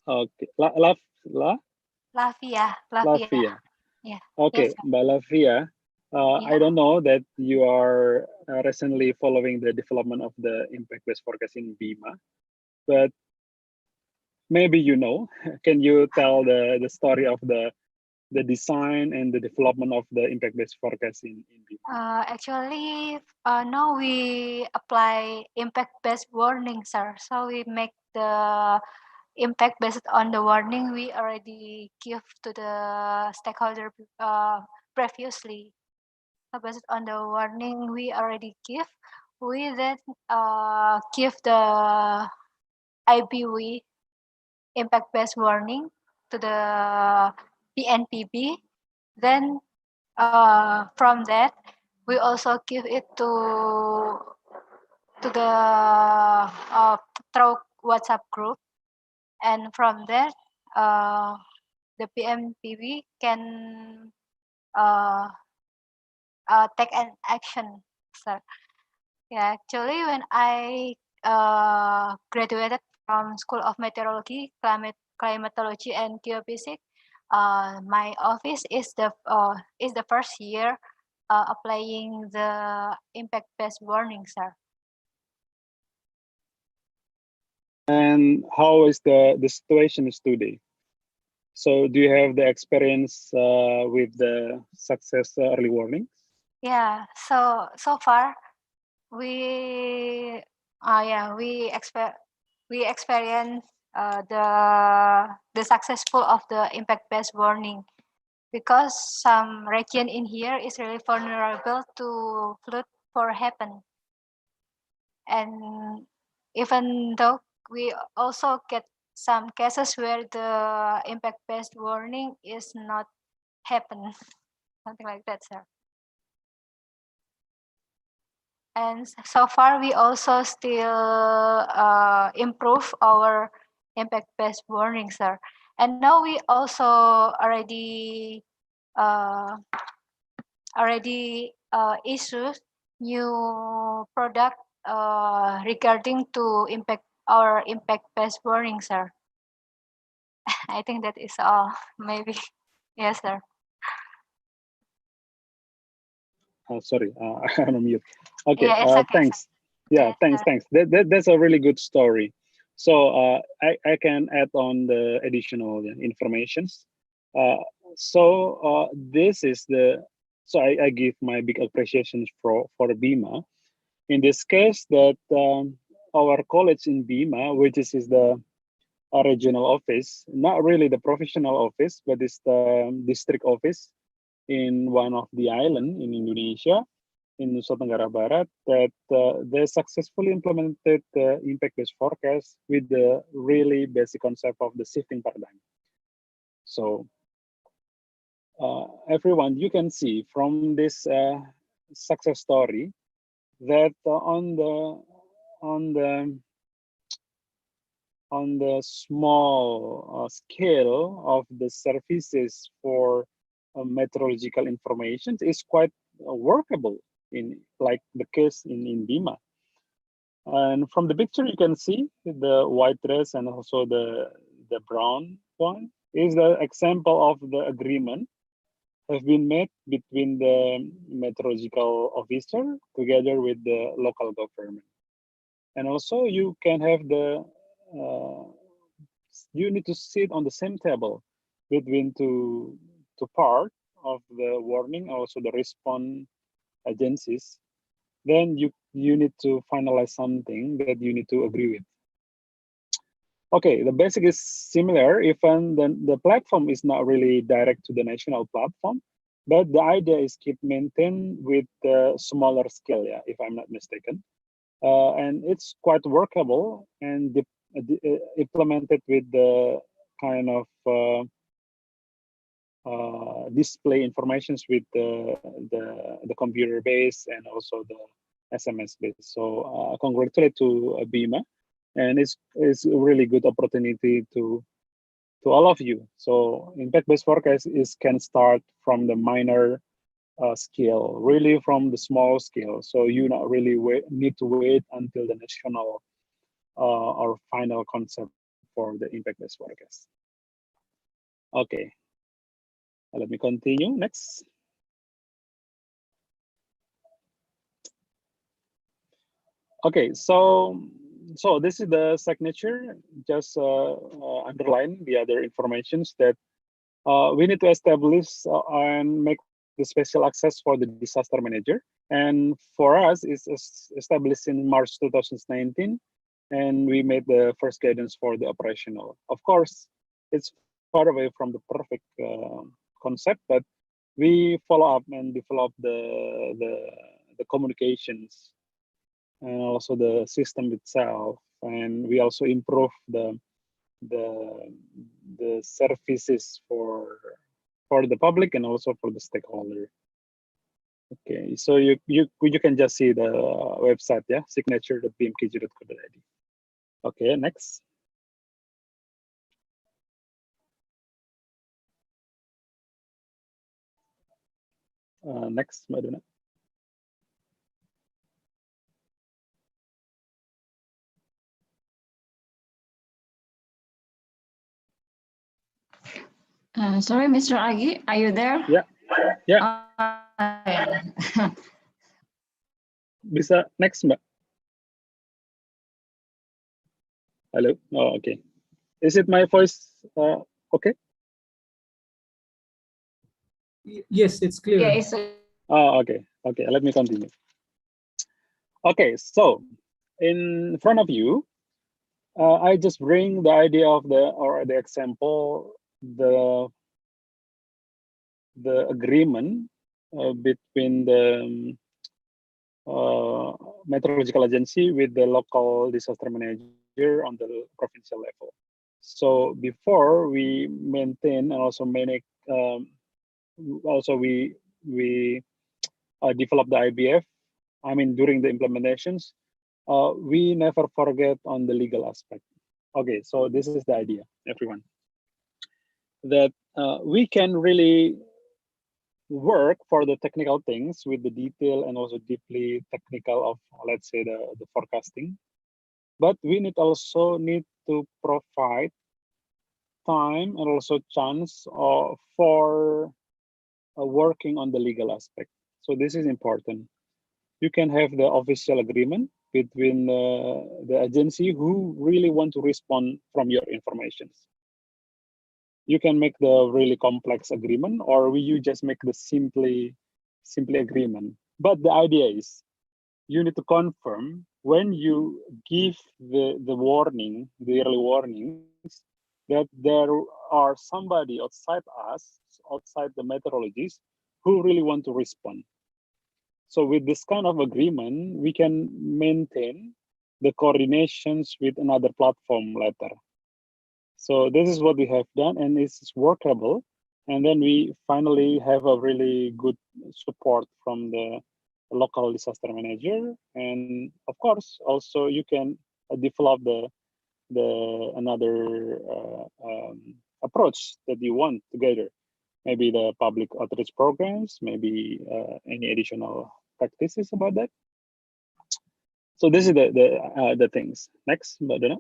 Okay, Lavia. Lavia. Yeah. Yes, Okay, sir. but Lavia, I Yeah. don't know that you are recently following the development of the impact-based forecasting Bima, but maybe you know. Can you tell the story of the design and the development of the impact-based forecasting in Bima? Actually, now we apply impact-based warning, sir. So we make the impact based on the warning we already give to the stakeholder previously. So based on the warning we already give, we then give the IBW impact-based warning to the PNPB. Then from that, we also give it to the through WhatsApp group, and from there, the PMPB can uh, take an action. So, yeah, actually, when I graduated from School of Meteorology, Climatology, and Geophysics, my office is the first year applying the impact-based warning, sir. And how is the situation is today? So do you have the experience with the success early warnings? Yeah. So far, we we experience the successful of the impact-based warning, because some region in here is really vulnerable to flood for happen. And even though we also get some cases where the impact-based warning is not happen, something like that, sir. And so far, we also still improve our impact-based warning, sir. And now we also uh, issue new product regarding to our impact-based warning, sir. I think that is all. Maybe, yes, sir. Sorry, I'm on mute. Okay, Yeah, it's okay, sir. thanks. Yeah, Yes, thanks, sir. thanks. That's a really good story. So I can add on the additional informations. This is I give my big appreciations for Bima. In this case, that our college in Bima, which is the regional office, not really the professional office, but it's the district office in one of the island in Indonesia, in Nusa Tenggara Barat, that they successfully implemented the impact-based forecast with the really basic concept of the shifting paradigm. So everyone, you can see from this success story that on the small scale of the services for meteorological information is quite workable in like the case in Bima. And from the picture, you can see the white dress and also the brown one is the example of the agreement have been made between the meteorological officer together with the local government. And also you can have you need to sit on the same table between two part of the warning, also the response agencies. Then you need to finalize something that you need to agree with. Okay, the basic is similar, even the platform is not really direct to the national platform, but the idea is keep maintained with the smaller scale, yeah, if I'm not mistaken. And it's quite workable and implemented with the kind of display informations with the computer base and also SMS based. So congratulate to Bima, and it's a really good opportunity to all of you. So impact-based forecast can start from the minor scale, really from the small scale. So you not really need to wait until the national or final concept for the impact-based forecast. Okay, let me continue next. Okay, so this is the signature. Just underline the other informations that we need to establish and make the special access for the disaster manager. And for us, it's established in March 2019, and we made the first guidance for the operational. Of course, it's far away from the perfect concept, but we follow up and develop the communications and also the system itself, and we also improve the services for the public and also for the stakeholder. Okay, so you can just see the website, yeah, signature.bmkg.co.id. Okay, next. Next, Madonna. Sorry, Mr. Agi, are you there? Yeah, yeah. Bisa next, Mbak. Hello. Oh, okay. Is it my voice? Okay. Yes, it's clear. Yeah, it's Oh, okay. Okay, let me continue. Okay, so in front of you, I just bring the idea of the example, the agreement between the meteorological agency with the local disaster manager on the provincial level. So before we maintain and also manage, we develop the IBF. I mean, during the implementations, we never forget on the legal aspect. Okay, so this is the idea, everyone, that we can really work for the technical things with the detail and also deeply technical of, let's say, the forecasting, but we also need to provide time and also chance for working on the legal aspect. So this is important. You can have the official agreement between the agency who really want to respond from your information. You can make the really complex agreement, or you just make the simply agreement. But the idea is you need to confirm when you give the warning, the early warnings, that there are somebody outside us, outside the meteorologists, who really want to respond. So with this kind of agreement, we can maintain the coordinations with another platform later. So this is what we have done, and it's workable. And then we finally have a really good support from the local disaster manager. And of course, also you can develop another approach that you want together. Maybe the public outreach programs, maybe any additional practices about that. So this is the things. Next, Mbak Dona.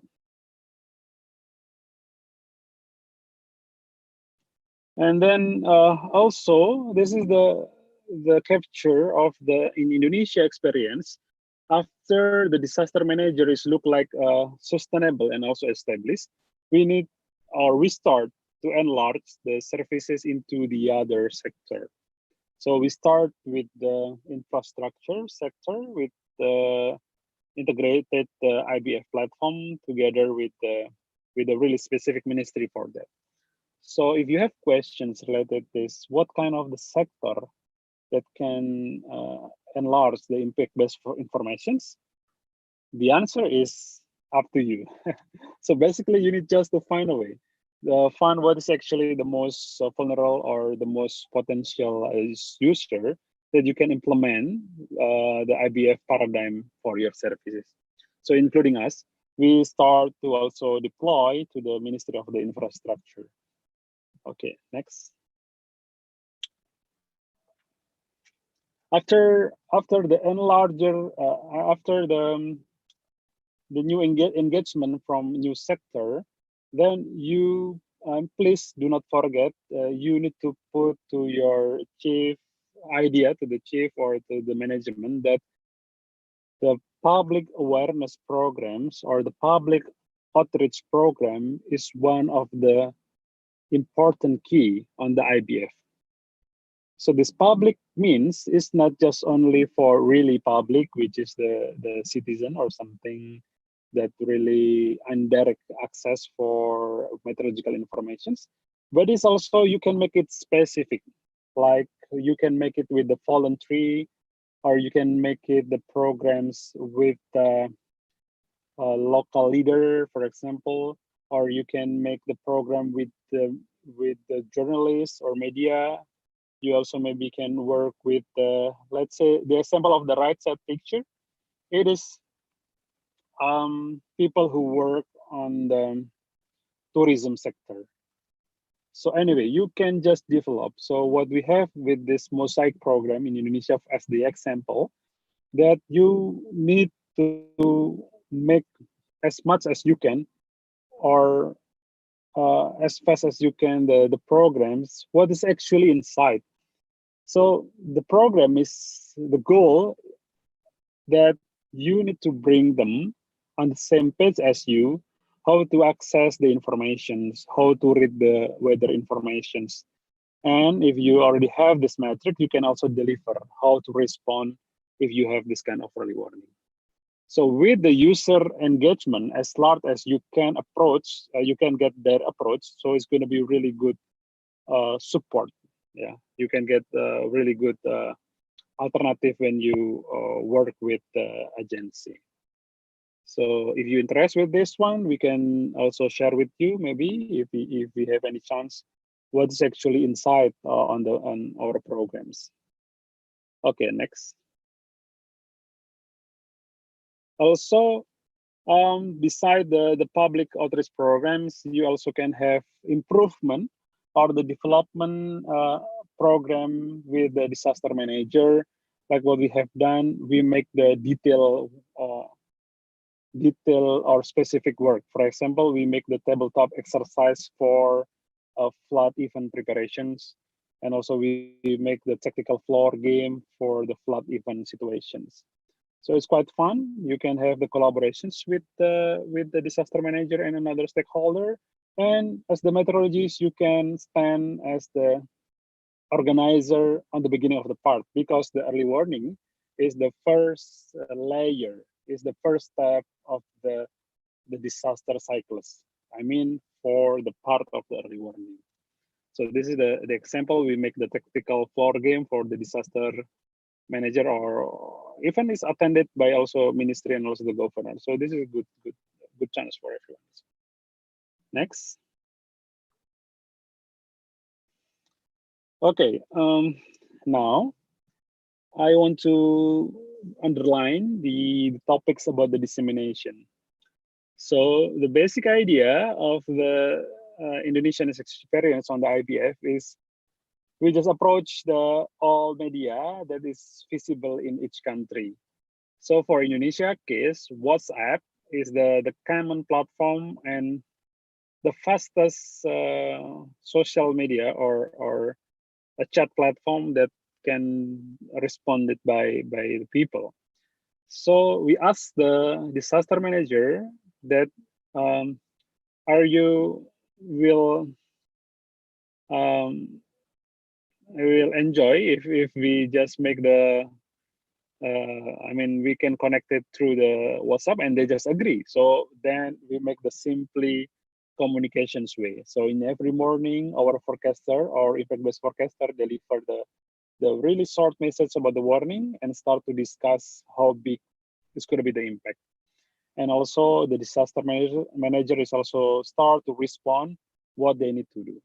And then also, this is the capture of the in Indonesia experience after the disaster manager is look like sustainable and also established. We start to enlarge the services into the other sector. So we start with the infrastructure sector with the integrated IBF platform together with a really specific ministry for that. So if you have questions related to this, what kind of the sector that can enlarge the impact-based informations, the answer is up to you. So basically, you need just to find a way. Find what is actually the most vulnerable or the most potential user, that you can implement the IBF paradigm for your services. So including us, we start to also deploy to the Ministry of the Infrastructure. Okay, next. After the enlarger, after the new engagement from new sector, then you please do not forget you need to put to your chief idea to the chief or to the management that the public awareness programs or the public outreach program is one of the important key on the IBF. So this public means it's not just only for really public, which is the citizen or something that really indirect access for meteorological informations, but it's also you can make it specific, like you can make it with the voluntary, or you can make it the programs with a local leader, for example, or you can make the program with the journalists or media. You also maybe can work with, let's say, the example of the right side picture. It is people who work on the tourism sector. So anyway, you can just develop. So what we have with this Mosaic program in Indonesia as the example, that you need to make as much as you can, or as fast as you can, the programs, what is actually inside. So the program is the goal that you need to bring them on the same page as you, how to access the informations, how to read the weather informations. And if you already have this metric, you can also deliver how to respond if you have this kind of early warning. So with the user engagement, as large as you can approach, you can get their approach. So it's going to be really good support. Yeah, you can get really good alternative when you work with the agency. So if you're interested with this one, we can also share with you maybe if we have any chance what's actually inside on our programs. Okay, next. Also, beside the public outreach programs, you also can have improvement or the development program with the disaster manager. Like what we have done, we make the detail or specific work. For example, we make the tabletop exercise for flood event preparations. And also we make the tactical floor game for the flood event situations. So it's quite fun. You can have the collaborations with the disaster manager and another stakeholder. And as the meteorologist, you can stand as the organizer on the beginning of the part, because the early warning is the first layer, is the first step of the disaster cycles. I mean, for the part of the early warning. So this is the example. We make the tactical floor game for the disaster manager, or even is attended by also ministry and also the governor. So this is a good chance for everyone. Next. Okay, now I want to underline the topics about the dissemination. So the basic idea of the Indonesian experience on the IBF is we just approach the all media that is visible in each country. So for Indonesia case, WhatsApp is the common platform and the fastest social media or a chat platform that can responded by the people. So we asked the disaster manager that are you will enjoy if we just make the I mean, we can connect it through the WhatsApp, and they just agree. So then we make the simply communications way. So in every morning, our forecaster or effect-based forecaster deliver the really short message about the warning and start to discuss how big is going to be the impact. And also the disaster manager is also start to respond what they need to do.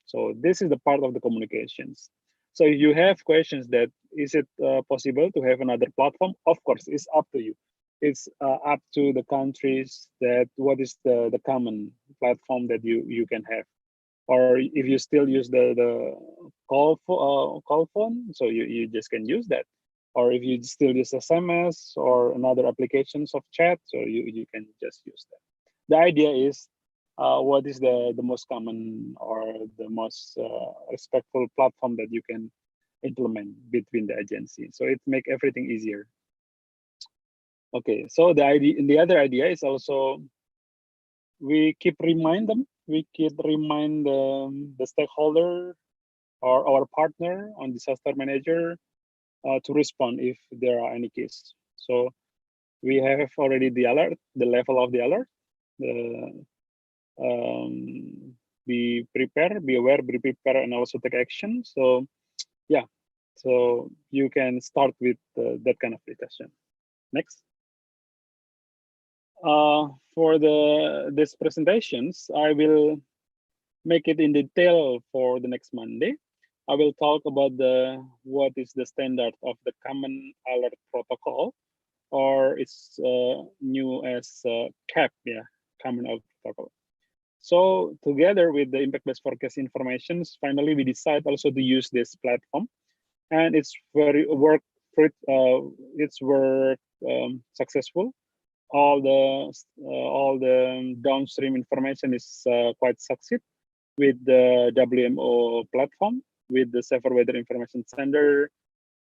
So this is the part of the communications. So if you have questions that is it possible to have another platform? Of course, it's up to you. It's up to the countries that what is the common platform that you can have. Or if you still use the call phone, so you just can use that. Or if you still use SMS or another applications of chat, so you can just use that. The idea is what is the most common or the most respectful platform that you can implement between the agency. So it make everything easier. Okay, so the other idea is also we keep remind the stakeholder or our partner on disaster manager to respond if there are any cases. So we have already the alert, the level of the alert, be prepared, be aware, be prepared, and also take action. So yeah, so you can start with that kind of discussion. Next. For these presentations, I will make it in detail for the next Monday. I will talk about what is the standard of the common alert protocol, or it's new as CAP, yeah, common alert protocol. So together with the impact-based forecast informations, finally we decide also to use this platform, and it's successful. All the downstream information is quite succeed with the WMO platform, with the Safer Weather Information Center,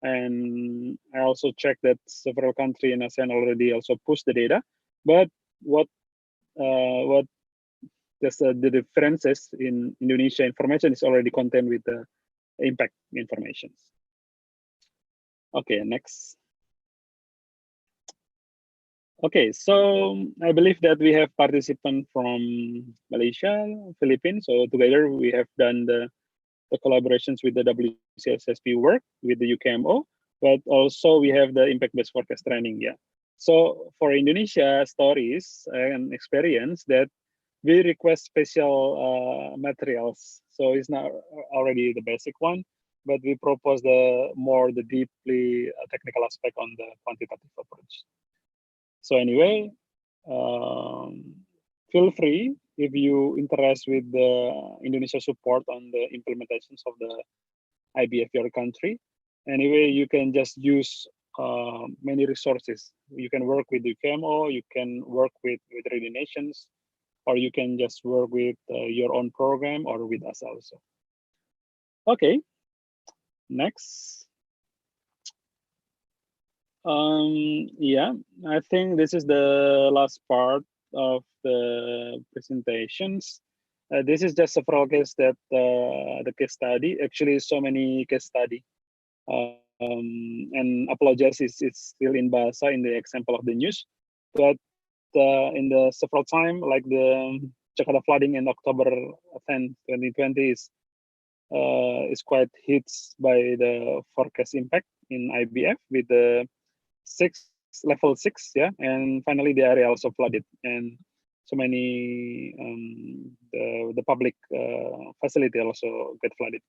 and I also checked that several countries in ASEAN already also push the data. But what the differences in Indonesia information is already contained with the impact information. Okay, next. Okay, so I believe that we have participants from Malaysia, Philippines. So together we have done the collaborations with the WCSSP work with the UKMO, but also we have the impact-based forecast training. Yeah. So for Indonesia stories and experience that we request special materials. So it's not already the basic one, but we propose the deeply technical aspect on the quantitative approach. So anyway, feel free if you interest with the Indonesia support on the implementations of the IBF your country. Anyway, you can just use many resources. You can work with UKMO, you can work with Ready Nations, or you can just work with your own program or with us also. Okay, next. Yeah, I think this is the last part of the presentations. This is just several case that the case study. Actually, so many case study. And apologize, it's still in Bahasa in the example of the news, but in the several time, like the Jakarta flooding in October 10, 2020 is quite hits by the forecast impact in IBF with the level 6, yeah, and finally the area also flooded, and so many the public facility also get flooded.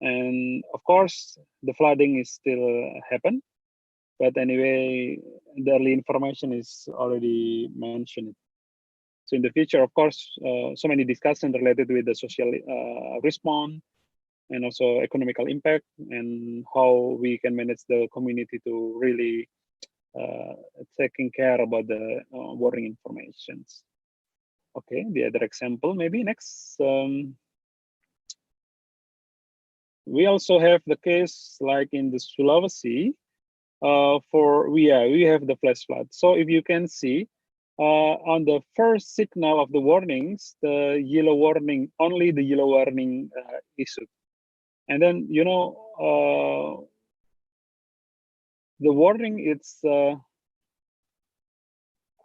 And of course, the flooding is still happen, but anyway, the early information is already mentioned. So in the future, of course, so many discussions related with the social response and also economical impact and how we can manage the community to really taking care about the warning informations. Okay, the other example, maybe next. We also have the case like in the Sulawesi, we have the flash flood. So if you can see on the first signal of the warnings, the yellow warning, only the yellow warning issued. And then, you know, the warning, it's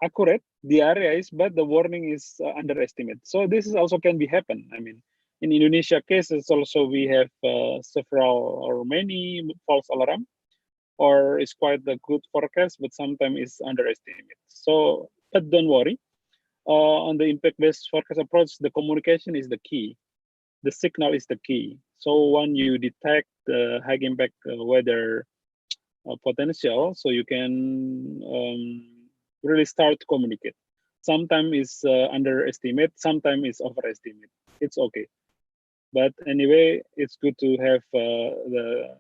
accurate, the area is, but the warning is underestimated. So this is also can be happen. I mean, in Indonesia cases also we have several or many false alarm, or it's quite a good forecast, but sometimes it's underestimated. So, but don't worry. On the impact-based forecast approach, the communication is the key. the signal is the key. So when you detect the high impact weather potential, so you can really start to communicate. Sometimes it's underestimate, sometimes it's overestimate. It's okay, but anyway, it's good to have the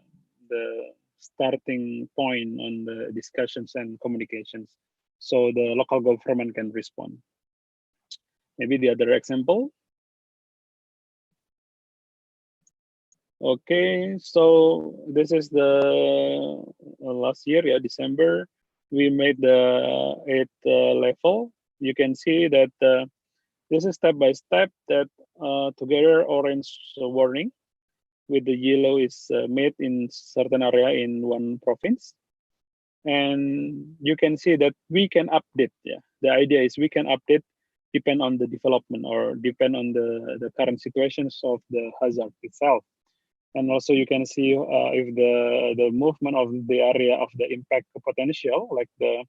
starting point on the discussions and communications, so the local government can respond. Maybe the other example. Okay, so this is the last year, yeah, December, we made the 8th level. You can see that this is step by step that together orange warning with the yellow is made in certain area in one province. And you can see that we can update, yeah. The idea is we can update depend on the development or depend on the current situations of the hazard itself. And also you can see if the movement of the area of the impact potential, like the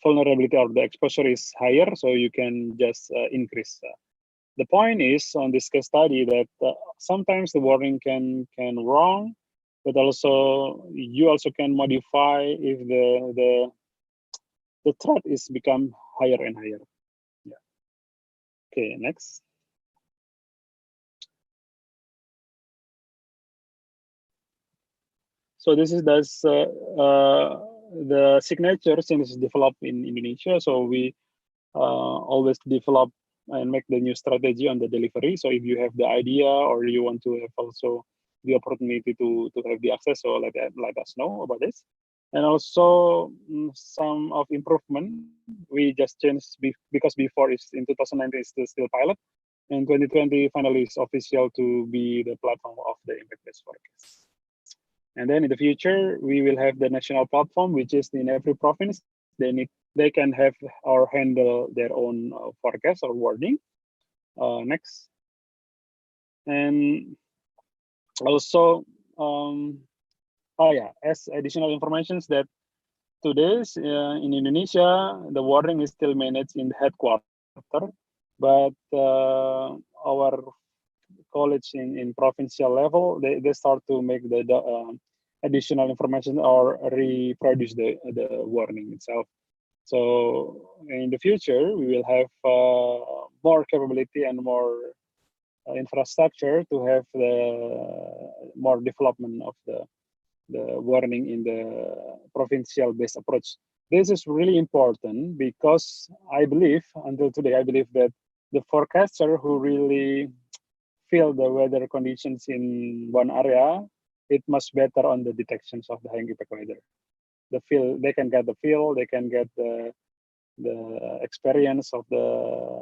vulnerability or the exposure is higher, so you can just increase. The point is on this case study that sometimes the warning can wrong, but also you also can modify if the threat is become higher and higher. Yeah. Okay, next. So this is the signature since it's developed in Indonesia. So we always develop and make the new strategy on the delivery. So if you have the idea or you want to have also the opportunity to have the access, so let us know about this. And also some of improvement we just changed because before it's in 2019 it's still pilot, and 2020 finally is official to be the platform of the impact-based forecast. And then in the future, we will have the national platform, which is in every province. They can have or handle their own forecast or warning. Next. And also, as additional information is that today in Indonesia, the warning is still managed in the headquarters, but our college in provincial level, they start to make the additional information or reproduce the warning itself. So in the future, we will have more capability and more infrastructure to have the more development of the warning in the provincial based approach. This is really important because I believe until today, I believe that the forecaster who really feel the weather conditions in one area, it much better on the detections of the high impact weather. The feel, they can get the feel, they can get the experience of the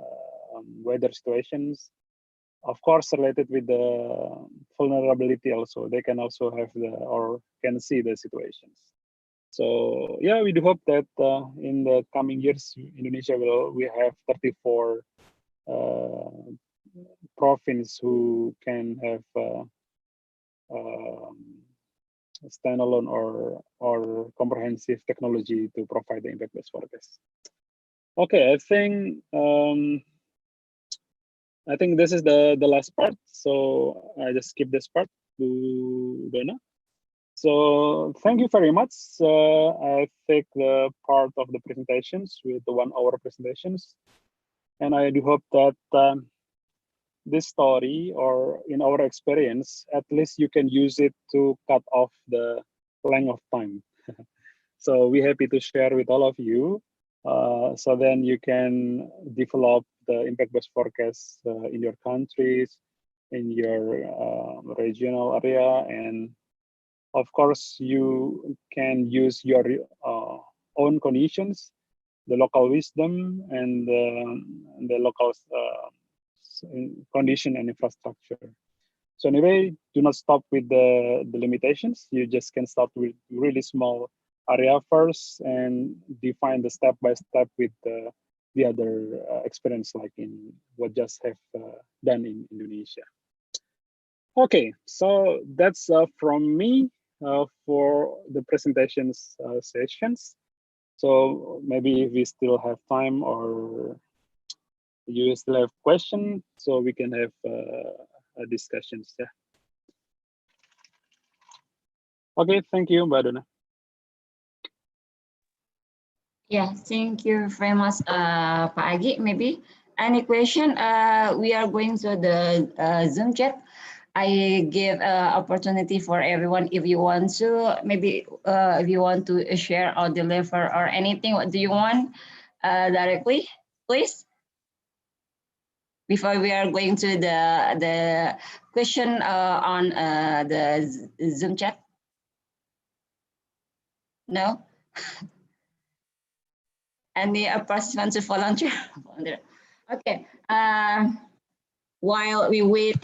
weather situations. Of course, related with the vulnerability also, they can also have or can see the situations. So yeah, we do hope that in the coming years, Indonesia we have 34 province who can have standalone or comprehensive technology to provide the impact-based forecast. Okay, I think this is the last part, so I just skip this part to Donna. So thank you very much. I take the part of the presentations with the 1 hour presentations, and I do hope that this story, or in our experience, at least you can use it to cut off the length of time. So we're happy to share with all of you. So then you can develop the impact-based forecast in your countries, in your regional area, and of course you can use your own conditions, the local wisdom, and the local condition and infrastructure. So anyway, do not stop with the limitations. You just can start with really small area first and define the step by step with the other experience, like in what just have done in Indonesia. Okay, so that's from me for the presentations sessions. So maybe if we still have time or you still have questions, so we can have discussions. Yeah. Okay, thank you, Mbak Donna. Yeah, thank you very much, Pak Agi. Maybe any question? We are going to the Zoom chat. I give opportunity for everyone if you want to. Maybe if you want to share or deliver or anything, what do you want directly, please? Before we are going to the question on the Zoom chat. No. Any participants to volunteer? Okay. While we wait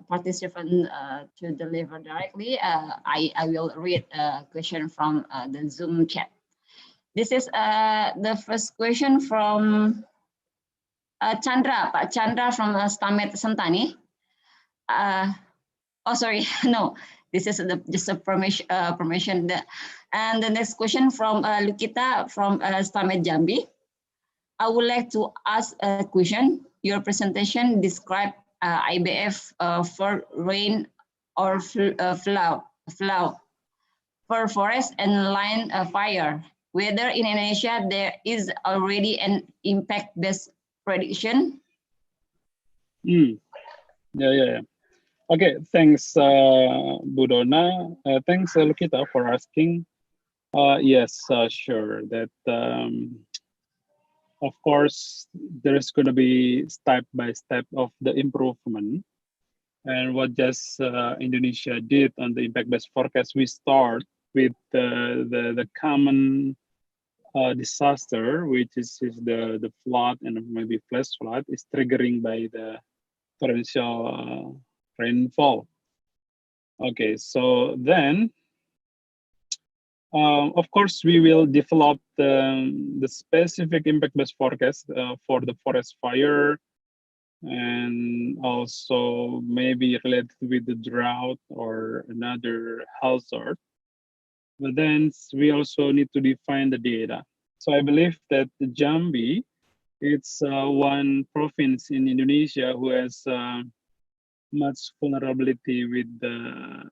participant to deliver directly, I will read a question from the Zoom chat. This is the first question from Chandra, Pak Chandra from Stamet Sentani. Oh, sorry, no, this is just a permission. And the next question from Lukita from Stamet Jambi. I would like to ask a question. Your presentation described IBF for rain or flood for forest and line fire. Whether in Indonesia there is already an impact-based prediction? Yeah. Okay, thanks, Bu Donna. Thanks, Lukita, for asking. Yes, sure. That of course there is going to be step by step of the improvement. And what just Indonesia did on the impact-based forecast, we start with the common disaster, which is the flood and maybe flash flood, is triggering by the torrential rainfall. Okay, so then, of course, we will develop the specific impact-based forecast for the forest fire, and also maybe related with the drought or another hazard. But then we also need to define the data. So I believe that the Jambi, it's one province in Indonesia who has much vulnerability with the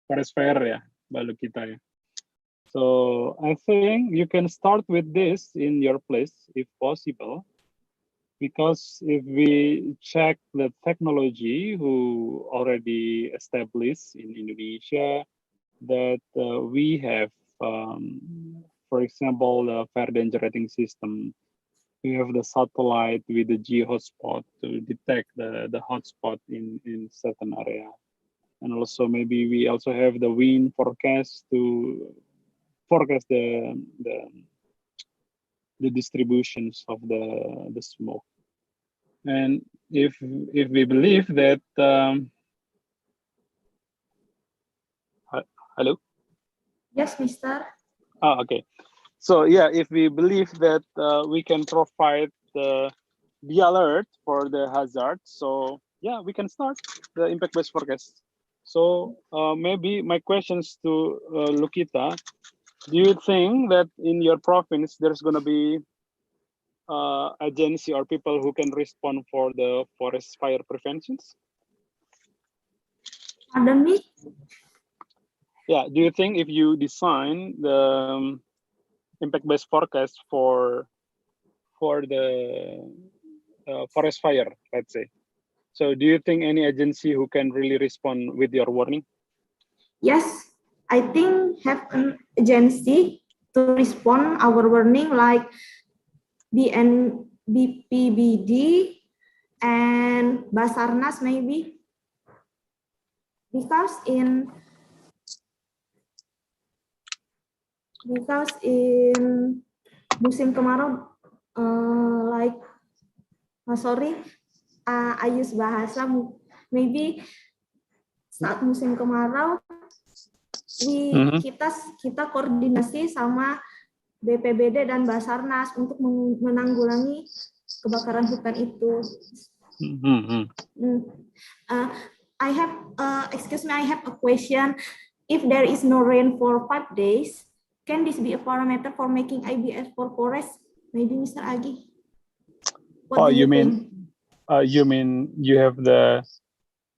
forest fire, yeah, Balukita. So I think you can start with this in your place if possible, because if we check the technology who already established in Indonesia, that we have, for example, the fire danger rating system. We have the satellite with the geo-hotspot to detect the hotspot in certain area. And also maybe we also have the wind forecast to forecast the distributions of the smoke. And if we believe that, hello? Yes, Mister. Oh, okay. So yeah, if we believe that we can provide the alert for the hazard, so yeah, we can start the impact-based forecast. So maybe my questions to Lukita, do you think that in your province there's going to be agency or people who can respond for the forest fire preventions? Pardon me? Yeah, do you think if you design the impact-based forecast for the forest fire, let's say, so do you think any agency who can really respond with your warning? Yes, I think have an agency to respond our warning like BPBD and Basarnas maybe, because in musim kemarau, like sorry, I use bahasa maybe saat musim kemarau kita koordinasi sama BPBD dan Basarnas untuk menanggulangi kebakaran hutan itu. I have excuse me, I have a question. If there is no rain for 5 days, can this be a parameter for making IBF for forest? Maybe Mr. Agi. What do you mean? You mean you have the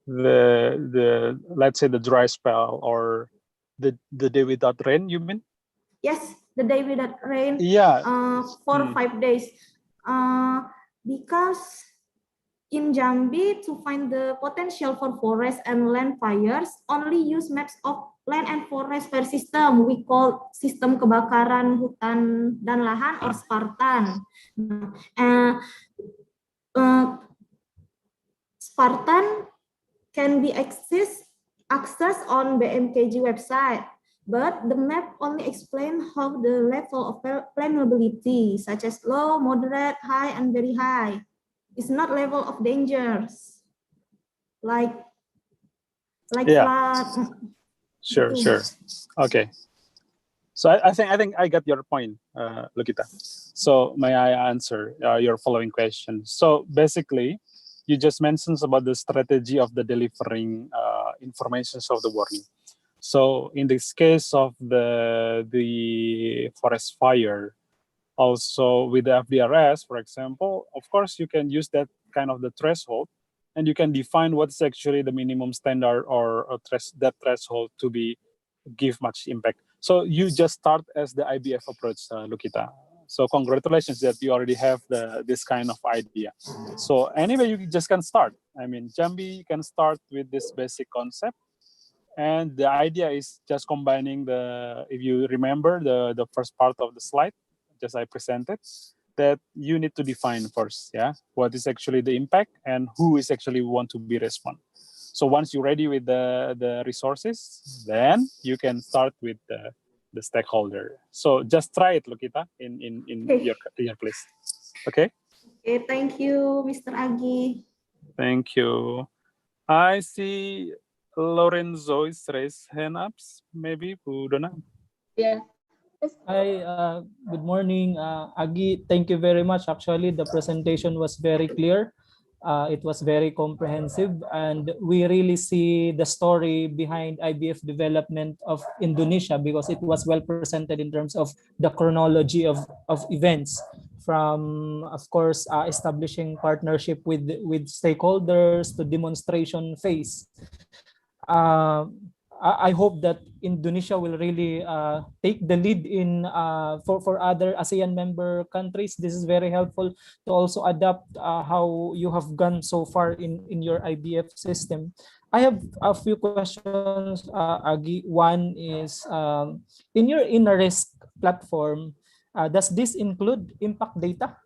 let's say the dry spell or the day without rain, you mean? Yes, the day without rain. Yeah. 4 or 5 days. Because in Jambi, to find the potential for forest and land fires, only use maps of land and forest fire system. We call sistem kebakaran hutan dan lahan or Spartan. Spartan can be accessed on BMKG website, but the map only explains how the level of flammability, such as low, moderate, high, and very high. It's not level of dangers, like Yeah. flood. Sure. Okay. So I think I got your point, Lukita. So may I answer your following question? So basically, you just mentioned about the strategy of the delivering information of the warning. So in this case of the forest fire, also with the FDRS, for example, of course you can use that kind of the threshold, and you can define what's actually the minimum standard or that threshold to be give much impact. So you just start as the IBF approach, Lukita. So congratulations that you already have this kind of idea. So anyway, you just can start. I mean, Jambi can start with this basic concept. And the idea is just combining if you remember the first part of the slide, just I presented, that you need to define first, yeah, what is actually the impact and who is actually want to be respond. So once you're ready with the resources, then you can start with the stakeholder. So just try it, Lukita, in your place. Okay. Okay, thank you, Mr. Agi. Thank you. I see Lorenzo is raised hand ups. Maybe Bu Dona. Yeah. Hi, good morning, Agi. Thank you very much. Actually, the presentation was very clear. It was very comprehensive, and we really see the story behind IBF development of Indonesia because it was well presented in terms of the chronology of events, from, of course, establishing partnership with stakeholders to demonstration phase. I hope that Indonesia will really take the lead in for other ASEAN member countries. This is very helpful to also adapt how you have gone so far in your IBF system. I have a few questions, Agi. One is, in your InnoRisk platform, does this include impact data?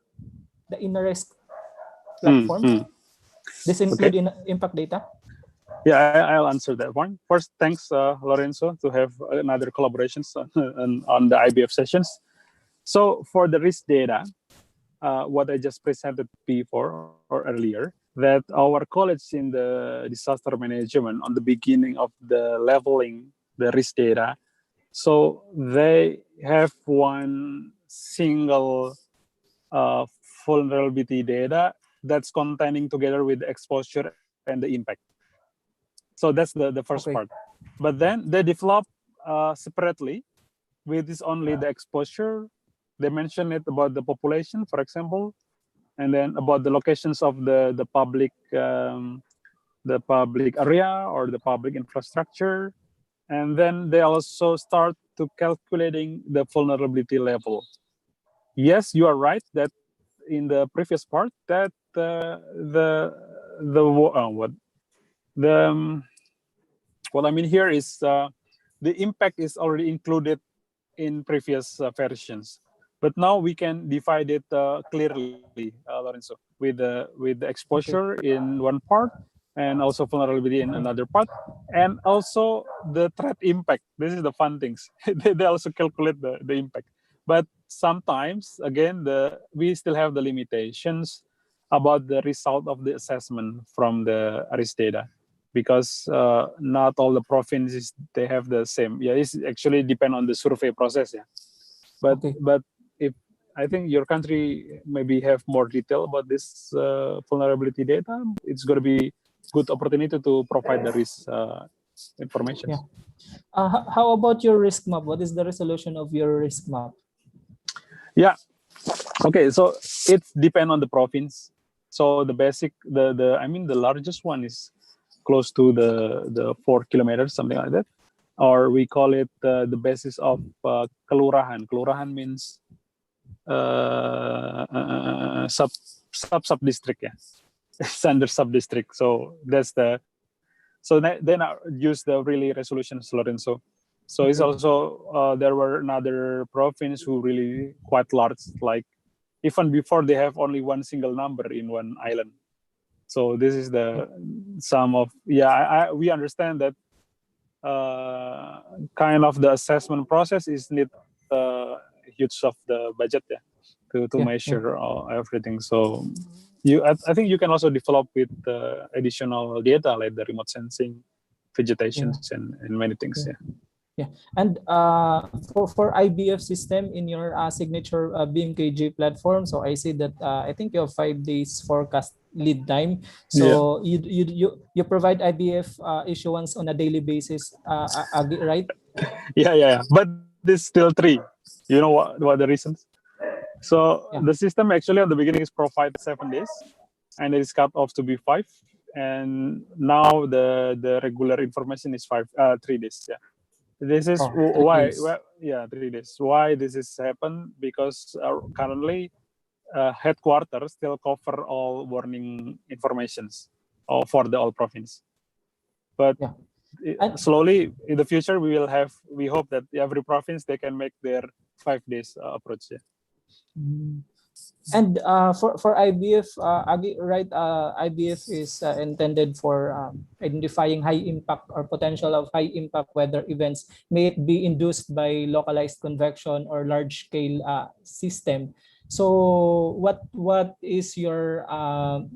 The InnoRisk platform? This include impact data? Yeah, I'll answer that one. First, thanks, Lorenzo, to have another collaborations on the IBF sessions. So for the risk data, what I just presented before or earlier, that our colleagues in the disaster management on the beginning of the leveling the risk data, so they have one single vulnerability data that's containing together with the exposure and the impact. So that's the first part. But then they develop separately with this only the exposure. They mention it about the population, for example, and then about the locations of the public area or the public infrastructure. And then they also start to calculating the vulnerability level. Yes, you are right that in the previous part that what I mean here is the impact is already included in previous versions, but now we can divide it clearly, Lorenzo, with the exposure in one part and also vulnerability in another part, and also the threat impact. This is the fun things. They also calculate the impact, but sometimes again we still have the limitations about the result of the assessment from the risk data, because not all the provinces they have the same. Yeah, it's actually depend on the survey process. Yeah, but if I think your country maybe have more detail about this vulnerability data, it's going to be good opportunity to provide the risk information. Yeah. How about your risk map? What is the resolution of your risk map? Yeah. Okay, so it depends on the province. So the basic, the I mean the largest one is close to the 4 kilometers, something like that, or we call it the basis of kelurahan. Kelurahan means sub district, yeah. It's under sub district. So that's the, so then I use the really resolution as Lorenzo. So it's also there were another province who really quite large, like even before they have only one single number in one island. So this is the sum of, yeah, we understand that kind of the assessment process is need huge of the budget, yeah, to measure everything. So I think you can also develop with additional data like the remote sensing, vegetations, and many things, yeah. Yeah, and for IBF system in your signature BMKG platform, so I see that I think you have 5 days forecast lead time. So you provide IBF issuance on a daily basis, right? Yeah. But there's still 3. You know what the reasons? So the system actually at the beginning is provide 7 days, and it is cut off to be 5. And now the regular information is 3 days. Yeah. This is why, 3 days. Why this is happen? Because currently headquarters still cover all warning informations for the all province. But slowly in the future we hope that every province they can make their 5 days approach. Yeah. And for IBF, right? IBF is intended for identifying high impact or potential of high impact weather events, may it be induced by localized convection or large scale system. So what is your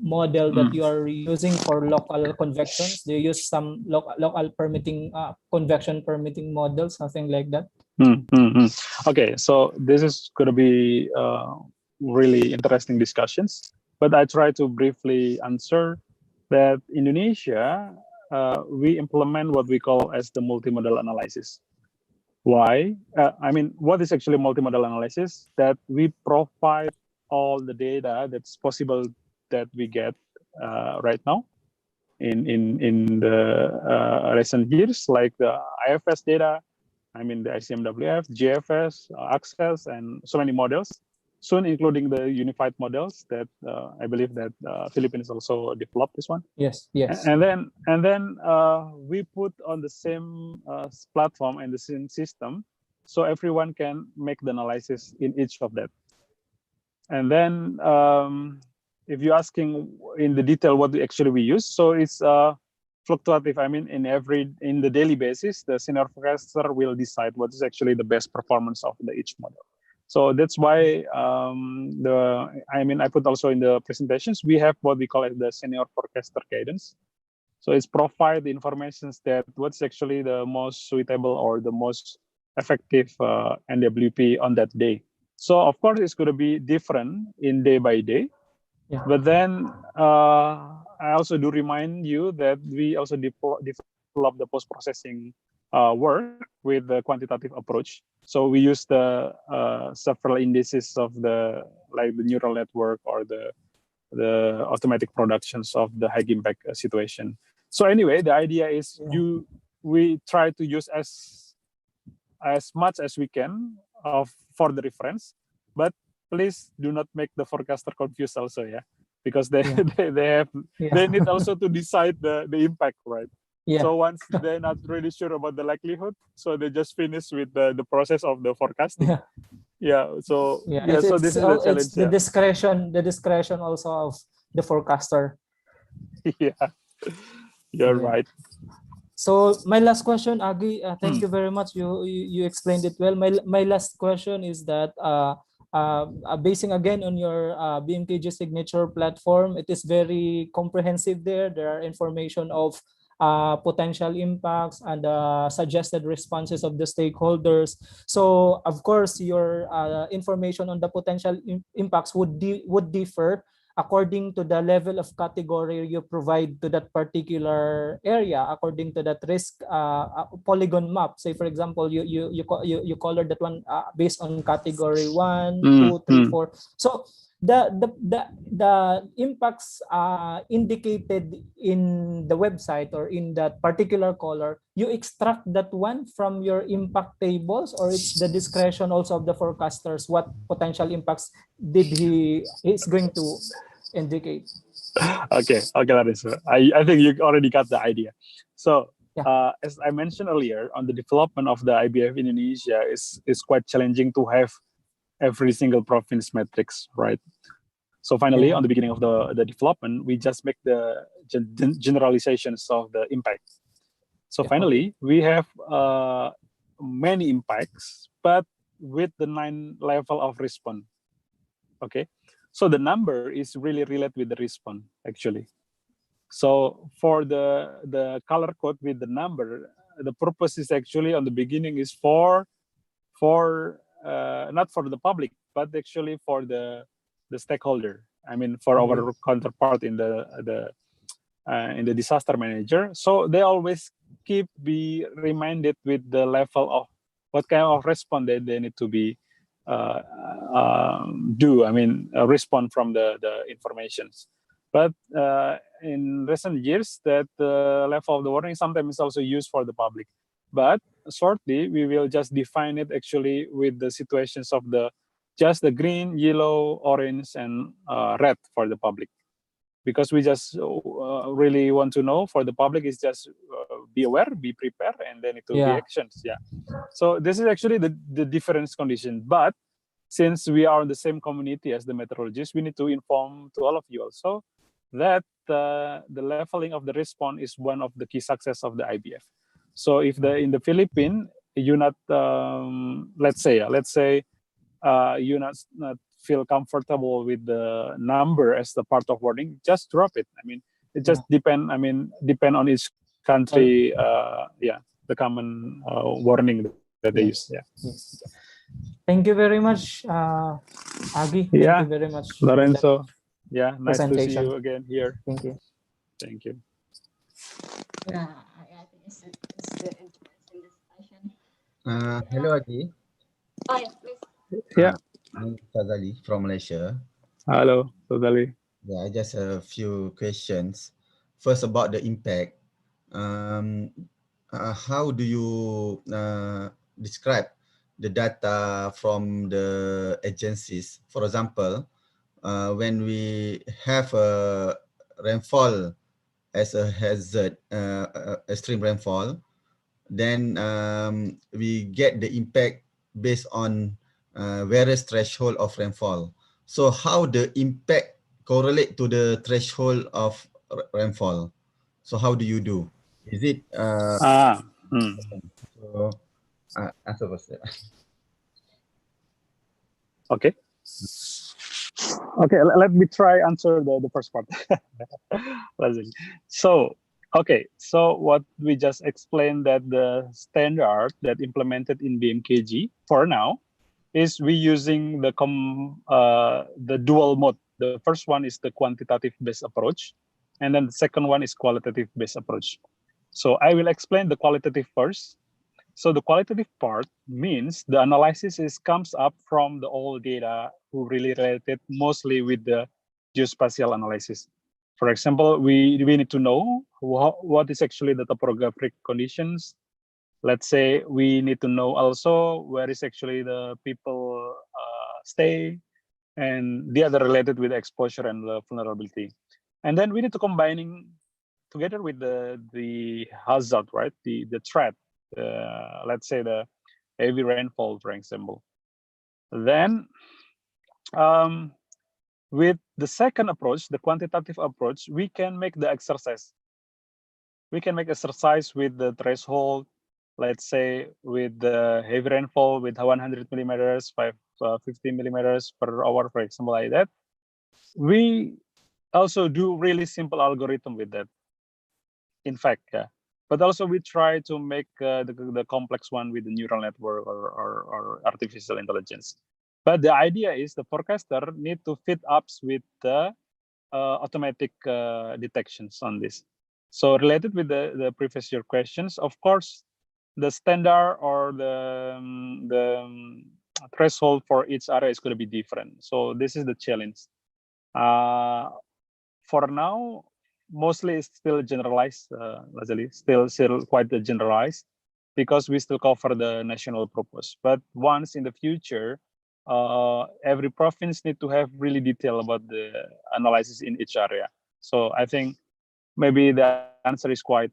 model that you are using for local convections? Do you use some local permitting convection permitting model, something like that? Okay, so this is going to be really interesting discussions, but I try to briefly answer that. Indonesia, we implement what we call as the multimodal analysis. Why? I mean, what is actually multimodal analysis? That we provide all the data that's possible that we get right now in the recent years, like the IFS data, I mean the ICMWF, GFS, Access, and so many models. Soon, including the unified models that I believe that Philippines also developed this one. Yes. And then we put on the same platform and the same system, so everyone can make the analysis in each of that. And then if you're asking in the detail what actually we use, so it's fluctuative. I mean, in the daily basis, the senior forecaster will decide what is actually the best performance of each model. So that's why I put also in the presentations, we have what we call it the senior forecaster guidance. So it's provide the information that what's actually the most suitable or the most effective NWP on that day. So of course it's going to be different in day by day. Yeah. But then I also do remind you that we also develop the post-processing work with the quantitative approach. So we use the several indices of the neural network or the automatic productions of the high impact situation. So anyway, the idea is we try to use as much as we can for the reference, but please do not make the forecaster confused also, yeah, because they need also to decide the impact, right? Yeah. So once they're not really sure about the likelihood, so they just finish with the process of the forecasting. So this is the challenge. It's the discretion also of the forecaster. You're right. So my last question, Agi, thank you very much. You explained it well. My last question is that basing again on your BMKG signature platform, it is very comprehensive there. There are information of potential impacts and suggested responses of the stakeholders. So of course, your information on the potential impacts would differ according to the level of category you provide to that particular area, according to that risk polygon map. Say for example, you colored that one based on category 1, 2, 3, 4. the impacts indicated in the website or in that particular color, you extract that one from your impact tables, or it's the discretion also of the forecasters what potential impacts is going to indicate? Okay, Larissa. I think you already got the idea. So as I mentioned earlier, on the development of the IBF in Indonesia is quite challenging to have every single province metrics, right? So finally, on the beginning of the development, we just make the generalizations of the impact. So finally, we have many impacts, but with the 9 level of response. Okay, so the number is really related with the response actually. So for the color code with the number, the purpose is actually on the beginning is for not for the public, but actually for the stakeholder. I mean, for our counterpart in the disaster manager. So they always be reminded with the level of what kind of response they need to be do. I mean, respond from the informations. But in recent years, that level of the warning sometimes is also used for the public. But shortly, we will just define it actually with the situations of just the green, yellow, orange, and red for the public. Because we just really want to know for the public is just be aware, be prepared, and then it will be actions. Yeah. So this is actually the difference condition. But since we are in the same community as the meteorologists, we need to inform to all of you also that the leveling of the response is one of the key success of the IBF. So if in the Philippines, you not let's say you not feel comfortable with the number as the part of warning, just drop it. I mean, it just depend on each country. The common warning that they use. Yeah. Yes. Thank you very much, Agi. Thank you very much, Lorenzo. Yeah, nice to see presentation. you again here. Thank you. Thank you. Yeah, I think it's the interesting discussion. Hello, Agi. Oh, yeah, please. Yeah. I'm Fazali from Malaysia. Hello, Fazali. Yeah, I just a few questions. First, about the impact. How do you describe the data from the agencies? For example, when we have a rainfall as a hazard, extreme rainfall, then we get the impact based on various threshold of rainfall. So how the impact correlate to the threshold of rainfall? So how do you do? Is it so answer first. Okay. Okay, let me try answer the first part. Let's see. So, okay, so what we just explained that the standard that implemented in BMKG for now is we using the dual mode. The first one is the quantitative based approach, and then the second one is qualitative based approach. So I will explain the qualitative first. So the qualitative part means the analysis comes up from the old data who really related mostly with the geospatial analysis. For example, we need to know what is actually the topographic conditions. Let's say we need to know also where is actually the people stay, and the other related with exposure and the vulnerability. And then we need to combining together with the hazard, right? The threat. Let's say the heavy rainfall, for example. Then with the second approach, the quantitative approach, we can make the exercise. We can make exercise with the threshold, let's say with the heavy rainfall with 100 millimeters, 50 millimeters per hour, for example, like that. We also do really simple algorithm with that. In fact, yeah. But also we try to make the complex one with the neural network or artificial intelligence. But the idea is the forecaster need to fit up with the automatic detections on this. So related with the previous year questions, of course, the standard or the threshold for each area is going to be different. So this is the challenge. For now, mostly it's still generalized, Lazali, still quite generalized, because we still cover the national purpose. But once in the future, every province need to have really detail about the analysis in each area. So I think maybe the answer is quite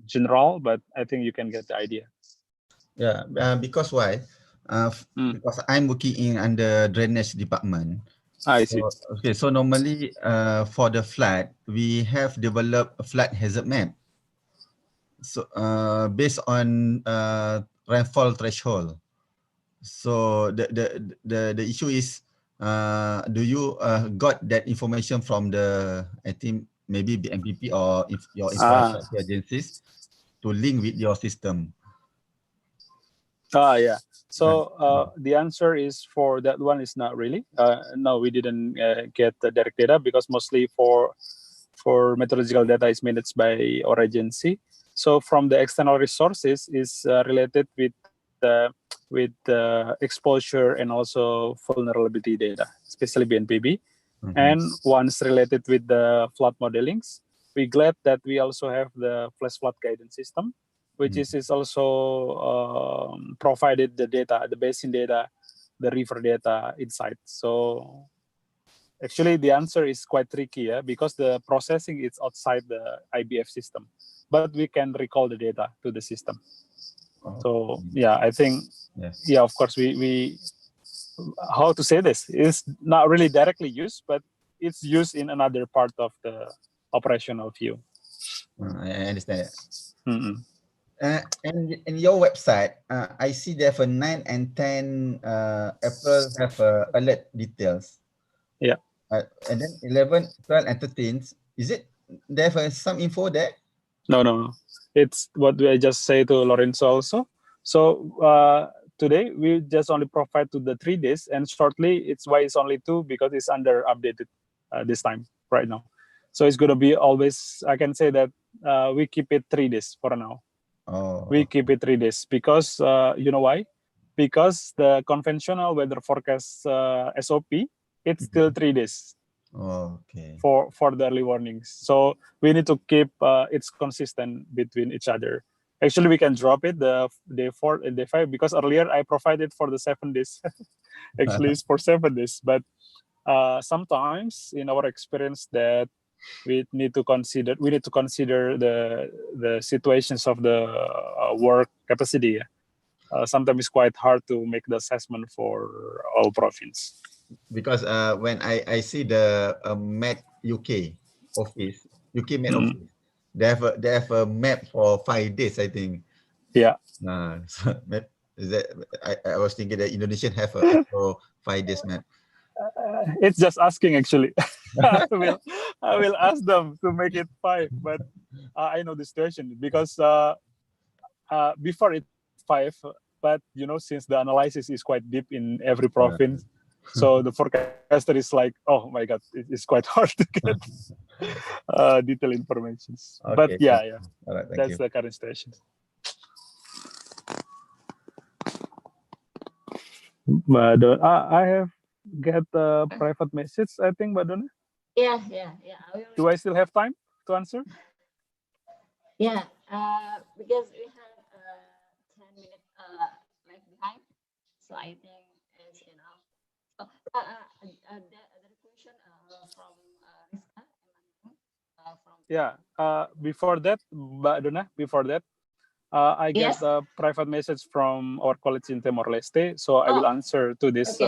general, but I think you can get the idea. Yeah, because why? Because I'm working in under drainage department. I see. Okay, so normally for the flood, we have developed a flood hazard map. So based on rainfall threshold. So the issue is, do you got that information from the, I think maybe BNPP or if your infrastructure agencies to link with your system? Yeah. So the answer is for that one is not really. No, we didn't get the direct data because mostly for meteorological data is managed by our agency. So from the external resources is related with exposure and also vulnerability data, especially BNPB. And once related with the flood modelings, we're glad that we also have the flash flood guidance system, which is also provided the data, the basin data, the river data inside. So actually the answer is quite tricky, because the processing is outside the IBF system, but we can recall the data to the system. So yeah, I think, yeah, of course, we how to say this, is not really directly used, but it's used in another part of the operational view. I understand. And in your website, I see there for 9 and 10 April have alert details. Yeah. And then 11, 12, and 13, is it there for some info there? No. It's what I just say to Lorenzo also. So today we just only provide to the 3 days, and shortly it's why it's only 2, because it's under updated this time right now. So it's going to be always, I can say that we keep it 3 days for now. We keep it 3 days because you know why? Because the conventional weather forecast SOP, it's still 3 days. Okay. For the early warnings. So we need to keep it's consistent between each other. Actually, we can drop it the day 4 and day 5, because earlier I provided for the 7 days. Actually, it's for 7 days. But sometimes in our experience that we need to consider the situations of the work capacity. Sometimes it's quite hard to make the assessment for all province. Because when I see the Met UK office, Met office, they have a map for 5 days, I think. Yeah. So is that I was thinking that Indonesian have a 5 days map. It's just asking actually. I will ask them to make it 5, but I know the situation because before it's 5, but since the analysis is quite deep in every province, so the forecaster is like, oh my god, it's quite hard to get detailed information. Okay, but yeah, all right, that's the current situation. But I have get a private message, I think, Badona. Yeah. Do I still have time to answer? Yeah, because we have 10 minutes left behind, so I think it's enough. Oh, the question from Rizka. Yeah. Before that, Badona, I get a private message from our colleagues in Timor-Leste, so I will answer to this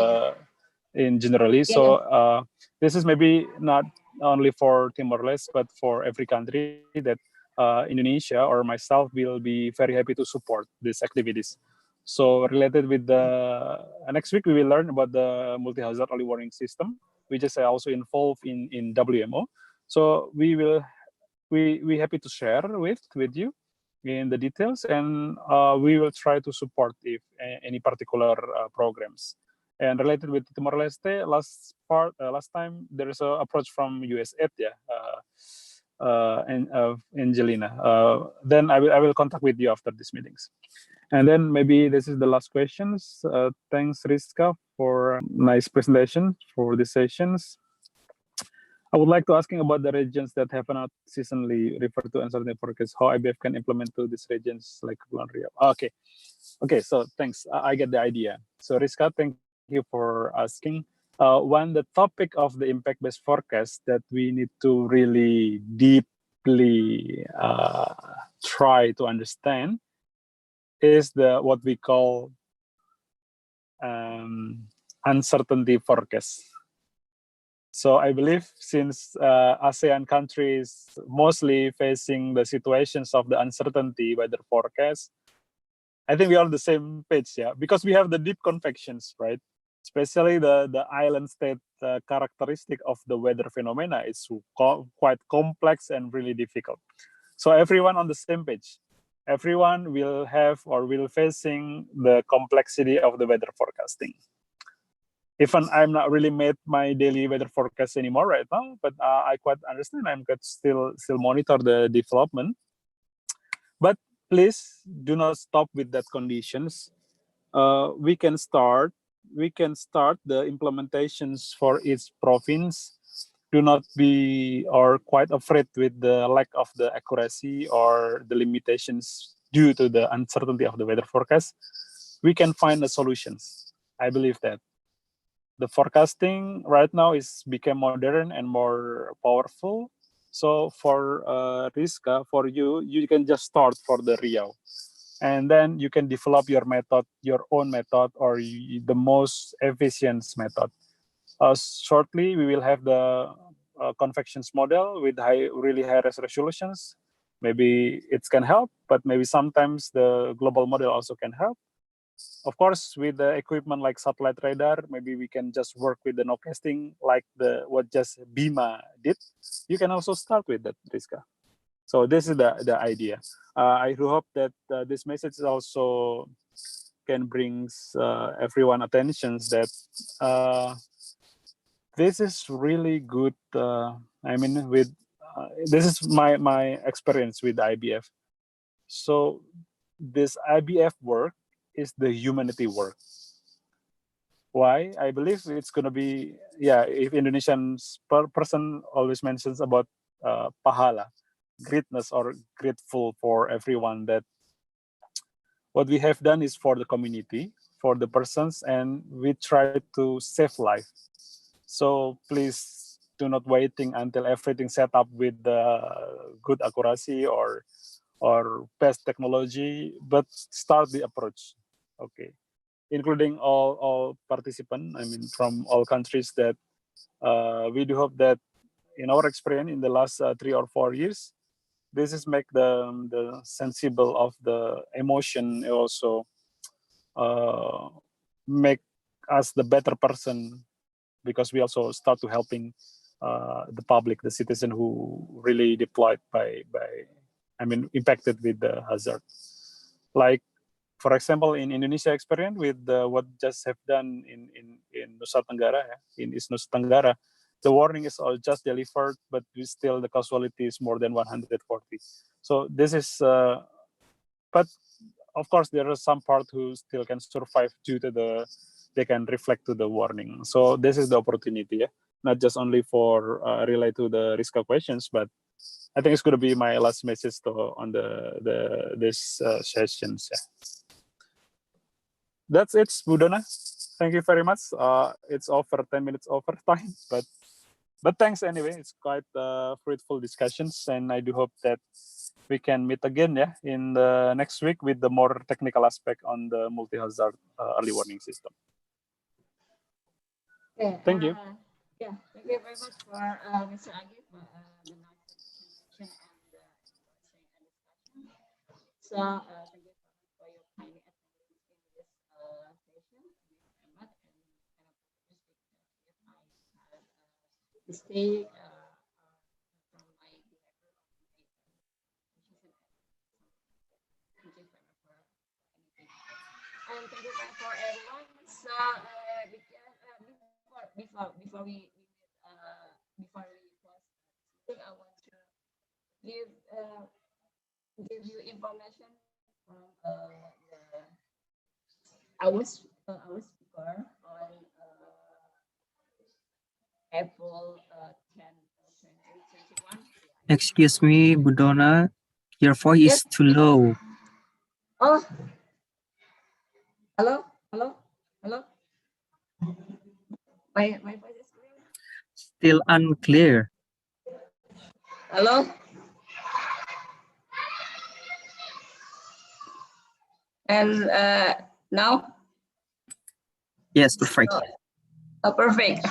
in generally. So this is maybe not only for Timor-Leste, but for every country that Indonesia or myself will be very happy to support these activities. So related with the next week, we will learn about the multi-hazard early warning system, which is also involved in WMO. So we happy to share with you in the details, and we will try to support if any particular programs. And related with Timor-Leste, last time there is an approach from USAID, and Angelina. Then I will contact with you after these meetings. And then maybe this is the last questions. Thanks, Rizka, for nice presentation for these sessions. I would like to asking about the regions that have not seasonally referred to uncertainty forecast, how IBF can implement to these regions like Kepulauan Riau. Okay, so thanks. I get the idea. So Rizka, thank you for asking. One, the topic of the impact-based forecast that we need to really deeply try to understand is what we call uncertainty forecast. So I believe since ASEAN countries mostly facing the situations of the uncertainty weather forecast, I think we are on the same page, yeah, because we have the deep convections, right? Especially the island state characteristic of the weather phenomena is quite complex and really difficult. So everyone on the same page. Everyone will have or will facing the complexity of the weather forecasting. Even I'm not really made my daily weather forecast anymore right now, but I quite understand. I'm quite still monitor the development. But please do not stop with that conditions. We can start the implementations for each province. Do not be or quite afraid with the lack of the accuracy or the limitations due to the uncertainty of the weather forecast. We can find the solutions. I believe that the forecasting right now is become modern and more powerful. So for Rizka, for you can just start for the Riau, and then you can develop your method, your own method, or the most efficient method. Shortly, we will have the convections model with really high resolutions. Maybe it can help, but maybe sometimes the global model also can help. Of course, with the equipment like satellite radar, maybe we can just work with the nowcasting like what just Bima did. You can also start with that, Rizka. So this is the idea. I do hope that this message also can bring everyone attention that this is really good. I mean, with this is my experience with IBF. So this IBF work is the humanity work. Why? I believe it's gonna be, yeah, if Indonesian person always mentions about pahala, greatness or grateful for everyone, that what we have done is for the community, for the persons, and we try to save life. So please do not waiting until everything set up with the good accuracy or best technology, but start the approach. Okay, including all participants. I mean, from all countries. That we do hope that in our experience in the last 3 or 4 years, this is make the sensible of the emotion, also make us the better person, because we also start to helping the public, the citizen who really deployed impacted with the hazard. Like, for example, in Indonesia experience with what just have done in Nusa Tenggara, in East Nusa Tenggara, the warning is all just delivered, but we still the casualty is more than 140. So this is, but of course there are some part who still can survive due to they can reflect to the warning. So this is the opportunity, not just only for relate to the risk questions, but I think it's going to be my last message on this sessions. Yeah. That's it, Budona. Thank you very much. It's over 10 minutes over time, but thanks anyway. It's quite fruitful discussions, and I do hope that we can meet again, in the next week with the more technical aspect on the multi-hazard early warning system. Okay, thank you. Yeah, thank you very much for Mr. Agif for the nice presentation and the sharing and discussion. So thank you so much for your kindly attendance in this session with Ahmad, and I have to stay from my director of my institution. Thank you very much for anything. And thank you very much for everyone. So before we close, I want to give you information from our speaker on April 10, 2021. Excuse me, Budona, your voice Yes. is too low. Oh, hello, hello, hello. My voice is clear. Still unclear. Hello. And now? Yes, perfect. Perfect.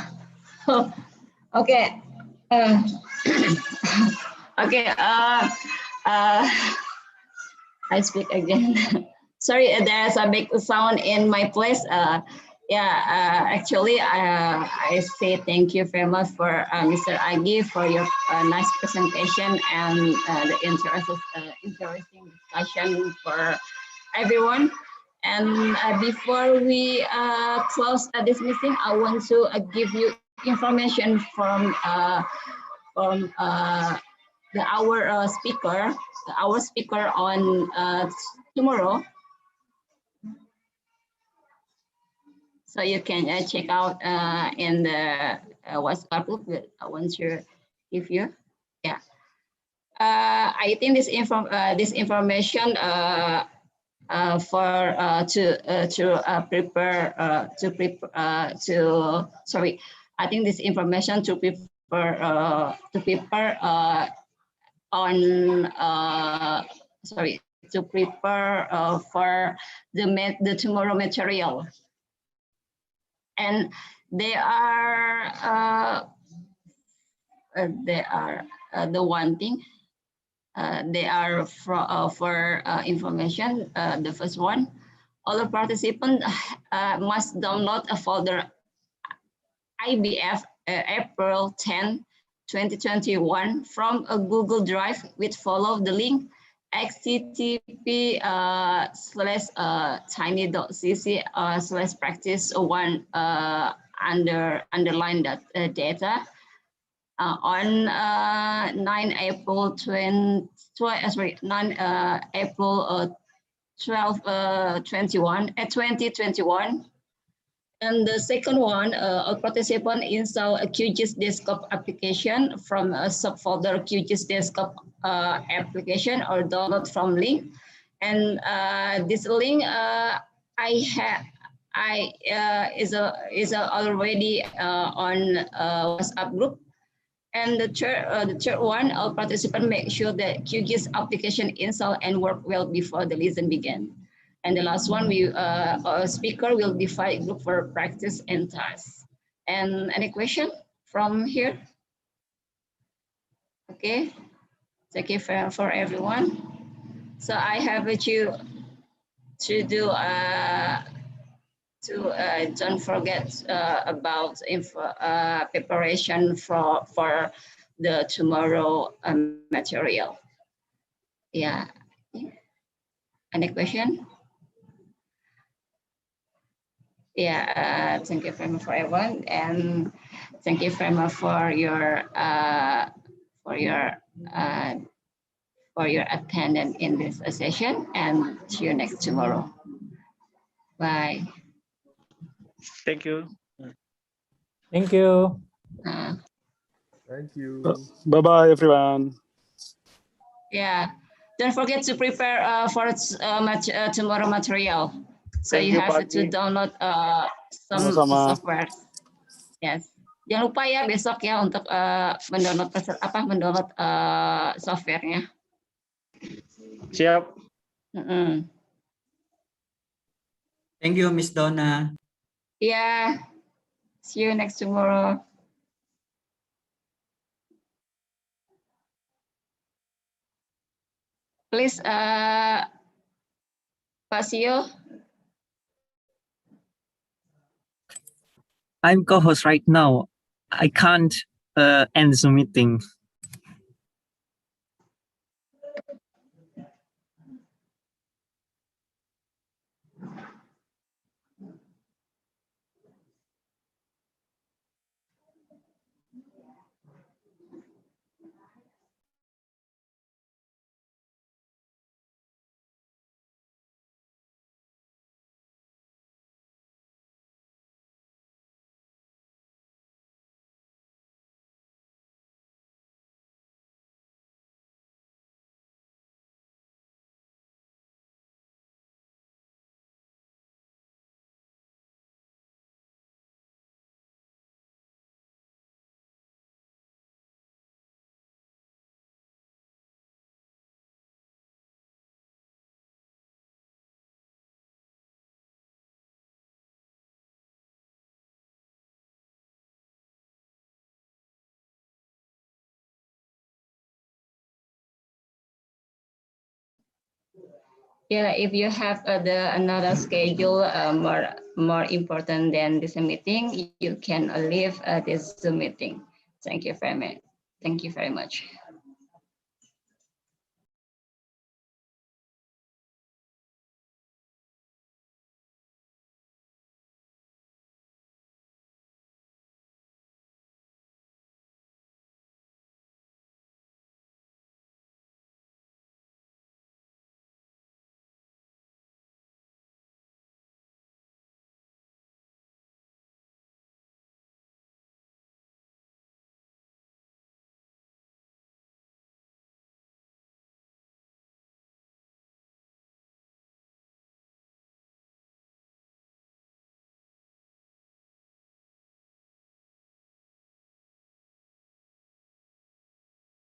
Okay. Okay. I speak again. Sorry, there's a big sound in my place. Actually, I say thank you very much for Mr. Agi for your nice presentation and the interesting discussion for everyone. And before we close this meeting, I want to give you information from our speaker on tomorrow. So you can check out in the WhatsApp group that I want to give you. Yeah. I think this information I think this information to prepare for the tomorrow material. And they are the one thing. They are for information. The first one, all the participants must download a folder IBF April 10, 2021 from a Google Drive which follow the link http://tiny.cc/practice1 underline that data on 9 April 12, 2021. And the second one, a participant install a QGIS desktop application from a subfolder QGIS desktop application or download from link. And this link is already on WhatsApp group. And the third one, all participants make sure that QGIS application install and work well before the lesson begin. And the last one, our speaker will divide group for practice and tasks. And any question from here? Okay, thank you for everyone. So I have to do don't forget about preparation for the tomorrow material. Yeah. Any question? Yeah, thank you very much for everyone, and thank you very much for your attendance in this session, and see you next tomorrow. Bye. Thank you. Thank you. Thank you. Bye-bye, everyone. Yeah, don't forget to prepare for tomorrow material. So Thank you you, have Pak to Ji. download some Sama-sama. software. Yes. Jangan lupa ya besok ya untuk mendownload softwarenya. Siap. Thank you, Miss Donna. Yeah. See you next tomorrow. Please, Pasio. I'm co-host right now. I can't end the meeting. Yeah, if you have another schedule more important than this meeting, you can leave this Zoom meeting. Thank you very much. Thank you very much.